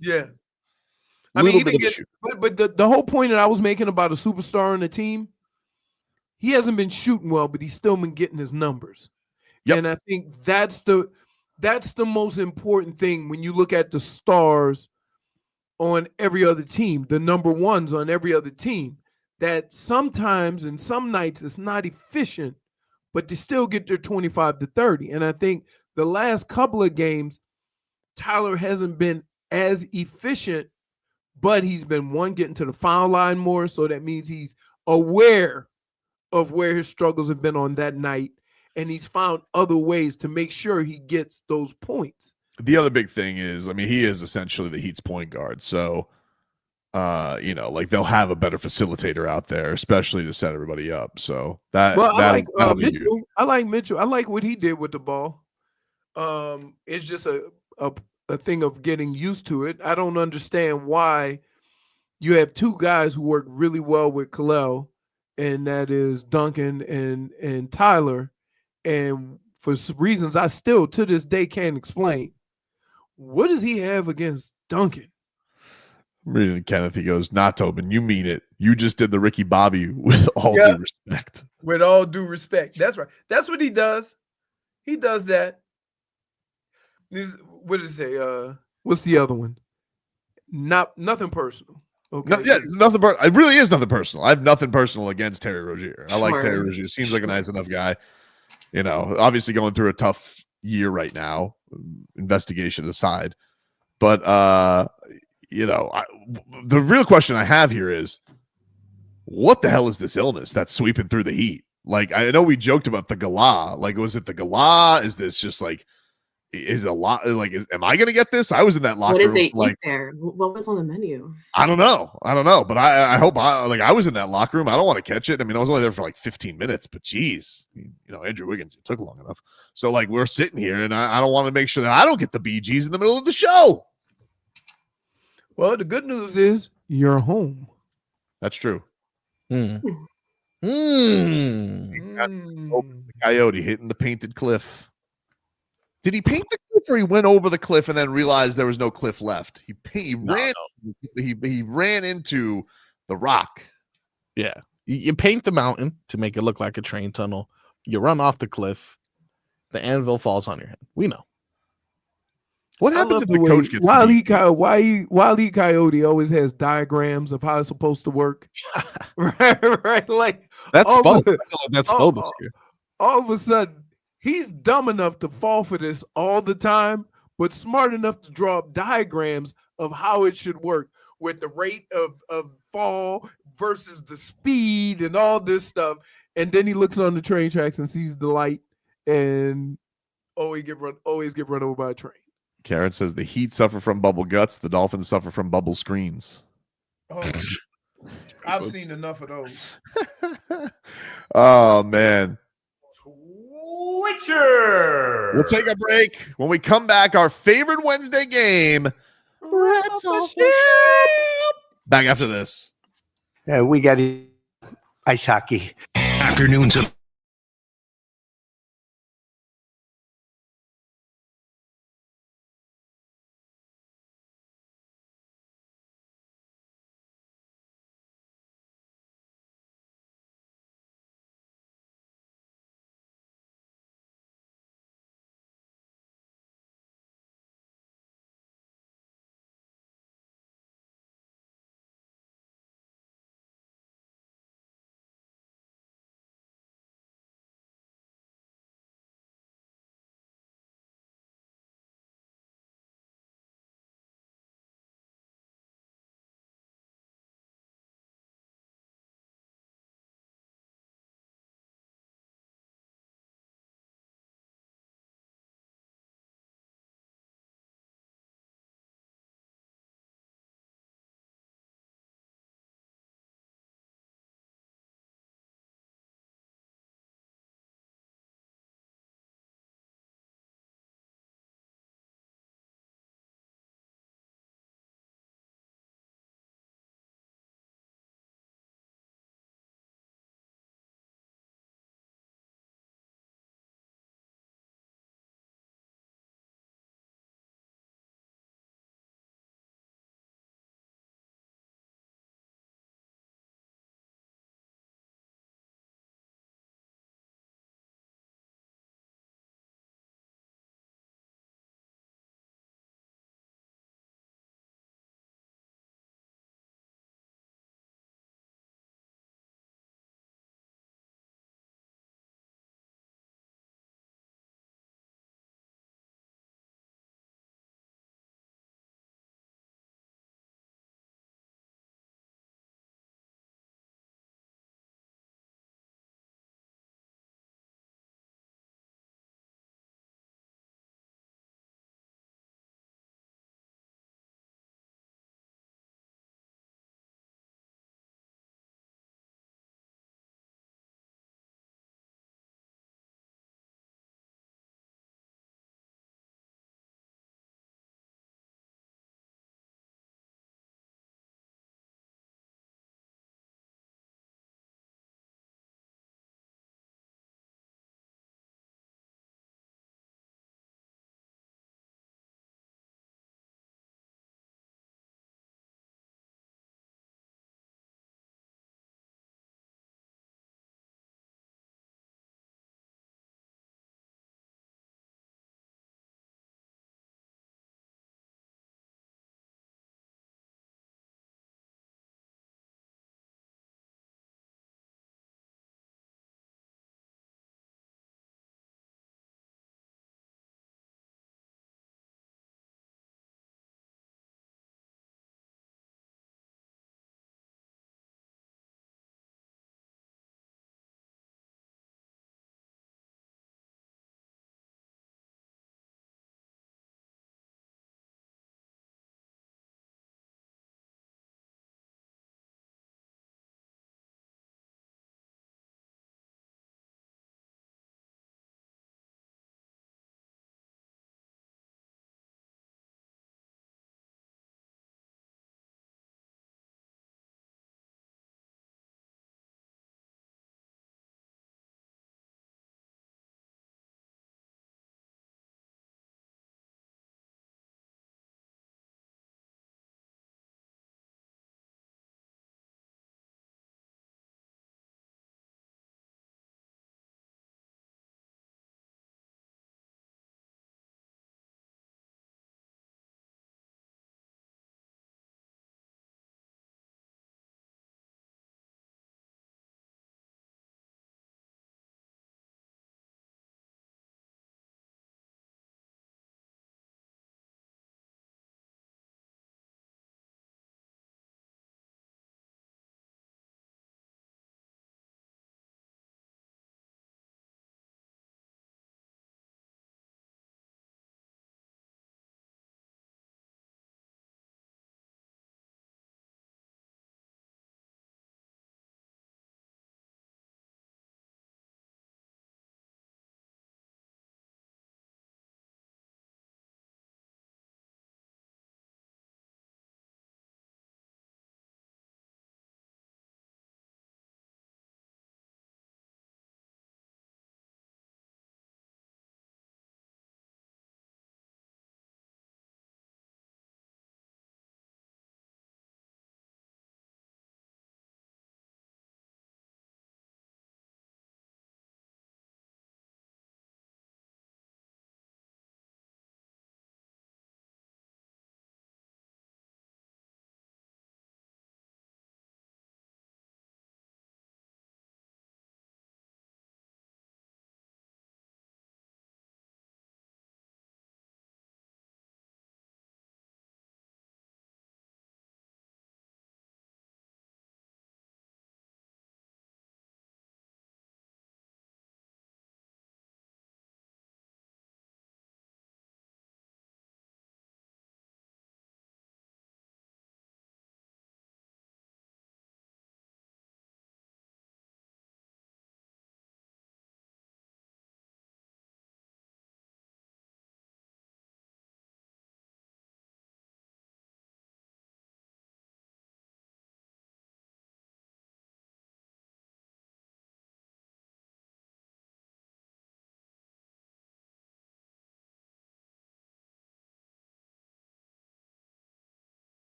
Yeah. I mean, but the whole point that I was making about a superstar on the team, he hasn't been shooting well, but he's still been getting his numbers. Yep. And I think that's the most important thing when you look at the stars on every other team, the number ones on every other team, that sometimes and some nights it's not efficient, but they still get their 25 to 30. And I think the last couple of games, Tyler hasn't been as efficient, but he's been getting to the foul line more. So that means he's aware of where his struggles have been on that night. And he's found other ways to make sure he gets those points. The other big thing is, I mean, he is essentially the Heat's point guard. So, like they'll have a better facilitator out there, especially to set everybody up. So that'll be huge. I like Mitchell. I like what he did with the ball. It's just a thing of getting used to it. I don't understand why you have two guys who work really well with Kalel, and that is Duncan and Tyler. And for reasons I still to this day can't explain, what does he have against Duncan? Reading Kenneth, he goes, "Not Tobin, you mean it. You just did the Ricky Bobby with all due respect." With all due respect. That's right. That's what he does. He does that. What did it say? What's the other one? Nothing personal. Okay. Nothing. It really is nothing personal. I have nothing personal against Terry Rozier. I like Terry Rozier. Seems like a nice enough guy. Obviously going through a tough year right now, investigation aside. But, the real question I have here is, what the hell is this illness that's sweeping through the Heat? Like, I know we joked about the Gala. Like, was it the Gala? Is this just like, am I going to get this? I was in that locker room. What did they eat there? What was on the menu? I don't know. But I hope I was in that locker room. I don't want to catch it. I mean, I was only there for like 15 minutes, but geez, Andrew Wiggins, it took long enough. So like we're sitting here and I don't want to make sure that I don't get the BGs in the middle of the show. Well, the good news is you're home. That's true. The Coyote hitting the painted cliff. Did he paint the cliff or he went over the cliff and then realized there was no cliff left? He ran into the rock. Yeah. You paint the mountain to make it look like a train tunnel. You run off the cliff. The anvil falls on your head. We know. What happens if the coach gets Wile E. Coyote always has diagrams of how it's supposed to work. right? Like that's Spo. That's Spo this year. All of a sudden, he's dumb enough to fall for this all the time, but smart enough to draw up diagrams of how it should work with the rate of fall versus the speed and all this stuff. And then he looks on the train tracks and sees the light and always get run over by a train. Karen says the Heat suffer from bubble guts. The Dolphins suffer from bubble screens. Oh, I've seen enough of those. Oh, man. Witcher. We'll take a break. When we come back, our favorite Wednesday game. Back after this. We got ice hockey. Afternoons of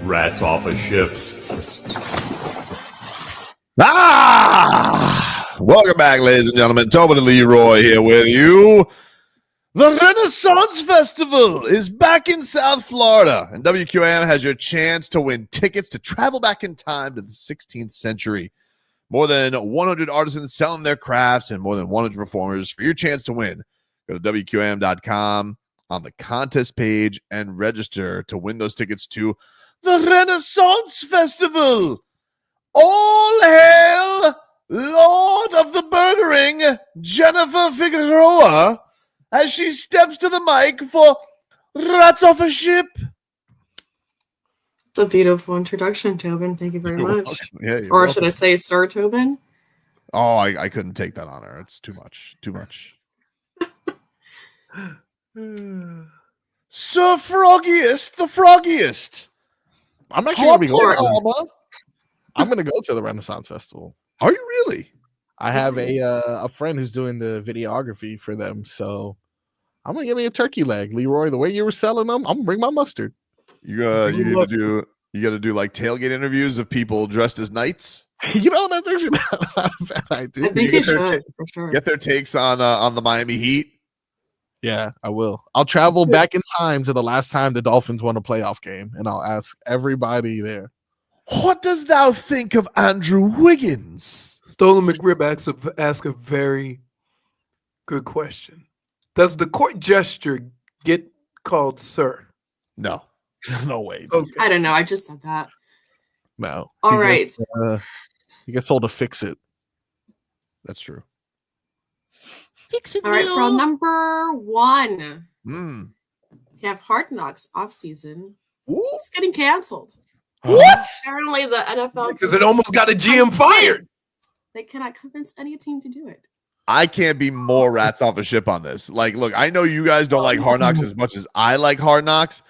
Rats off a ship. Welcome back, ladies and gentlemen. Tobin and Leroy here with you. The Renaissance Festival is back in South Florida, and WQAM has your chance to win tickets to travel back in time to the 16th century. More than 100 artisans selling their crafts and more than 100 performers. For your chance to win, go to WQAM.com on the contest page and register to win those tickets to the Renaissance Festival. All hail Lord of the Murdering, Jennifer Figueroa, as she steps to the mic for Rats Off a Ship. It's a beautiful introduction, Tobin. Thank you very much. Yeah, or should I say Sir Tobin? Oh, I couldn't take that honor. It's too much. Too much. Sir Froggiest, the Froggiest. I'm actually going to be going. I'm going to go to the Renaissance Festival. Are you really? I have a friend who's doing the videography for them, so I'm going to give me a turkey leg. Leroy, the way you were selling them, I'm going to bring my mustard. You got to do like tailgate interviews of people dressed as knights. You know, that's actually not a bad idea. I think you should, for sure. Get their takes on the Miami Heat. Yeah, I will. I'll travel back in time to the last time the Dolphins won a playoff game, and I'll ask everybody there. What does thou think of Andrew Wiggins? Stolen McRib ask a very good question. Does the court gesture get called sir? No. No way. Okay. I don't know. I just said that. No. All right. He gets told to fix it. That's true. Fix it. All right. For number 1, we have Hard Knocks Offseason. It's getting canceled. What? Apparently, the NFL because it almost got a GM fired. They cannot convince any team to do it. I can't be more rats off a ship on this. Like, look, I know you guys don't like Hard Knocks as much as I like Hard Knocks.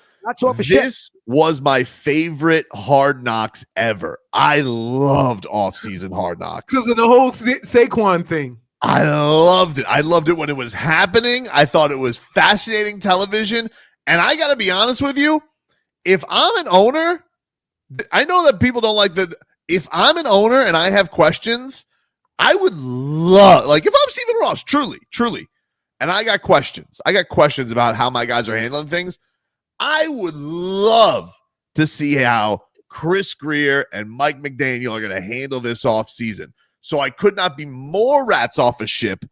This was my favorite Hard Knocks ever. I loved off-season Hard Knocks because of the whole Saquon thing. I loved it. I loved it when it was happening. I thought it was fascinating television. And I got to be honest with you, if I'm an owner, I know that people don't like that. If I'm an owner and I have questions, I would love, like if I'm Stephen Ross, truly, and I got questions about how my guys are handling things, I would love to see how Chris Greer and Mike McDaniel are going to handle this off season. So I could not be more rats off a ship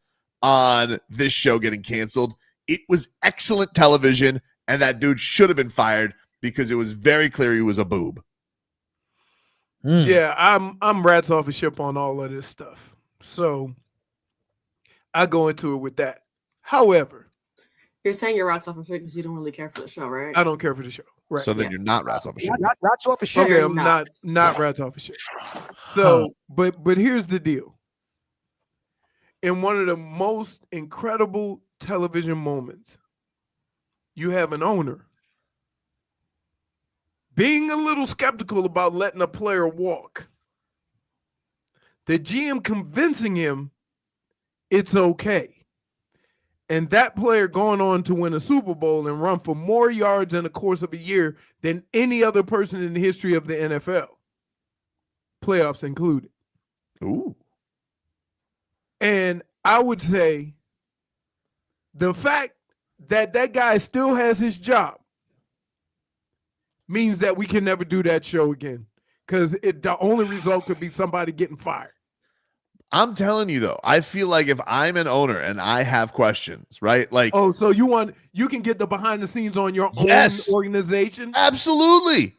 on this show getting canceled. It was excellent television, and that dude should have been fired because it was very clear he was a boob. Yeah, I'm rats off a ship on all of this stuff. So I go into it with that. However, you're saying you're rats off a ship because you don't really care for the show, right? I don't care for the show. Right. So then you're not rats off a ship. Not rats off a ship. Okay, I'm not rats off a ship. So, but here's the deal. In one of the most incredible television moments, you have an owner being a little skeptical about letting a player walk. The GM convincing him it's okay. And that player going on to win a Super Bowl and run for more yards in the course of a year than any other person in the history of the NFL. Playoffs included. Ooh. And I would say the fact that that guy still has his job means that we can never do that show again because the only result could be somebody getting fired. I'm telling you, though, I feel like if I'm an owner and I have questions, right? Like, oh, so you can get the behind the scenes on your own organization? Absolutely.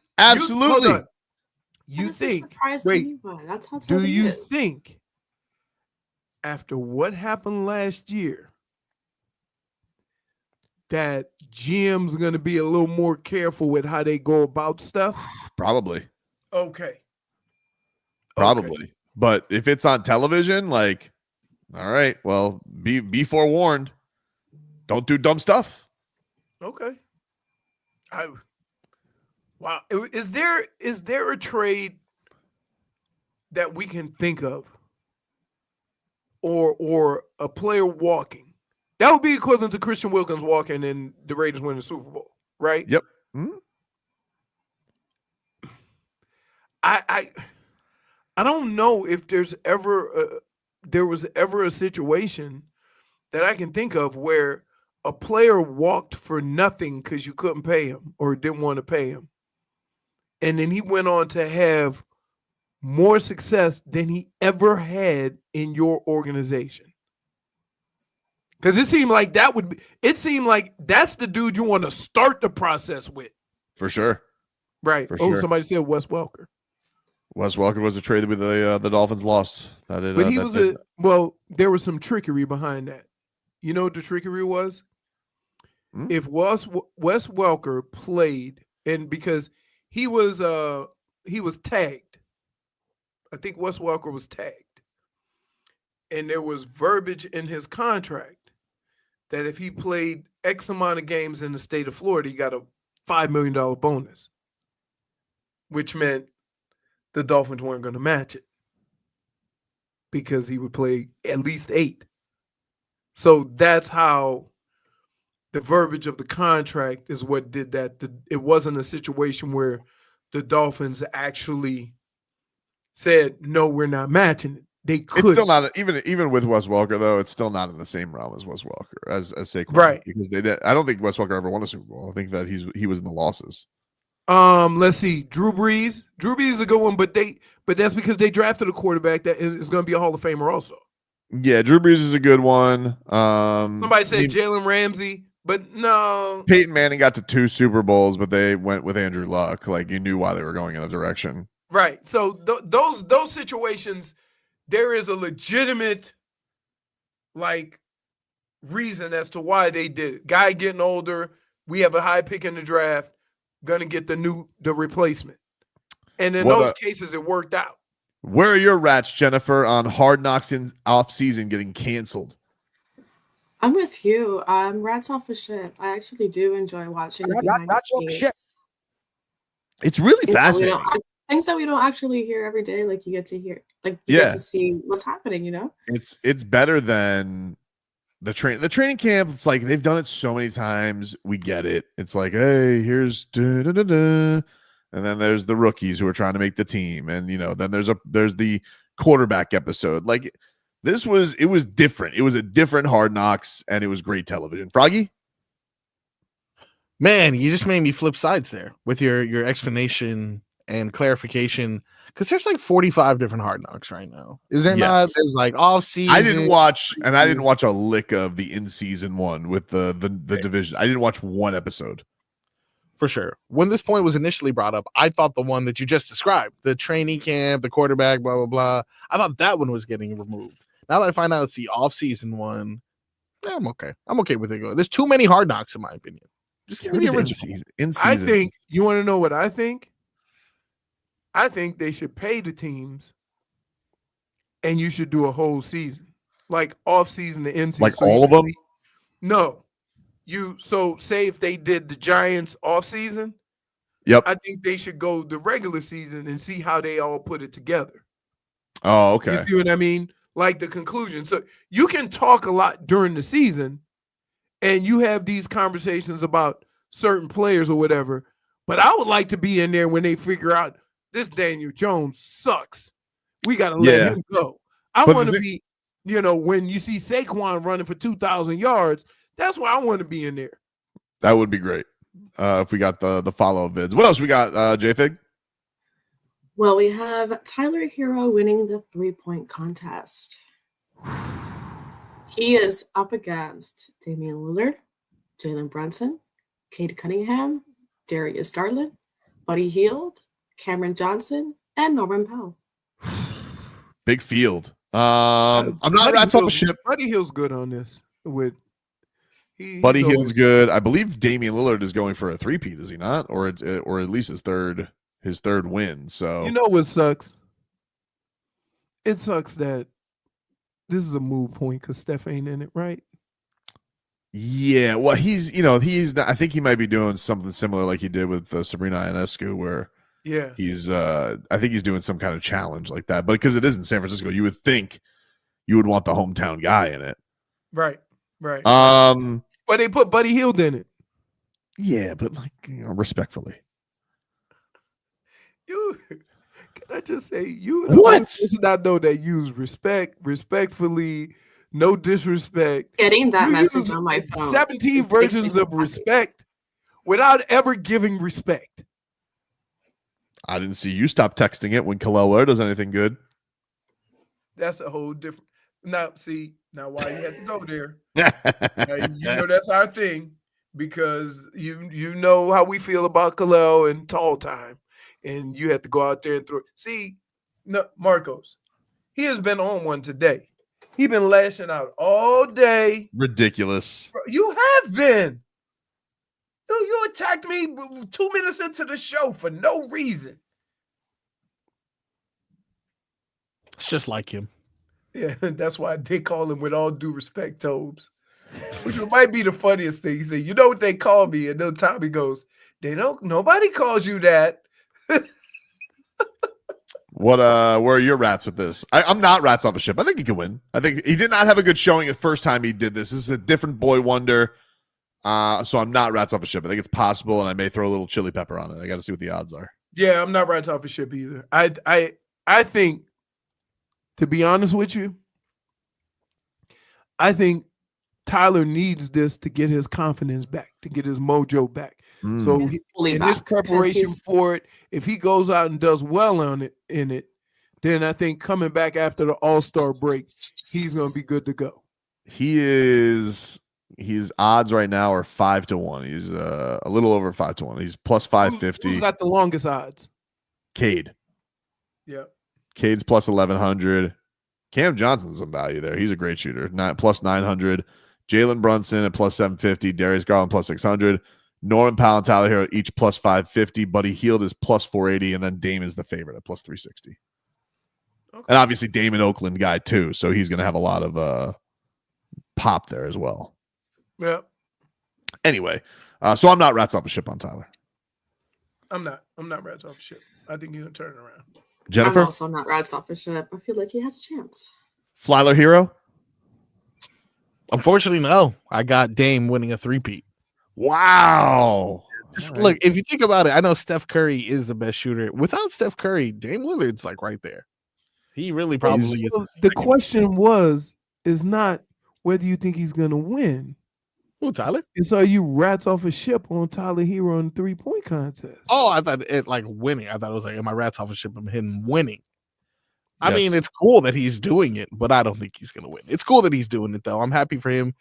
You think, wait, that's how do you think after what happened last year that GM's going to be a little more careful with how they go about stuff? Probably. Okay. Probably. But if it's on television, like, all right, well, be forewarned. Don't do dumb stuff. Okay. Wow. Is there a trade that we can think of or a player walking? That would be equivalent to Christian Wilkins walking and the Raiders winning the Super Bowl, right? Yep. Mm-hmm. I don't know if there was ever a situation that I can think of where a player walked for nothing because you couldn't pay him or didn't want to pay him. And then he went on to have more success than he ever had in your organization. Because it seemed like that's the dude you want to start the process with. For sure. Right. For sure. Somebody said Wes Welker. Wes Welker was a trade that the Dolphins lost. There was some trickery behind that. You know what the trickery was? If Wes Welker played, and because he was tagged. I think Wes Welker was tagged. And there was verbiage in his contract that if he played X amount of games in the state of Florida, he got a $5 million bonus, which meant the Dolphins weren't going to match it because he would play at least 8. So that's how the verbiage of the contract is what did that. It wasn't a situation where the Dolphins actually said, no, we're not matching it. They could. It's still not even with Wes Welker though. It's still not in the same realm as Wes Welker as Saquon, right? Because they did. I don't think Wes Welker ever won a Super Bowl. I think that he was in the losses. Let's see. Drew Brees. Drew Brees is a good one, but that's because they drafted a quarterback that is going to be a Hall of Famer also. Yeah, Drew Brees is a good one. Somebody said Jalen Ramsey, but no. Peyton Manning got to 2 Super Bowls, but they went with Andrew Luck. Like you knew why they were going in that direction. Right. So those situations, there is a legitimate reason as to why they did it. Guy getting older, we have a high pick in the draft, gonna get the replacement. And in those cases, it worked out. Where are your rats, Jennifer, on Hard Knocks in off season getting canceled? I'm with you. Rats off of shit. I actually do enjoy watching the behind the scenes. It's really fascinating. Things that we don't actually hear every day. Like you get to hear, get to see what's happening. You know, it's better than the training camp. It's like they've done it so many times. We get it. It's like, hey, here's and then there's the rookies who are trying to make the team, and then there's the quarterback episode. Like it was different. It was a different Hard Knocks, and it was great television. Froggy, man, you just made me flip sides there with your explanation and clarification, because there's 45 different Hard Knocks right now. Is there not? There's off season. I didn't watch a lick of the in season one with the division. I didn't watch one episode. For sure. When this point was initially brought up, I thought the one that you just described, the training camp, the quarterback, blah blah blah, I thought that one was getting removed. Now that I find out it's the off season one, I'm okay. I'm okay with it going. There's too many Hard Knocks in my opinion. Just give me the original. In season. I think you want to know what I think. I think they should pay the teams, and you should do a whole season, off season to end season. Like all of them? No, say if they did the Giants off season. Yep. I think they should go the regular season and see how they all put it together. Oh, okay. You see what I mean? Like the conclusion. So you can talk a lot during the season, and you have these conversations about certain players or whatever. But I would like to be in there when they figure out this Daniel Jones sucks. We got to let him go. I want to be, when you see Saquon running for 2,000 yards, that's why I want to be in there. That would be great if we got the follow-up vids. What else we got, J-Fig? Well, we have Tyler Herro winning the 3-point contest. He is up against Damian Lillard, Jalen Brunson, Cade Cunningham, Darius Garland, Buddy Hield, Cameron Johnson, and Norman Powell. Big field. I'm not rats off a ship. Buddy Hield's good on this. Buddy Hield's good. I believe Damian Lillard is going for a 3-peat, is he not? Or at least his third win. So you know what sucks? It sucks that this is a moot point because Steph ain't in it, right? Yeah, well, he's not, I think he might be doing something similar like he did with Sabrina Ionescu, where he's I think he's doing some kind of challenge like that. But because it is in San Francisco, you would think you would want the hometown guy in it. Right. But they put Buddy Hield in it. Yeah, but respectfully. I just say you what? Person I know that use respectfully, no disrespect. Getting that You message use on my phone. 17 versions of respect without ever giving respect. I didn't see you stop texting it when Kalel does anything good. That's a whole different. Now, why you have to go there? Now, that's our thing because you know how we feel about Kalel and Tall Time, and you have to go out there and throw. See, no, Marcos, he has been on one today. He's been lashing out all day. Ridiculous. You have been. You attacked me 2 minutes into the show for no reason. It's just like him. Yeah, that's why they call him with all due respect, Tobes. Which might be the funniest thing. He said, you know what they call me? And then Tommy goes, nobody calls you that. Where are your rats with this? I'm not rats off a ship. I think he can win. I think he did not have a good showing the first time he did this. This is a different boy wonder. So I'm not rats off a ship. I think it's possible, and I may throw a little chili pepper on it. I got to see what the odds are. Yeah, I'm not rats off a ship either. I think, to be honest with you, I think Tyler needs this to get his confidence back, to get his mojo back. So in his preparation for it, if he goes out and does well in it, then I think coming back after the All Star break, he's going to be good to go. His odds right now are 5-1. He's a little over 5-1. He's plus 550. Who's got the longest odds? Cade. Yeah. Cade's plus 1100. Cam Johnson's some value there. He's a great shooter. Plus 900. Jalen Brunson at plus 750. Darius Garland plus 600. Norman Powell and Tyler Herro each plus 550. Buddy Hield is plus 480. And then Dame is the favorite at plus 360. Okay. And obviously Dame an Oakland guy too. So he's going to have a lot of pop there as well. Yeah. Anyway, so I'm not rats off a ship on Tyler. I'm not rats off a ship. I think he's going to turn it around. Jennifer? I'm also not rats off a ship. I feel like he has a chance. Flyler Hero? Unfortunately, no. I got Dame winning a three-peat. Wow. Look, if you think about it, I know Steph Curry is the best shooter. Without Steph Curry, Dame Lillard's like right there. He really probably is. The question is not whether you think he's going to win. Who, Tyler? It's are you rats off a ship on Tyler Herro in the 3-point contest? Oh, I thought it like winning. I thought it was like, am I rats off a ship? I'm hitting winning. Yes. I mean, it's cool that he's doing it, but I don't think he's going to win. It's cool that he's doing it, though. I'm happy for him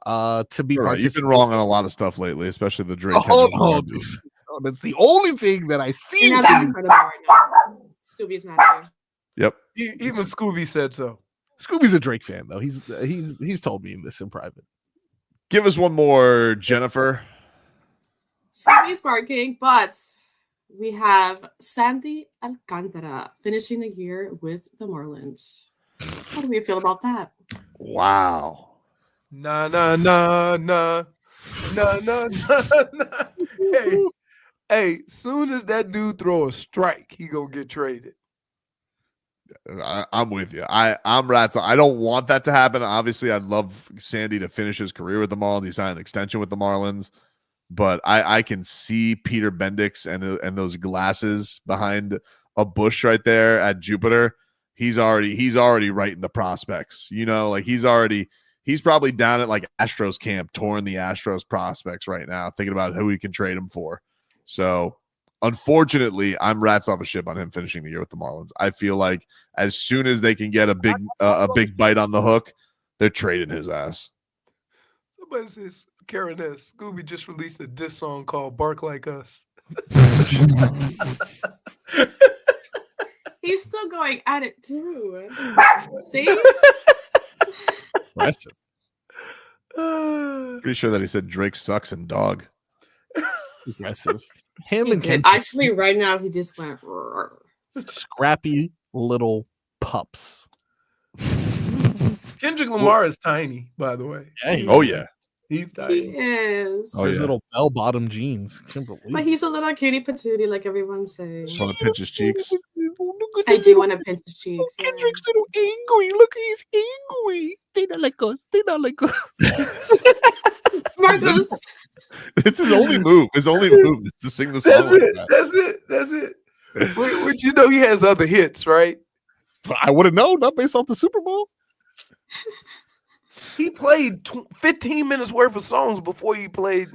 to be. Right. You've been wrong on a lot of stuff lately, especially the Drake. That's the only thing that I see. Scooby's not here. Yep. Even Scooby said so. Scooby's a Drake fan, though. He's told me this in private. Give us one more, Jennifer. Scooby's barking, but we have Sandy Alcantara finishing the year with the Marlins. How do we feel about that? Wow. Nah. Hey, soon as that dude throw a strike, he gonna get traded. I'm with you. I'm rats. I don't want that to happen. Obviously, I'd love Sandy to finish his career with the Marlins. He signed an extension with the Marlins, but I can see Peter Bendix and those glasses behind a bush right there at Jupiter. He's already writing the prospects. You know, like he's probably down at like Astros camp, touring the Astros prospects right now, thinking about who he can trade him for. So unfortunately, I'm rats off a ship on him finishing the year with the Marlins. I feel like as soon as they can get a big bite on the hook, they're trading his ass. Somebody says, Karen S. Scooby just released a diss song called Bark Like Us. He's still going at it too. See? Impressive. Pretty sure that he said Drake sucks and dog. Aggressive. Him He and did. Kendrick. Actually, right now he just went. Scrappy little pups. Kendrick Lamar is tiny, by the way. Yeah. He's tiny. He is. Oh, His yeah. little bell-bottom jeans. Can't believe But it. he's a little cutie patootie, like everyone's saying. Just want to pinch his cheeks. I do want to pinch his cheeks. yeah. Kendrick's little angry. Look, he's angry. They not like us. They not like us. Marcos. It's his only move. His only move is to sing the song. That's it. That's it. Which you know he has other hits, right? I wouldn't know, not based off the Super Bowl. He played 15 minutes worth of songs before he played.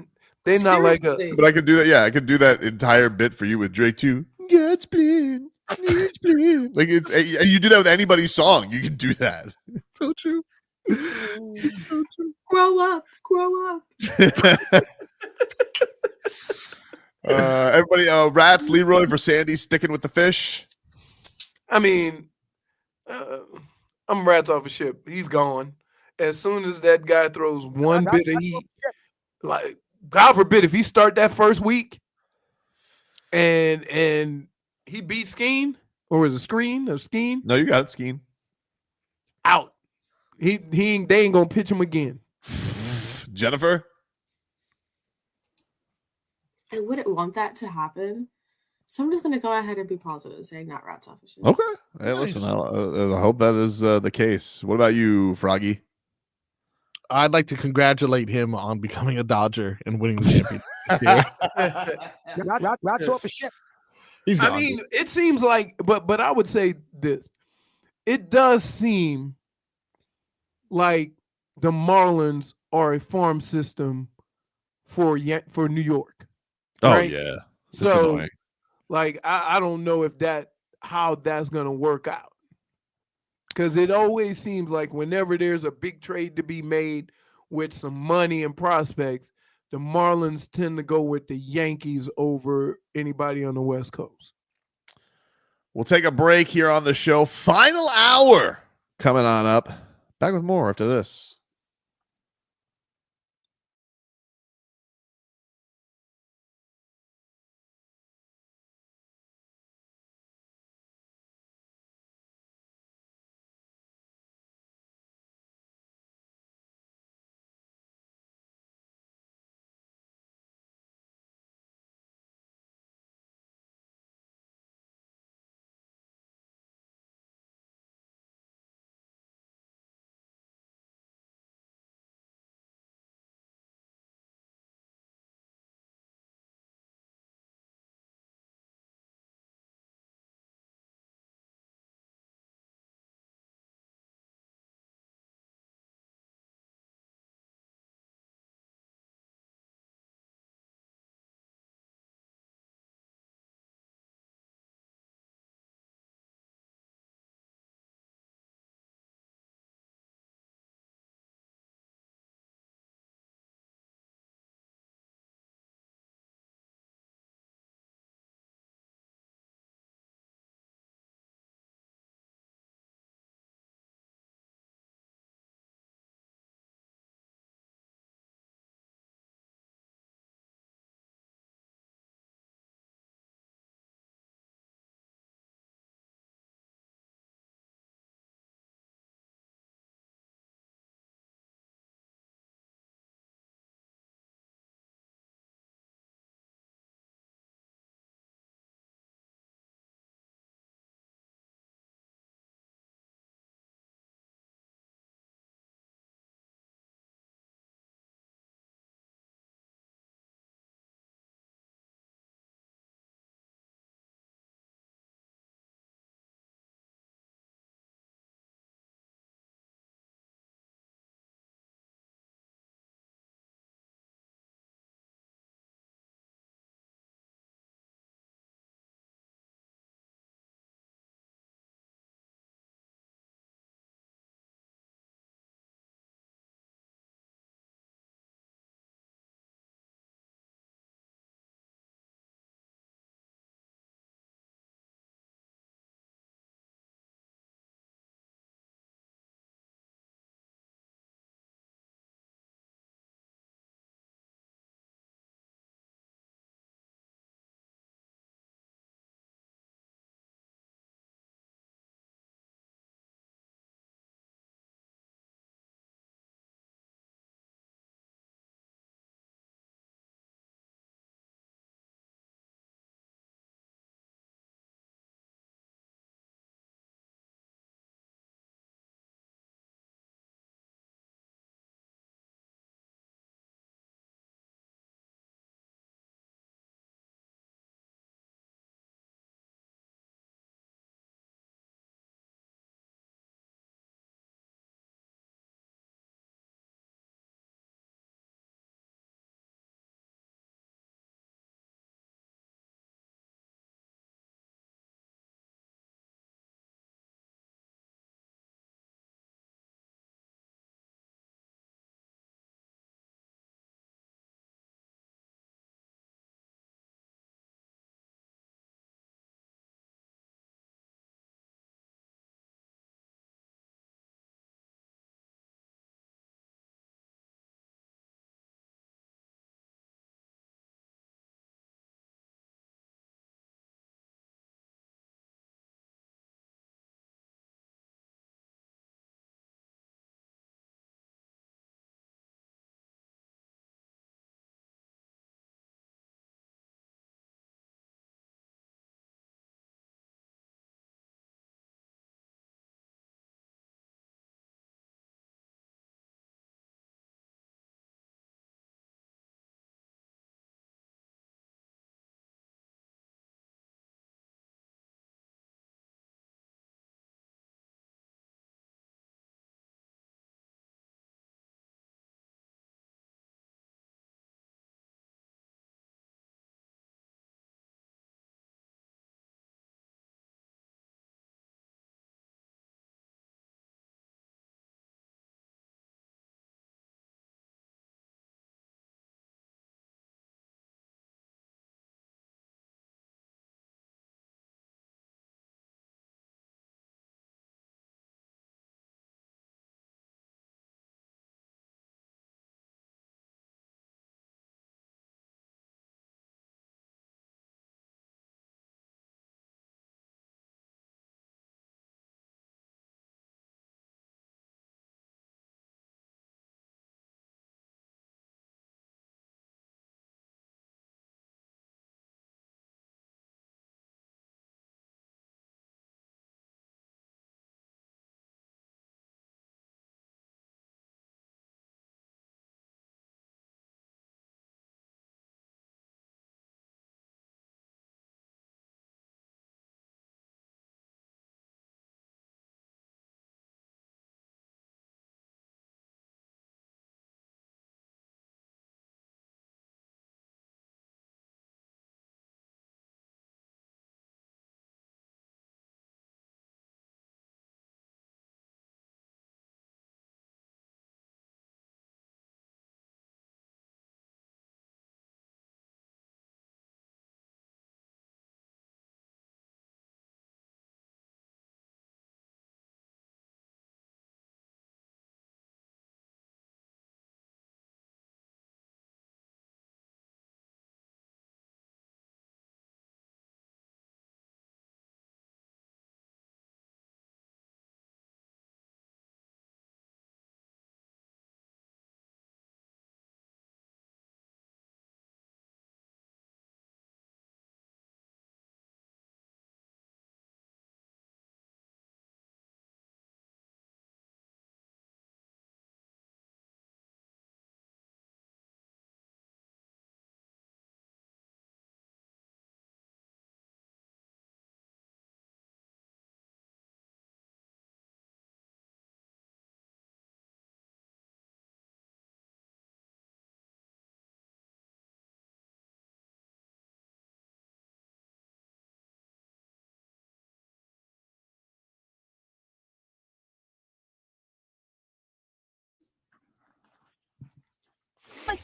They not like us. But I could do that. Yeah, I could do that entire bit for you with Drake too. Get split. Like it's and you do that with anybody's song. You can do that. It's so true. It's so true. Grow up. Everybody, Rats, Leroy for Sandy sticking with the fish. I mean, I'm Rats off a ship. He's gone. As soon as that guy throws one bit of heat, like God forbid if he start that first week and he beat Skeen, or is it Skeen or Skeen? No, you got it, Skeen. Out. They ain't gonna pitch him again. Jennifer? I wouldn't want that to happen. So I'm just going to go ahead and be positive, saying not Rats off a ship. Okay. Hey, listen, I hope that is the case. What about you, Froggy? I'd like to congratulate him on becoming a Dodger and winning the championship. Rats off a ship. He's gone, I mean, it seems like, but I would say this. It does seem like the Marlins are a farm system for New York. Right? Oh, yeah. It's so, annoying. like, I don't know how that's going to work out. Because it always seems like whenever there's a big trade to be made with some money and prospects, the Marlins tend to go with the Yankees over anybody on the West Coast. We'll take a break here on the show. Final hour coming on up. Back with more after this.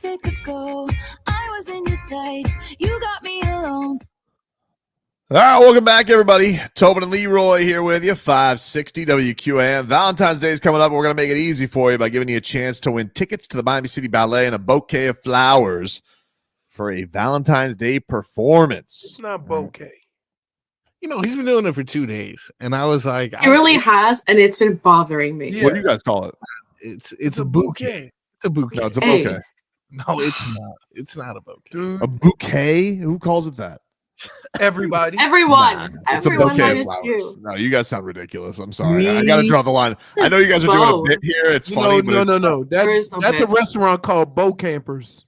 days ago, I was in your sights. You got me alone. All right, welcome back, everybody. Tobin and Leroy here with you, 560 WQAM. Valentine's Day is coming up. We're going to make it easy for you by giving you a chance to win tickets to the Miami City Ballet and a bouquet of flowers for a Valentine's Day performance. It's not bouquet. You know, he's been doing it for 2 days, and I was like, It really has, and it's been bothering me. What do you guys call it? It's a bouquet. It's a bouquet. No, it's a bouquet. No, it's not. It's not a bouquet. A bouquet? Who calls it that? Everybody. Everyone. It's a Everyone bouquet of minus flowers. you. No, you guys sound ridiculous. I'm sorry. I got to draw the line. I know you guys are doing a bit here. It's funny, but No. That's a restaurant called Bo Campers.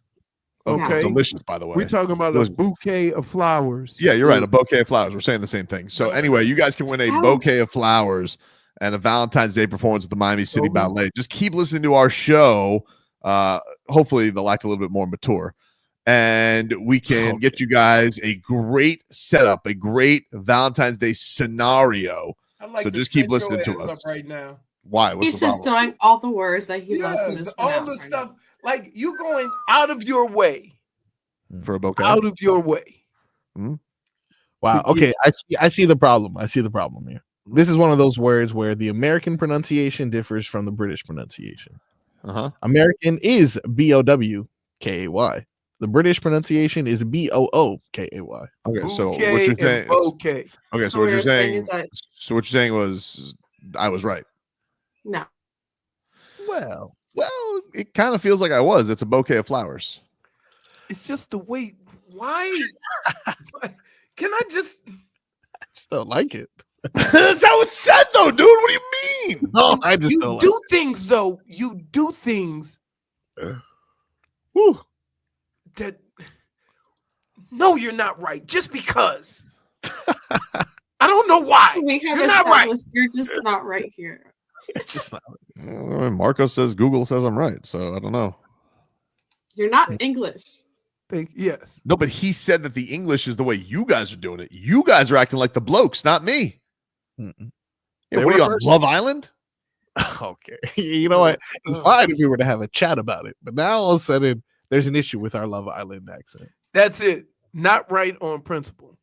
Okay. Delicious, by the way. We're talking about a bouquet of flowers. Yeah, you're right. A bouquet of flowers. We're saying the same thing. So anyway, you guys can win a bouquet of flowers and a Valentine's Day performance with the Miami City Ballet. Just keep listening to our show. Hopefully they'll act a little bit more mature. And we can get you guys a great setup, a great Valentine's Day scenario. So just keep listening to us right now. Why? What's He's the just problem? doing all the words that he loves in his all mouth the right stuff. now. Like you going out of your way. For a bouquet? Out of your way. Wow. Okay, I see the problem. I see the problem here. This is one of those words where the American pronunciation differs from the British pronunciation. American is BOWKAY. The British pronunciation is BOOKAY. Okay, so what Bouquet you're and saying? bouquet. Okay, so what you're saying? So what you're saying was I was right. No. Well, it kind of feels like I was. It's a bouquet of flowers. It's just the way. Why? Can I just don't like it. That's how it's said, though, dude. What do you mean? No, I just don't do like things, though. You do things. Woo. That. No, you're not right. Just because. I don't know why. We have You're not right. established you're just not right here. Just not. Marco says Google says I'm right, so I don't know. You're not English. Yes. No, but he said that the English is the way you guys are doing it. You guys are acting like the blokes, not me. Yeah, what are you on Love Island? Okay. You know what? It's fine if we were to have a chat about it, but now all of a sudden there's an issue with our Love Island accent. That's it. Not right on principle.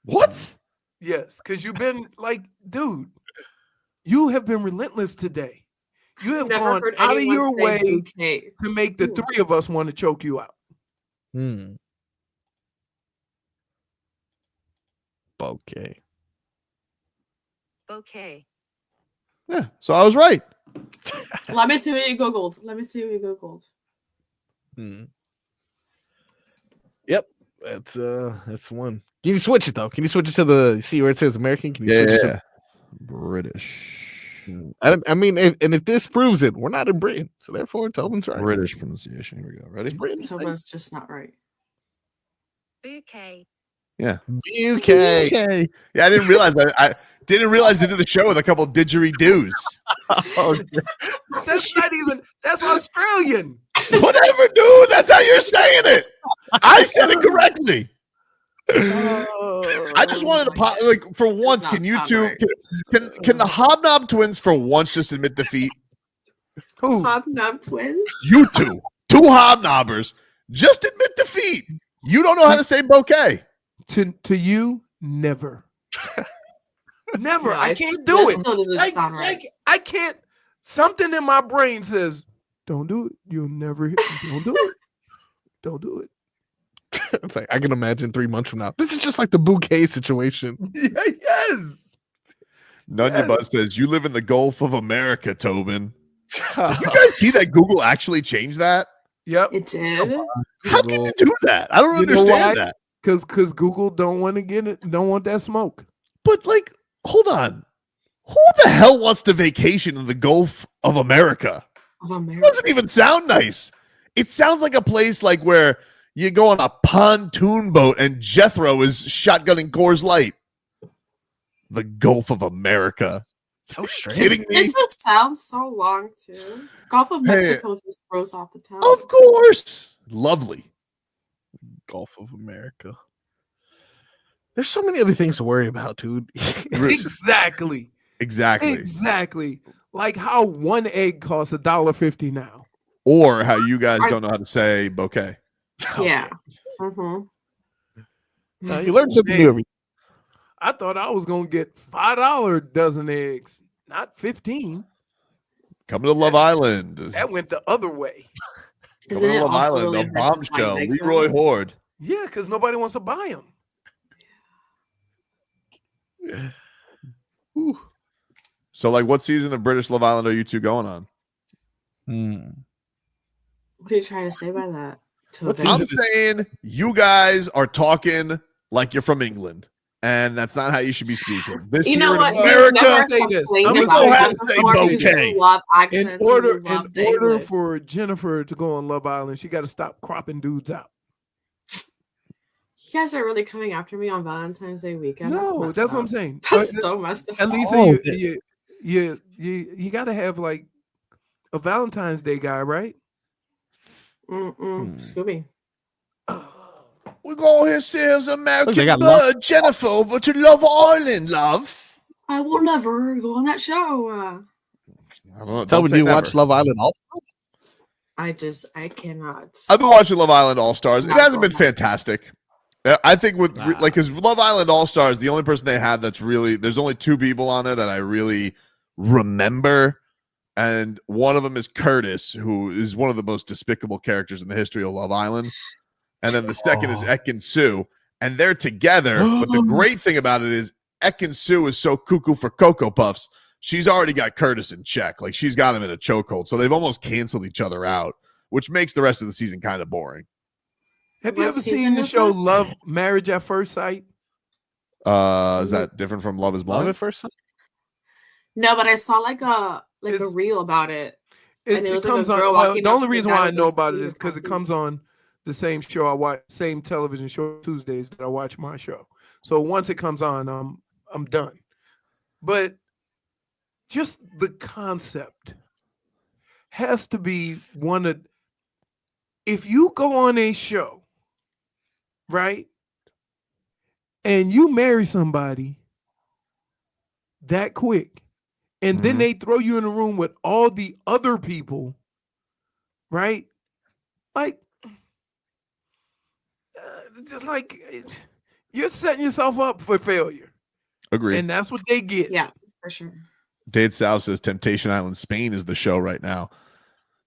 What? Yes, because you've been like, dude, you have been relentless today. You have Never gone heard out of anyone your say way bouquet. to make the three of us want to choke you out. Bouquet. Bouquet. Yeah, so I was right. Let me see what you Googled. Yep, that's one. Can you switch it though? Can you switch it to the see where it says American? Can you switch it to British? I mean, if this proves it, we're not in Britain, so therefore Tobin's right. British pronunciation. Here we go. Ready? Tobin's just not right. Bouquet. Yeah. Bouquet. Yeah, I didn't realize that. I didn't realize they did the show with a couple didgeridoos. That's not even. That's Australian. Whatever, dude. That's how you're saying it. I said it correctly. I just wanted to like for once. Can you two? Can the Hobnob twins for once just admit defeat? Who? Hobnob twins? You two hobnobbers, just admit defeat. You don't know how to say bouquet. To you, never. Never. No, I can't do it. Still doesn't sound right. I can't. Something in my brain says, "Don't do it. You'll never. Don't do it. Don't do it." It's like I can imagine 3 months from now. This is just like the bouquet situation. Yes. Nunya Buzz says, "You live in the Gulf of America, Tobin." Did you guys see that Google actually changed that? Yep. It did. How can you do that? I don't understand that. Because Google don't want to get it. Don't want that smoke. But like, hold on. Who the hell wants to vacation in the Gulf of America? It doesn't even sound nice. It sounds like a place like where you go on a pontoon boat and Jethro is shotgunning Coors Light. The Gulf of America. So strange. Kidding me? It just sounds so long too. Gulf of Mexico just throws off the tongue. Of course. Lovely. Gulf of America. There's so many other things to worry about, dude. Exactly. Like how one egg costs $1.50 now. or how you guys don't know how to say bouquet. Yeah. Mm-hmm. You learn something new every. I thought I was gonna get $5 dozen eggs, not 15. Coming to Love Island. That went the other way. Isn't it Love also Island, really a hard to find bombshell. eggs now? Leroy Horde. Yeah, because nobody wants to buy them. So, like, what season of British Love Island are you two going on? What are you trying to say by that? I'm saying you guys are talking like you're from England, and that's not how you should be speaking. This You know year what? in America, say this. we I'm don't gonna have say to this. say I'm gonna say bouquet. Love In accents. order, and we love in the order English. for Jennifer to go on Love Island, she got to stop cropping dudes out. You guys are really coming after me on Valentine's Day weekend. No, messed that's what I'm up. saying. That's so messed up. At least you got to have like a Valentine's Day guy, right? Scooby. We're going ourselves American They got Bird, Jennifer, over to Love Island, love. I will never go on that show. I don't know. Tell me, do you watch Love Island also? I cannot. I've been watching Love Island All Stars. It Not hasn't been going on. fantastic. I think with like because Love Island All Stars, the only person they have that's really there's only two people on there that I really remember, and one of them is Curtis, who is one of the most despicable characters in the history of Love Island, and then the second is Ekin Sue, and they're together. But the great thing about it is Ekin Sue is so cuckoo for Cocoa Puffs. She's already got Curtis in check. Like she's got him in a chokehold. So they've almost canceled each other out, which makes the rest of the season kind of boring. Have you What ever season seen the is show this? Love Marriage at First Sight? Is that different from Love is Blind? Love at First Sight? No, but I saw like a reel about it. And it was like a girl walking the up only to the reason guy why I with know his about it feet is because it tattoos. comes on the same show I watch, same television show Tuesdays that I watch my show. So once it comes on, I'm done. But just the concept has to be one of, if you go on a show, right, and you marry somebody that quick, and then they throw you in a room with all the other people, right? Like you're setting yourself up for failure. Agreed. And that's what they get. Yeah, for sure. Dade South says Temptation Island Spain is the show right now.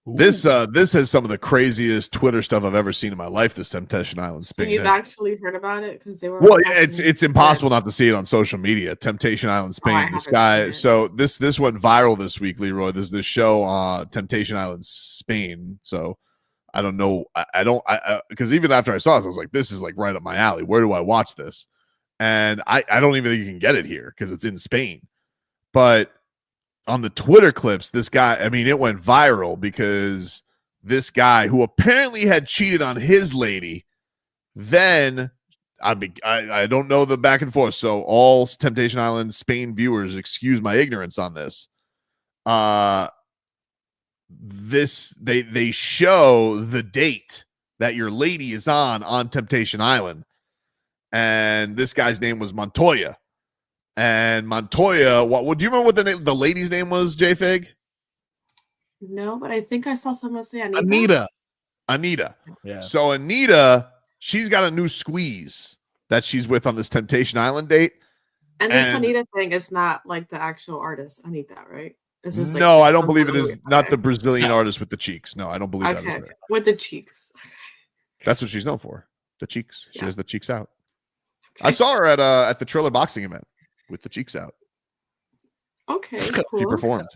This has some of the craziest Twitter stuff I've ever seen in my life. This Temptation Island So Spain. you've actually heard about it because they were. Well, it's impossible not to see it on social media. Temptation Island Spain. This guy. So this went viral this week, Leroy. There's this show, Temptation Island Spain. So I don't know. I don't because even after I saw this, I was like, this is like right up my alley. Where do I watch this? And I don't even think you can get it here because it's in Spain. But on the Twitter clips, this guy, I mean, it went viral because this guy who apparently had cheated on his lady, then, I mean, I don't know the back and forth, so all Temptation Island Spain viewers, excuse my ignorance on this. They show the date that your lady is on Temptation Island, and this guy's name was Montoya. And Montoya, what do you remember what the lady's name was, J-Fig? No, but I think I saw someone say Anita. Anita. Yeah. So Anita, she's got a new squeeze that she's with on this Temptation Island date. And this Anita thing is not like the actual artist Anita, right? Is this like no, I don't believe it is not the Brazilian artist with the cheeks. No, I don't believe that is okay. right. With the cheeks. That's what she's known for. The cheeks. She has the cheeks out. Okay. I saw her at the Triller boxing event with the cheeks out. Okay, She cool. performed.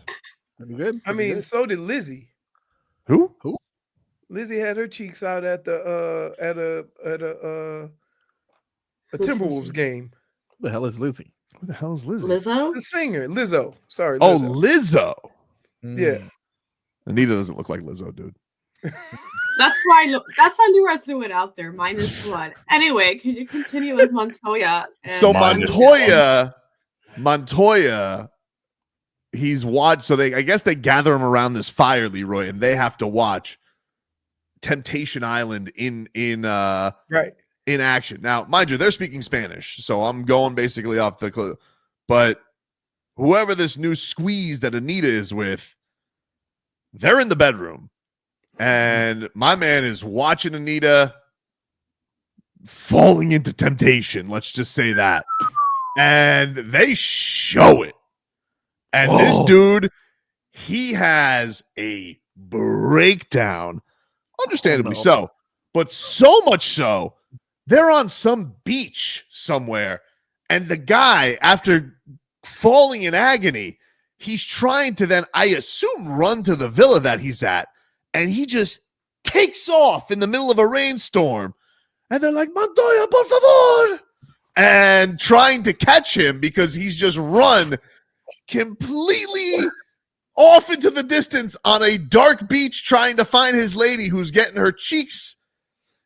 Pretty good. I mean, so did Lizzie. Who? Lizzie had her cheeks out at the a Timberwolves game. Who the hell is Lizzie? Who the hell is Lizzie? Lizzo? The singer, Lizzo. Sorry. Oh, Lizzo. Yeah. Anita doesn't look like Lizzo, dude. That's why Leroy threw it out there. -1. Anyway, can you continue with Montoya? So Montoya, he's watched. So I guess they gather him around this fire, Leroy, and they have to watch Temptation Island in action. Now, mind you, they're speaking Spanish, so I'm going basically off the clue. But whoever this new squeeze that Anita is with, they're in the bedroom. And my man is watching Anita falling into temptation. Let's just say that. And they show it. And this dude, he has a breakdown. Understandably so. But so much so, they're on some beach somewhere. And the guy, after falling in agony, he's trying to then, I assume, run to the villa that he's at. And he just takes off in the middle of a rainstorm. And they're like, Montoya, por favor. And trying to catch him because he's just run completely off into the distance on a dark beach trying to find his lady who's getting her cheeks,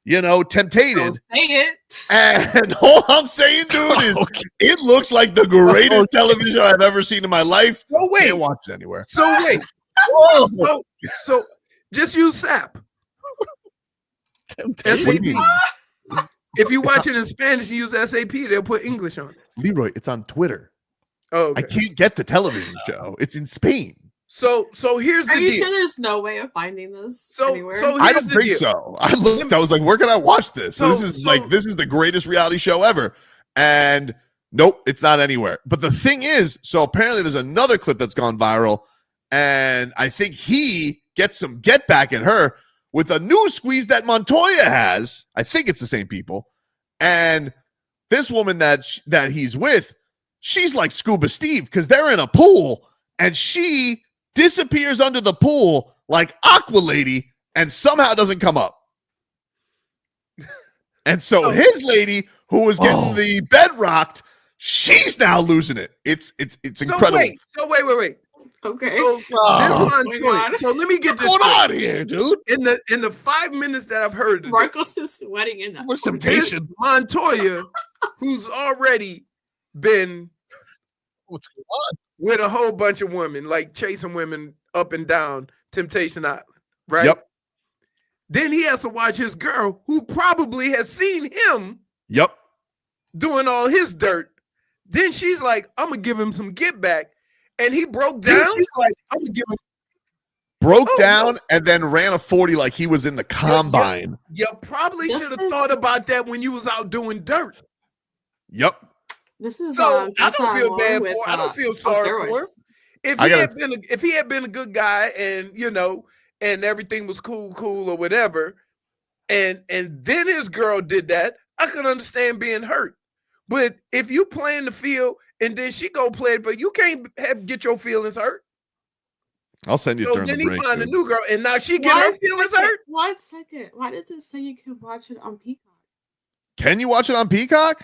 temptated. Don't say it. And all I'm saying, dude, is it looks like the greatest television I've ever seen in my life. So wait. Can't watch it anywhere. So wait. So just use SAP. SAP. If you watch it in Spanish, you use SAP, they'll put English on it. Leroy, it's on Twitter. Oh, okay. I can't get the television show. It's in Spain. So here's the deal. Are you sure there's no way of finding this anywhere? So I don't think so. I looked. I was like, where can I watch this? This is the greatest reality show ever. And nope, it's not anywhere. But the thing is, so apparently there's another clip that's gone viral, and I think he gets some get back at her with a new squeeze that Montoya has. I think it's the same people. And this woman that he's with, she's like Scuba Steve because they're in a pool and she disappears under the pool like Aqua Lady and somehow doesn't come up. And so his lady, who was getting the bed rocked, she's now losing it. It's incredible. So wait. Okay. So this Montoya. So let me get this going on here, dude. In the 5 minutes that I've heard, Marcos is sweating in that. What's temptation? Montoya, who's already been what's going on with a whole bunch of women, like chasing women up and down Temptation Island, right? Yep. Then he has to watch his girl, who probably has seen him. Yep. Doing all his dirt. Then she's like, "I'm gonna give him some get back." And he broke down. She's like, "I'm gonna give him." Broke down and then ran a 40 like he was in the combine. You probably should have thought about that when you was out doing dirt. Yep. This is I don't feel bad for. I don't feel sorry for him. If he had been a good guy and and everything was cool or whatever, and then his girl did that, I could understand being hurt. But if you play in the field and then she go play it, but you can't get your feelings hurt. I'll send you during the break. Then he find a new girl, and now she get her feelings hurt. 1 second. Why does it say you can watch it on Peacock? Can you watch it on Peacock?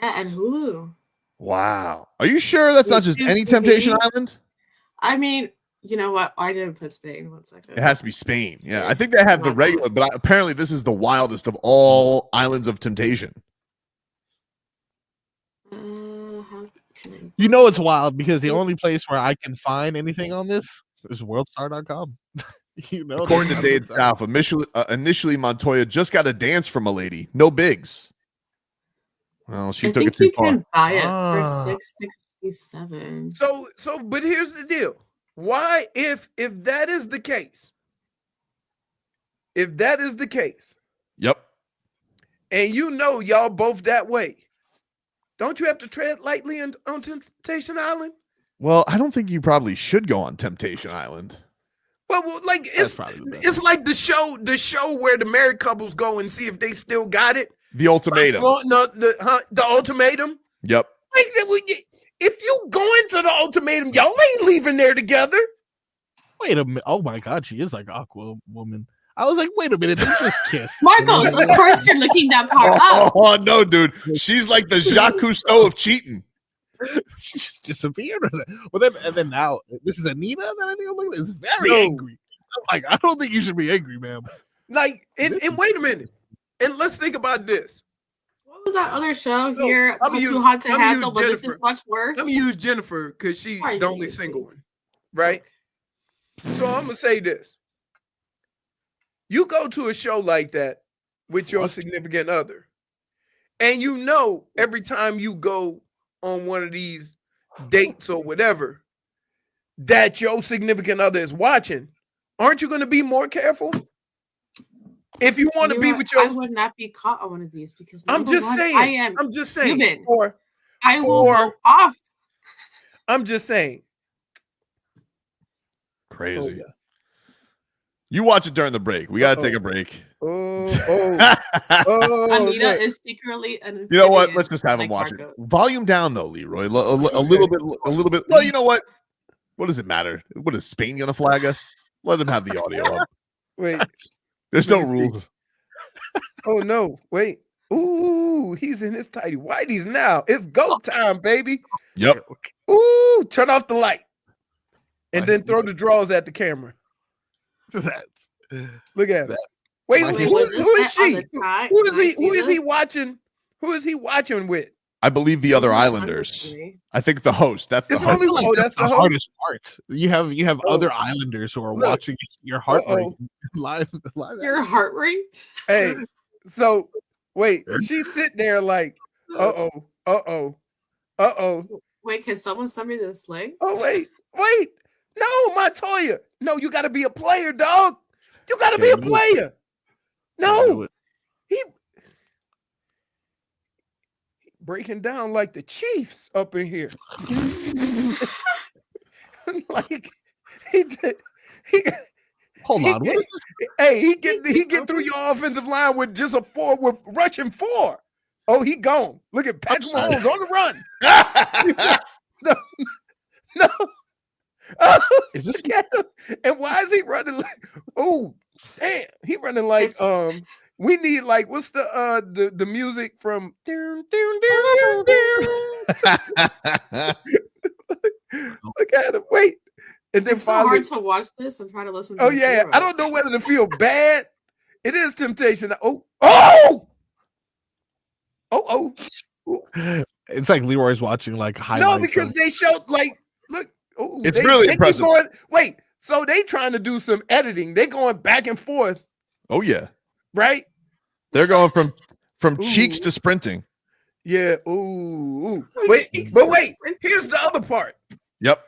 Yeah, and Hulu. Wow. Are you sure that's not just any Temptation Island? I mean, you know what? I didn't put Spain. 1 second. It has to be Spain. Yeah, I think they have the regular, but apparently this is the wildest of all islands of temptation. You know it's wild because the only place where I can find anything on this is worldstar.com. According to Dade South, initially Montoya just got a dance from a lady. No bigs. Well, she took it too far. You can buy it for $6.67. So, but here's the deal. Why, if that is the case, yep, and y'all both that way, don't you have to tread lightly on Temptation Island? Well, I don't think you probably should go on Temptation Island. Well, like it's like the show where the married couples go and see if they still got it. The ultimatum. The ultimatum. Yep. Like, if you go into the ultimatum, y'all ain't leaving there together. Wait a minute. Oh my God, she is like Aqua Woman. I was like, wait a minute, they just kissed. Marcos, of course you're looking that part up. Oh no, dude. She's like the Jacques Cousteau of cheating. She just disappeared. Well, then now this is Anita that I think I'm looking at. Is very angry. I'm like, I don't think you should be angry, ma'am. Like, and wait a minute. And let's think about this. What was that other show here? Too Hot to Handle, but this is much worse. Let me use Jennifer because she's the only single one, right? So I'm gonna say this. You go to a show like that with your significant other, and every time you go on one of these dates or whatever that your significant other is watching, Aren't you going to be more careful? If you want to be with your, I would not be caught on one of these because I'm just saying. I am. I'm just saying. Human. I will go off. I'm just saying. Crazy. Oh, yeah. You watch it during the break. We got to take a break. Anita is secretly an. You know what? Let's just have him watch it. Volume down though, Leroy. A little bit. Well, you know what? What does it matter? What is Spain gonna flag us? Let him have the audio up. Wait. There's no rules. Oh no! Wait. Ooh, he's in his tighty whities now. It's go time, baby. Yep. Ooh, turn off the light, and then throw the drawers at the camera. That's look at it. Wait, who is she? Who is he watching? Who is he watching with? I believe the other Islanders. I think the host. That's the host. That's the hardest part. You have other Islanders who are watching your heart rate live. Your heart rate? Hey, so wait, she's sitting there like, uh-oh. Wait, can someone send me this link? Oh, wait. No, Montoya. No, you got to be a player, dog. You got to be a player. No. He breaking down like the Chiefs up in here. Like he hold on. He get through your offensive line with just a 4 with rushing 4. Oh, he gone. Look at Patrick Mahomes on the run. No. Is this and why is he running like? Oh, damn, he running like we need like what's the music from? Look at him. Wait, and then it's so hard to watch this and try to listen. Oh yeah, I don't know whether to feel bad. It is temptation. It's like Leroy's watching like highlights. No, because they showed like look. Ooh, it's really impressive. So they trying to do some editing. They going back and forth. Oh yeah, right. They're going from cheeks to sprinting. Yeah. Ooh. Wait. Here's the other part. Yep.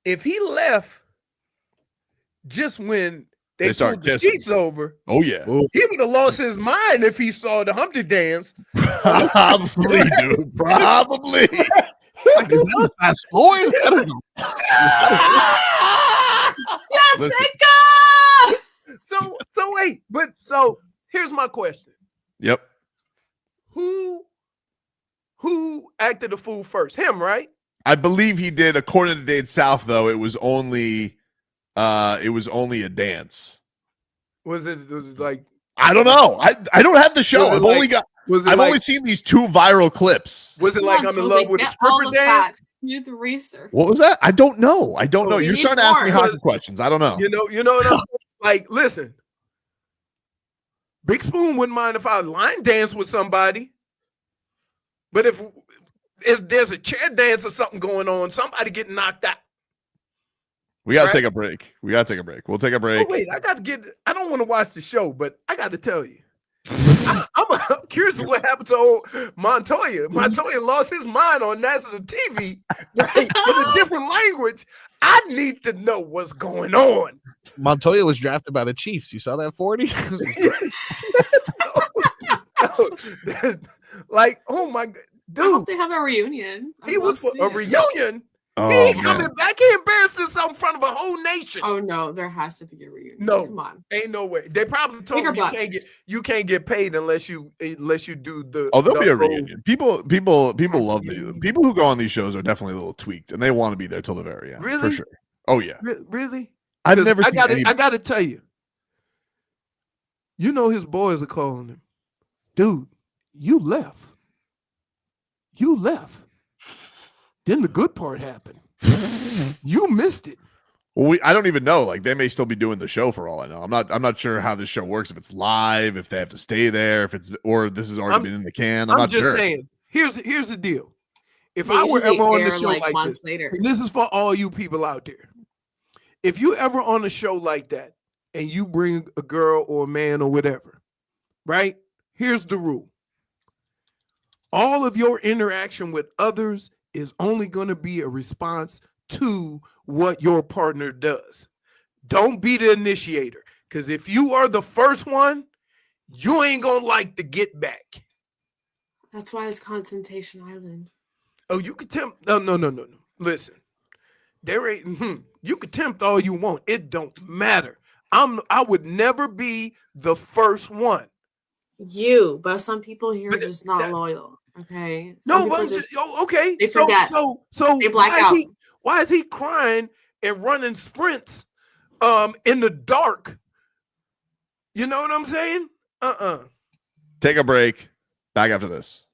If he left just when they start pulled the sheets over, oh yeah, he would have lost his mind if he saw the Humpty dance. Probably, dude. Probably. Like, is that a fast forward? Jessica! So wait, so here's my question. Yep. Who acted a fool first? Him, right? I believe he did. According to Dade South, though, it was only a dance. Was it like? I don't know. I don't have the show. I've only seen these 2 viral clips. Was it like I'm in love with a stripper dance? Do the research. What was that? I don't know. You're starting to ask me hockey questions. I don't know. You know what I'm like, listen. Big Spoon wouldn't mind if I line dance with somebody. But if there's a chair dance or something going on, somebody getting knocked out. We got to take a break. We'll take a break. Oh, wait, I don't want to watch the show, but I got to tell you. I'm curious what happened to old Montoya. Montoya lost his mind on national TV, right? In a different language. I need to know what's going on. Montoya was drafted by the Chiefs. You saw that 40? Like, oh my God, dude! I hope they have a reunion. He was for a reunion. Oh, he ain't coming back. He embarrassed himself in front of a whole nation. Oh no, there has to be a reunion. No, come on, ain't no way. They probably told him you can't get paid unless you do the. Oh, there'll be a reunion. People love me. People who go on these shows are definitely a little tweaked, and they want to be there till the very end. Really? For sure. Oh yeah. Really? I've never seen I got to tell you. You know his boys are calling him, dude. You left. Then the good part happened. You missed it. Well, I don't even know. Like, they may still be doing the show for all I know. I'm not sure how this show works. If it's live, if they have to stay there, or this has already been in the can. I'm not sure. I'm just saying. Here's the deal. If I were ever on the show like this, and this is for all you people out there. If you ever on a show like that, and you bring a girl or a man or whatever, right? Here's the rule. All of your interaction with others is only going to be a response to what your partner does. Don't be the initiator. Because if you are the first one, you ain't going to like the get back. That's why it's called Temptation Island. Oh, you could tempt. No. Listen, there ain't. You could tempt all you want. It don't matter. I would never be the first one. But some people here are just not loyal. Okay. No, but I'm just okay. They forget. So they black out. Why is he crying and running sprints in the dark? You know what I'm saying? Take a break. Back after this.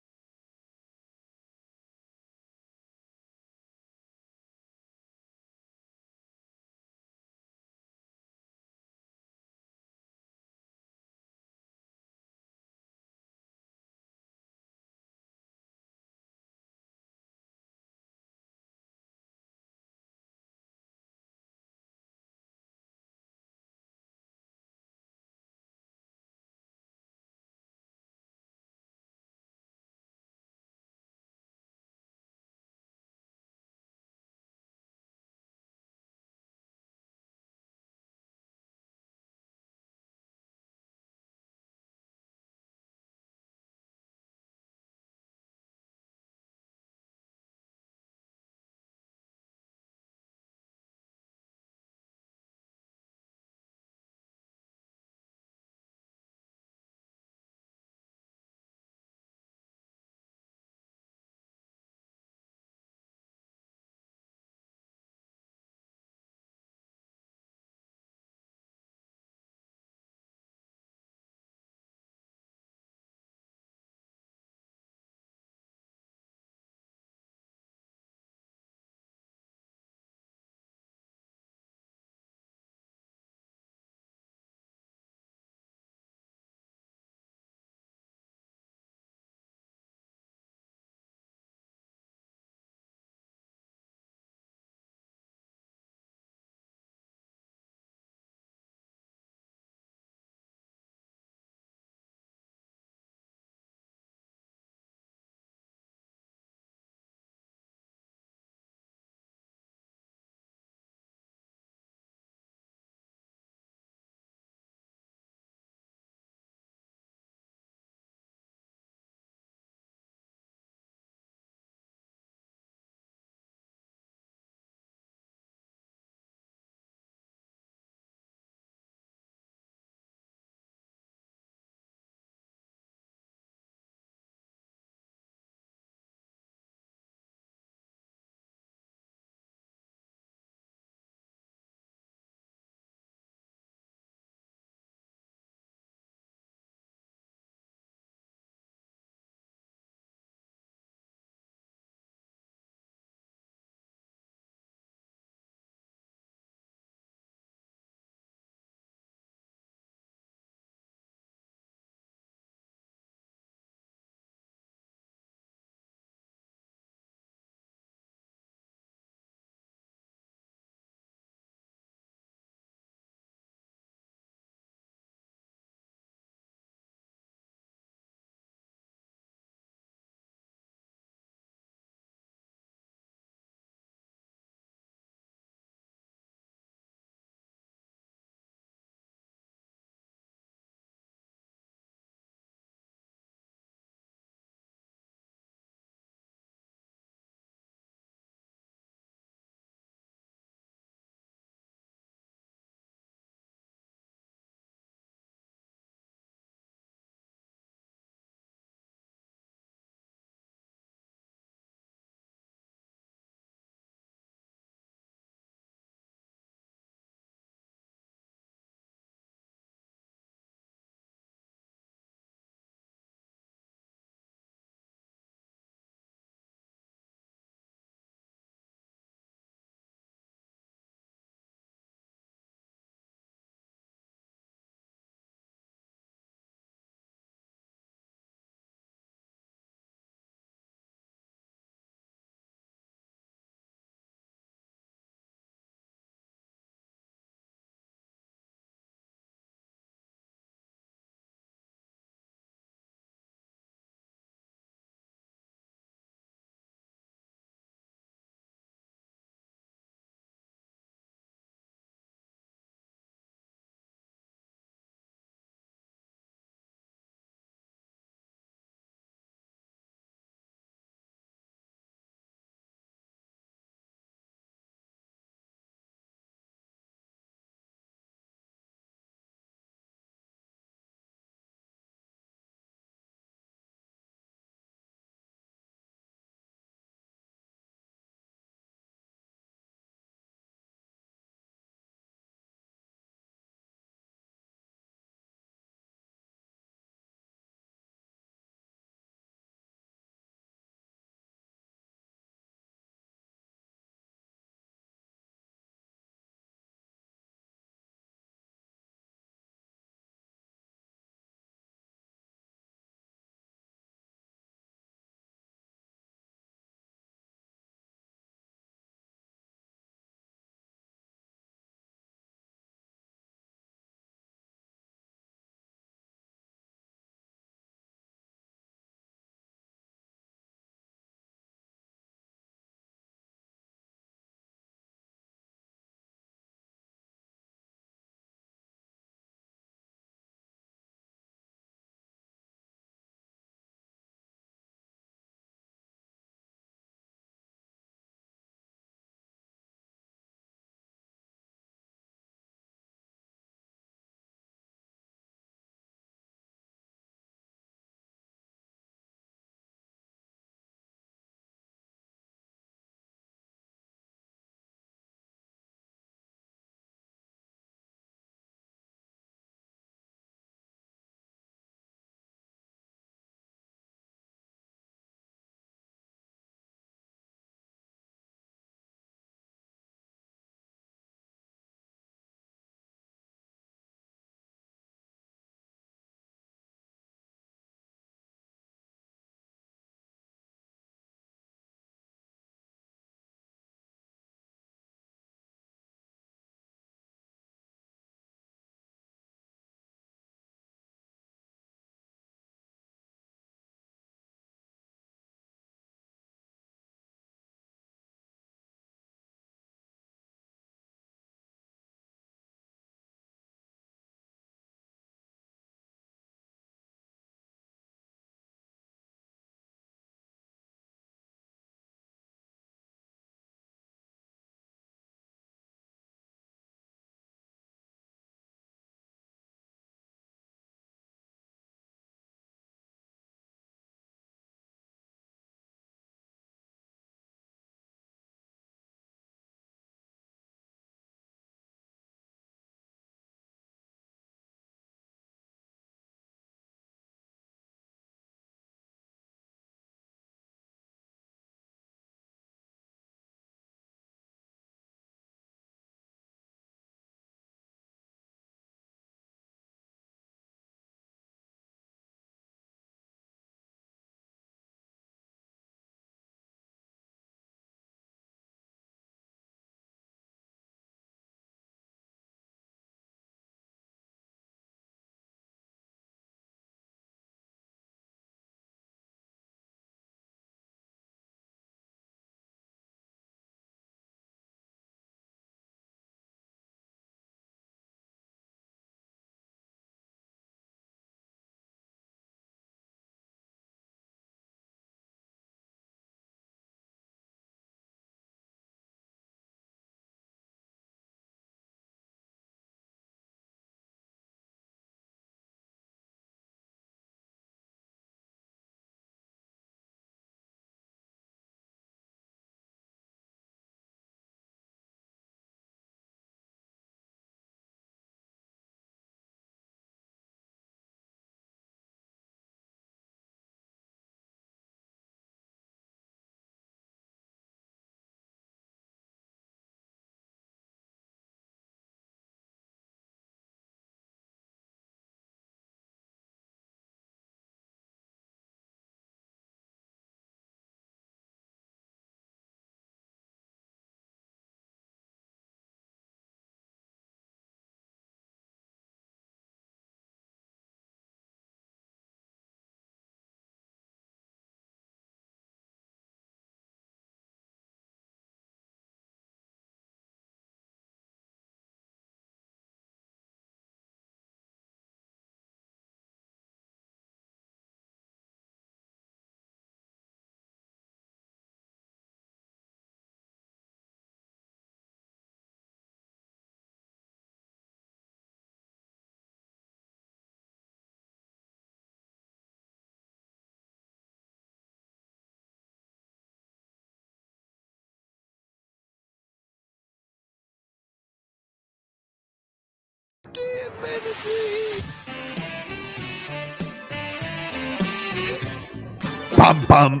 Bum, bum.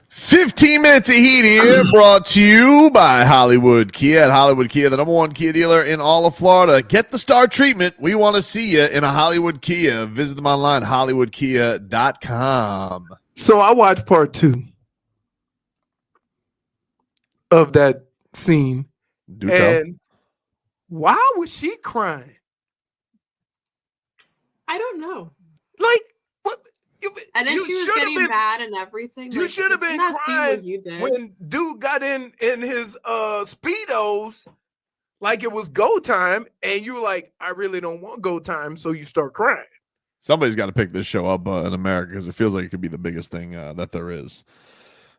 15 minutes of heat here, brought to you by Hollywood Kia. At Hollywood Kia, the #1 Kia dealer in all of Florida. Get the star treatment. We want to see you in a Hollywood Kia. Visit them online, hollywoodkia.com. So I watched part 2 of that scene. Do tell. And why was she crying? I don't know. Like, what? And then she was getting mad and everything. You should have been crying when dude got in his Speedos like it was go time, and you were like, I really don't want go time, so you start crying. Somebody's got to pick this show up in America because it feels like it could be the biggest thing that there is.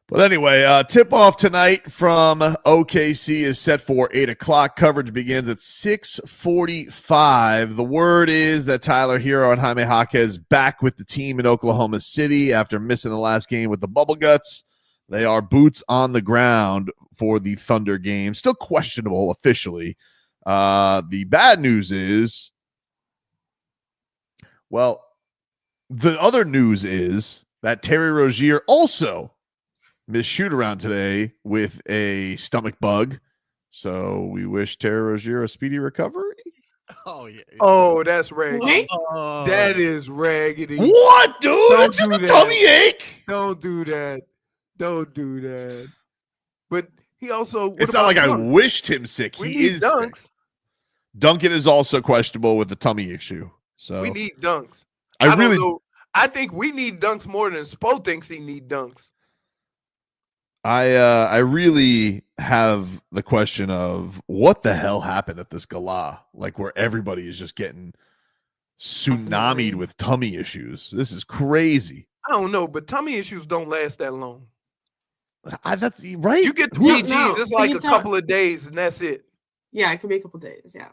But anyway, tip-off tonight from OKC is set for 8 o'clock. Coverage begins at 6:45. The word is that Tyler Herro and Jaime Jaquez back with the team in Oklahoma City after missing the last game with the Bubble Guts. They are boots on the ground for the Thunder game. Still questionable officially. The bad news is, well, the other news is that Terry Rozier also missed shoot around today with a stomach bug. So we wish Terry Rozier a speedy recovery. Oh, yeah. Oh, that's raggedy. That is raggedy. What, dude? It's just a tummy ache. Don't do that. Don't do that. But he also... It's not like I wished him sick. He is sick. Duncan is also questionable with the tummy issue. So we need dunks. I don't know. I think we need dunks more than Spo thinks he need dunks. I really have the question of what the hell happened at this gala, like where everybody is just getting tsunamied with tummy issues. This is crazy. I don't know, but tummy issues don't last that long. That's right. You get the BGs, it's like a couple of days, and that's it. Yeah, it could be a couple of days. Yeah.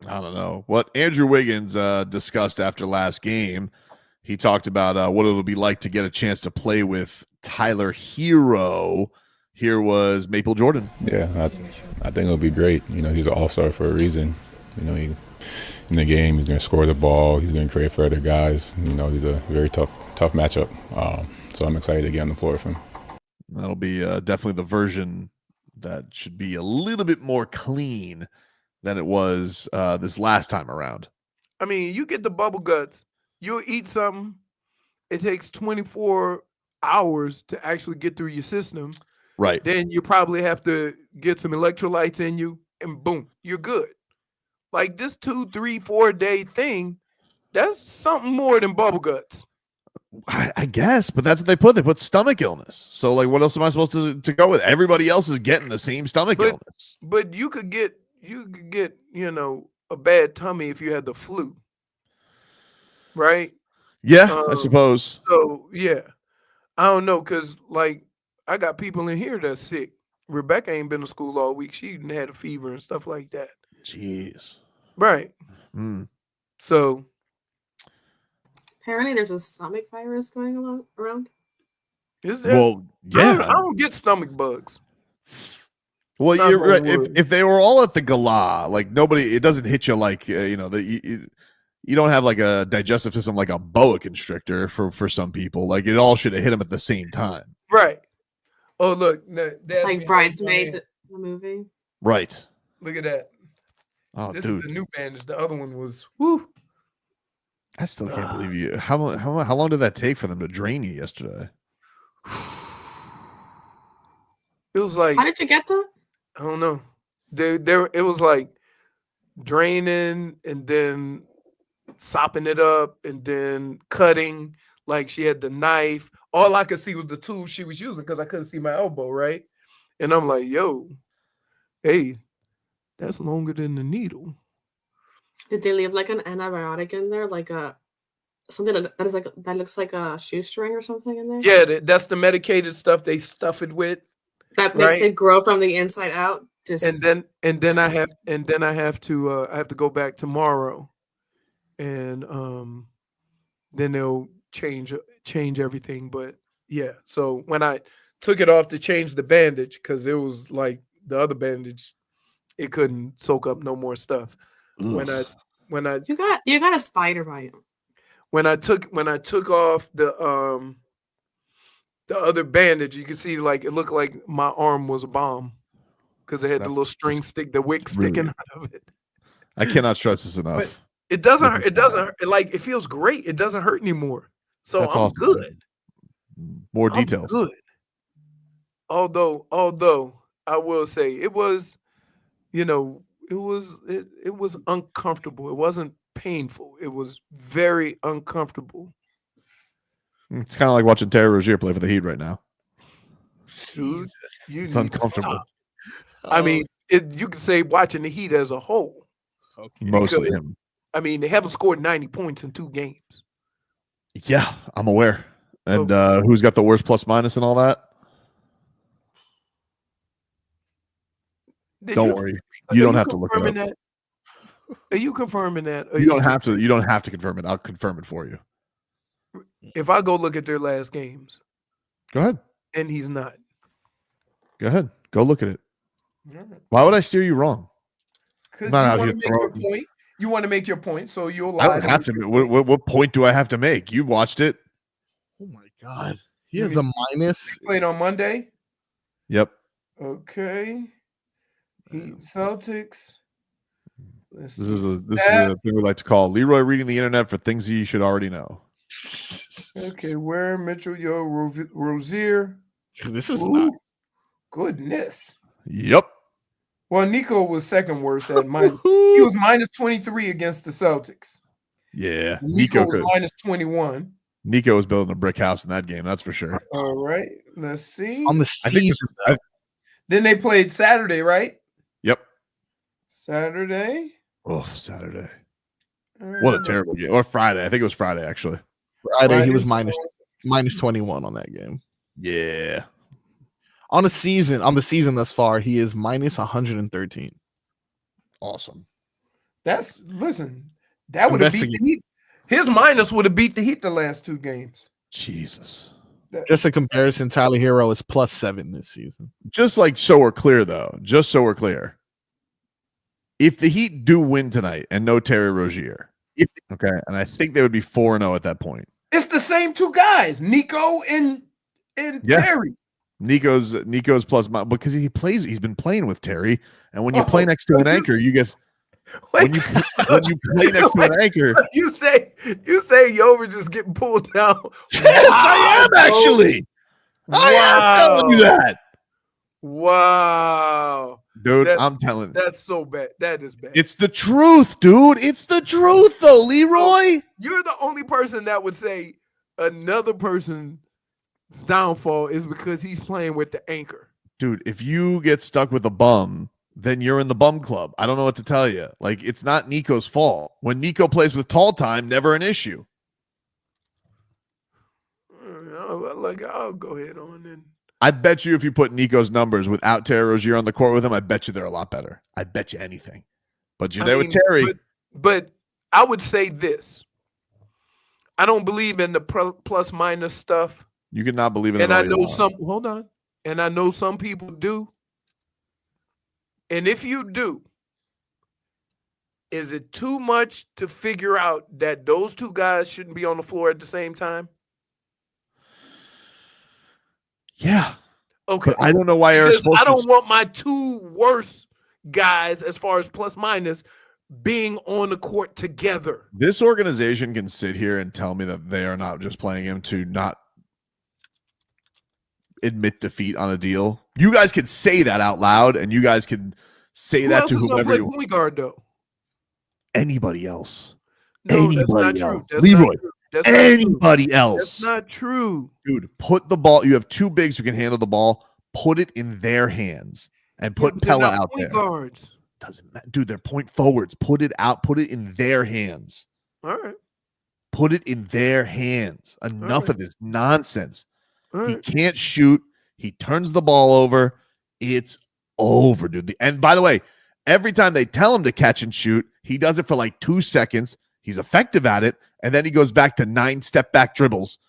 I don't know what Andrew Wiggins discussed after last game. He talked about what it'll be like to get a chance to play with Tyler Herro. Here was Maple Jordan. Yeah, I think it'll be great. You know, he's an all-star for a reason. You know, he in the game, he's going to score the ball. He's going to create for other guys. You know, he's a very tough matchup. So I'm excited to get on the floor with him. That'll be definitely the version that should be a little bit more clean than it was this last time around. I mean, you get the bubble guts. You'll eat something. It takes 24 hours to actually get through your system. Right. Then you probably have to get some electrolytes in you, and boom, you're good. Like this 2, 3, 4 day thing, that's something more than bubble guts. I guess, but that's what they put. They put stomach illness. So, like, what else am I supposed to go with? Everybody else is getting the same stomach illness. But you could get, you know, a bad tummy if you had the flu. Right? Yeah, I suppose. So, yeah. I don't know, because, like, I got people in here that's sick. Rebecca ain't been to school all week. She even had a fever and stuff like that. Jeez. Right. So. Apparently there's a stomach virus going around. Is there? Well, yeah. I don't get stomach bugs. Well, you're right. If they were all at the gala, like nobody, it doesn't hit you like, you know, you don't have like a digestive system like a boa constrictor for some people. Like it all should have hit them at the same time. Right. Oh, look. Like Bridesmaids, the movie. Right. Look at that. Oh, this dude. is the new bandage. The other one was, whoo. I still can't believe you. How long did that take for them to drain you yesterday? It was like. How did you get that? I don't know. It was like draining and then sopping it up and then cutting. Like she had the knife. All I could see was the tool she was using because I couldn't see my elbow, right? And I'm like, yo, hey, that's longer than the needle. Did they leave like an antibiotic in there, like something that looks like a shoestring or something in there? Yeah, that's the medicated stuff they stuff it with. That makes it grow from the inside out. And then I have to go back tomorrow, and then they'll change everything. But yeah, so when I took it off to change the bandage, because it was like the other bandage, it couldn't soak up no more stuff. Ugh. When I You got a spider bite. when I took off the other bandage, you could see like it looked like my arm was a bomb because it had the little string stick, the wick sticking out of it. I cannot stress this enough. But it doesn't hurt. It doesn't hurt. Like it feels great. It doesn't hurt anymore. So That's I'm awesome. good. More I'm details. good. Although I will say it was, it was uncomfortable. It wasn't painful. It was very uncomfortable. It's kind of like watching Terry Rozier play for the Heat right now. Dude, It's uncomfortable. I mean, you could say watching the Heat as a whole. Mostly Because, him. I mean, they haven't scored 90 points in 2 games. Yeah, I'm aware. And who's got the worst plus minus and all that? Don't worry. You don't have to look it up. Are you confirming that? You don't have to. You don't have to confirm it. I'll confirm it for you. If I go look at their last games, Go ahead. and he's not. Go ahead. Go look at it. All right. Why would I steer you wrong? Because Not you out want here to make your throwing- point. You want to make your point, so you'll lie. I don't have to. What point do I have to make? You watched it. Oh my God. He has a minus. Played on Monday. Yep. Okay. Heat Celtics. This is a thing we like to call Leroy reading the internet for things you should already know. Okay, where Mitchell, Rozier. This is Ooh, not. Goodness. Yep. Well, Nico was second worst at minus. He was minus 23 against the Celtics. Yeah. Nico Nico was could. minus 21. Nico was building a brick house in that game. That's for sure. All right. Let's see. On the I think season. Then they played Saturday, right? Yep. Saturday. Oh, Saturday. All right, What a terrible game. Or Friday. I think it was Friday, actually. Friday, he was minus 21 on that game. Yeah. On the season thus far, he is minus 113. Awesome. Listen, that would have beat the Heat. His minus would have beat the Heat the last 2 games. Jesus. Just a comparison, Tyler Herro is plus 7 this season. Just like so we're clear, though. Just so we're clear. If the Heat do win tonight and no Terry Rozier, okay, and I think they would be 4-0 at that point. It's the same 2 guys, Nico and Terry. Nico's plus because he's been playing with Terry, and when you play next to an anchor, you get when you play next to an anchor. You say you were just getting pulled down. Yes, I am actually. I am telling you that. Wow. Dude, I'm telling you. That's so bad. That is bad. It's the truth, dude. It's the truth, though, Leroy. You're the only person that would say another person's downfall is because he's playing with the anchor. Dude, if you get stuck with a bum, then you're in the bum club. I don't know what to tell you. Like, it's not Nico's fault. When Nico plays with tall time, never an issue. I'll go ahead on and. I bet you if you put Nico's numbers without Terry Rozier on the court with him, I bet you they're a lot better. I bet you anything. But you're there with Terry. But I would say this. I don't believe in the plus minus stuff. You can not believe in it. And I know hold on. And I know some people do. And if you do, is it too much to figure out that those 2 guys shouldn't be on the floor at the same time? Yeah. Okay. But I don't know why Erik Spoelstra. I don't want my 2 worst guys, as far as plus minus, being on the court together. This organization can sit here and tell me that they are not just playing him to not admit defeat on a deal. You guys could say that out loud, and you guys can say that to whoever you want. Point guard, though. Anybody else. No, anybody that's not else. true. That's Leroy. not true. That's anybody not else. That's not true. Dude, put the ball. You have 2 bigs who can handle the ball. Put it in their hands and put Pella out there. Guards. Doesn't matter. Dude, they're point forwards. Put it out. Put it in their hands. All right. Put it in their hands. Enough of this nonsense. Right. He can't shoot. He turns the ball over. It's over, dude. And by the way, every time they tell him to catch and shoot, he does it for like 2 seconds. He's effective at it. And then he goes back to 9 step back dribbles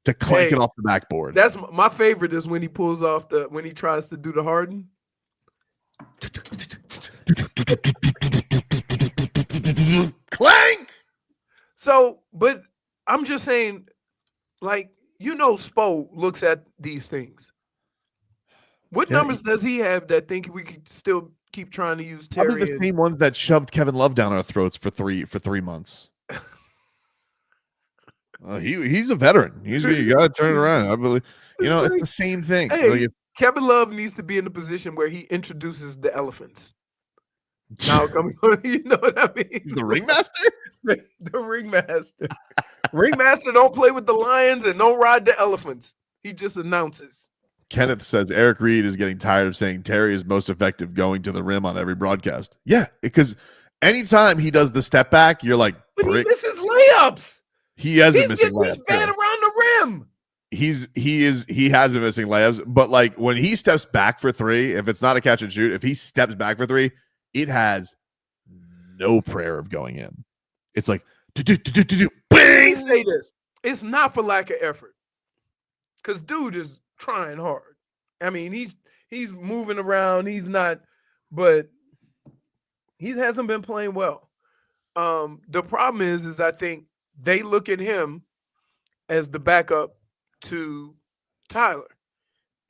to clank it off the backboard. That's my favorite is when he pulls off when he tries to do the Harden. Clank. So, but I'm just saying, like, Spo looks at these things. What numbers does he have that think we could still keep trying to use Terry? Probably the same ones that shoved Kevin Love down our throats for 3 months. He's a veteran. You got to turn it around. I believe. It's the same thing. Hey, Kevin Love needs to be in a position where he introduces the elephants. Now, you know what I mean? He's the ringmaster? The ringmaster. Ringmaster don't play with the lions and don't ride the elephants. He just announces. Kenneth says Eric Reed is getting tired of saying Terry is most effective going to the rim on every broadcast. Yeah, because anytime he does the step back, you're like, but he misses layups. He has been missing layups. He's bad around the rim. He has been missing layups, but like when he steps back for 3, if it's not a catch and shoot, if he steps back for 3, it has no prayer of going in. It's like bang. Say this. It's not for lack of effort. Because dude is trying hard. I mean, he's moving around. He's not, but he hasn't been playing well. The problem is I think they look at him as the backup to Tyler.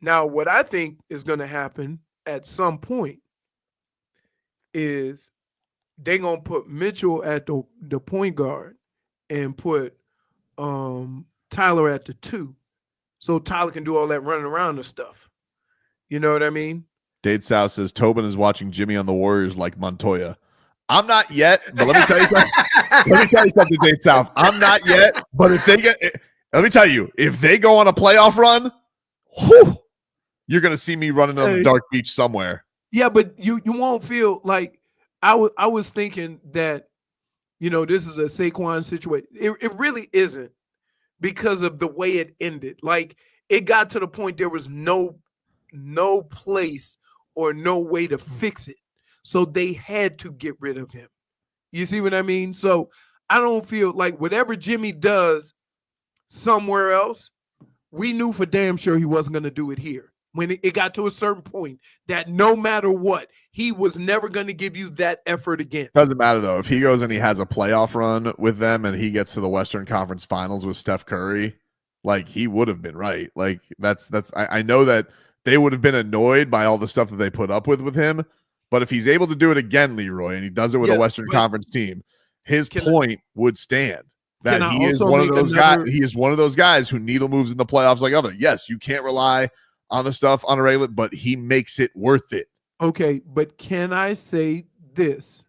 Now, what I think is going to happen at some point is they're going to put Mitchell at the point guard and put Tyler at the 2. So Tyler can do all that running around and stuff. You know what I mean? Dade South says Tobin is watching Jimmy on the Warriors like Montoya. I'm not yet, but let me tell you something. Let me tell you something, Dade South. I'm not yet, but let me tell you, if they go on a playoff run, you're gonna see me running on the dark beach somewhere. Yeah, but you won't feel like I was thinking that, this is a Saquon situation. It really isn't. Because of the way it ended. Like, it got to the point there was no place or no way to fix it. So they had to get rid of him. You see what I mean? So I don't feel like whatever Jimmy does somewhere else, we knew for damn sure he wasn't going to do it here. When it got to a certain point that no matter what, he was never going to give you that effort again. Doesn't matter, though. If he goes and he has a playoff run with them and he gets to the Western Conference Finals with Steph Curry, like, he would have been right. Like, I know that they would have been annoyed by all the stuff that they put up with him. But if he's able to do it again, Leroy, and he does it with a Western Conference team, his point would stand. That he is one of those guys. He is one of those guys who needle moves in the playoffs like other. Yes, you can't rely on the stuff on a regular, but he makes it worth it. Okay, but can I say this?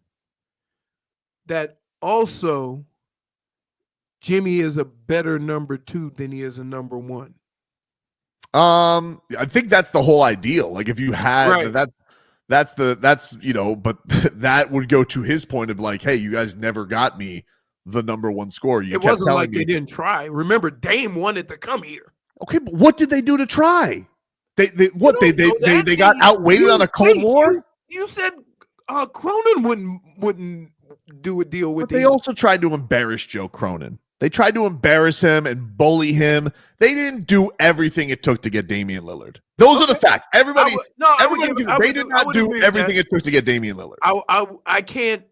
That also Jimmy is a better number 2 than he is a number 1. I think that's the whole ideal. Like, if you had but that would go to his point of like, hey, you guys never got me the number 1 scorer. It wasn't like they didn't try. Remember, Dame wanted to come here. Okay, but what did they do to try? They got outweighed on a Cold War. You said Cronin wouldn't do a deal with. But they also tried to embarrass Joe Cronin. They tried to embarrass him and bully him. They didn't do everything it took to get Damian Lillard. Those are the facts. Everybody they did not do everything it took to get Damian Lillard. I can't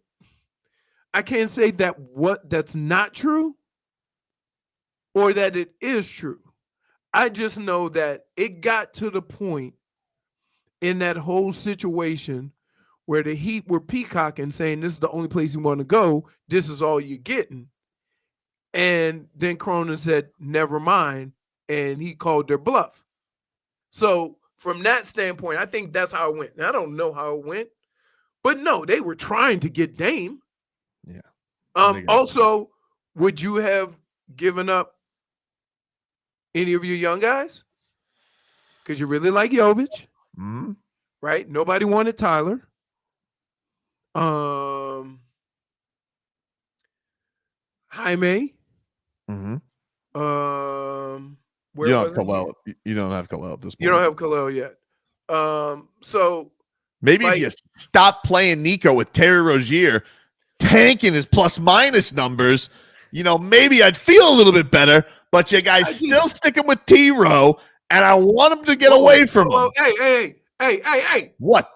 say that's not true or that it is true. I just know that it got to the point in that whole situation where the Heat were peacocking, saying this is the only place you want to go. This is all you're getting. And then Cronin said, never mind. And he called their bluff. So from that standpoint, I think that's how it went. And I don't know how it went. But no, they were trying to get Dame. Yeah. Also, would you have given up any of your young guys? Because you really like Jovic. Mm-hmm. Right? Nobody wanted Tyler. Jaime. Mm-hmm. Where you don't have Khalil. You don't have Khalil at this point. You don't have Khalil yet. So maybe if you stop playing Nico with Terry Rozier tanking his plus minus numbers, maybe I'd feel a little bit better. But you guys still sticking with T-Row, and I want him to get away from him. Hey. What?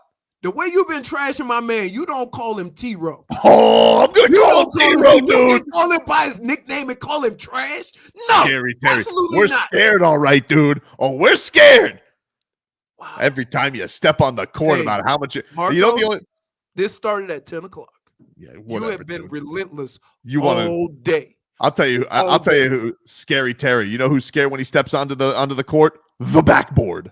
The way you've been trashing my man, you don't call him T-Row. Oh, I'm gonna call him T-Row, dude. You call him by his nickname and call him trash? No, Scary Terry. absolutely We're not. scared, all right, dude. Oh, we're scared. Wow. Every time you step on the court about how much Marco, you know the only. This started at 10 o'clock. Yeah, you have been relentless all day. I'll tell you. I'll tell you who Scary Terry. You know who's scared when he steps onto the court? The backboard.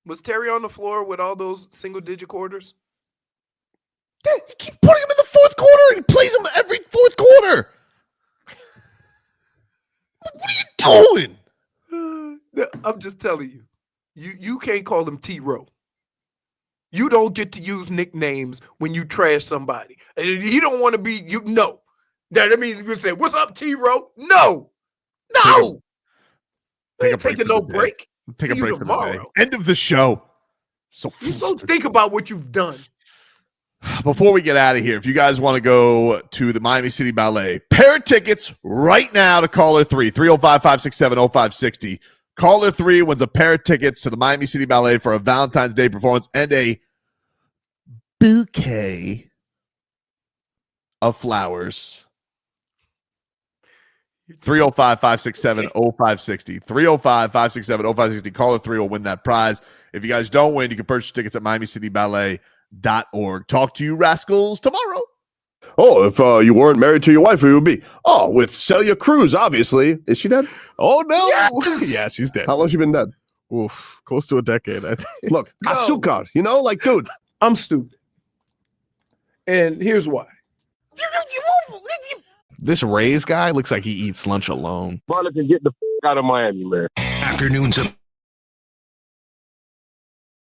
Was Terry on the floor with all those single-digit quarters? Yeah, you keep putting him in the fourth quarter. He plays him every fourth quarter. What are you doing? I'm just telling you. You can't call him T-Row. You don't get to use nicknames when you trash somebody. And you don't want to be, no. That I mean, you say, "What's up, T-Row?" No. Take a break. Take a break tomorrow. End of the show. So think about what you've done. Before we get out of here, if you guys want to go to the Miami City Ballet, pair of tickets right now to caller 305-567-0560. Caller 3 wins a pair of tickets to the Miami City Ballet for a Valentine's Day performance and a bouquet of flowers. 305-567-0560. 305-567-0560. Caller 3 will win that prize. If you guys don't win, you can purchase tickets at MiamiCityBallet.org. Talk to you rascals tomorrow. Oh, if you weren't married to your wife, who would be? Oh, with Celia Cruz, obviously. Is she dead? Oh, no. Yes! Yeah, she's dead. How long has she been dead? Oof, close to a decade, I think. Look, Azúcar, dude. I'm stupid. And here's why. This Rays guy looks like he eats lunch alone. Brother can get the out of Miami, man. Afternoons of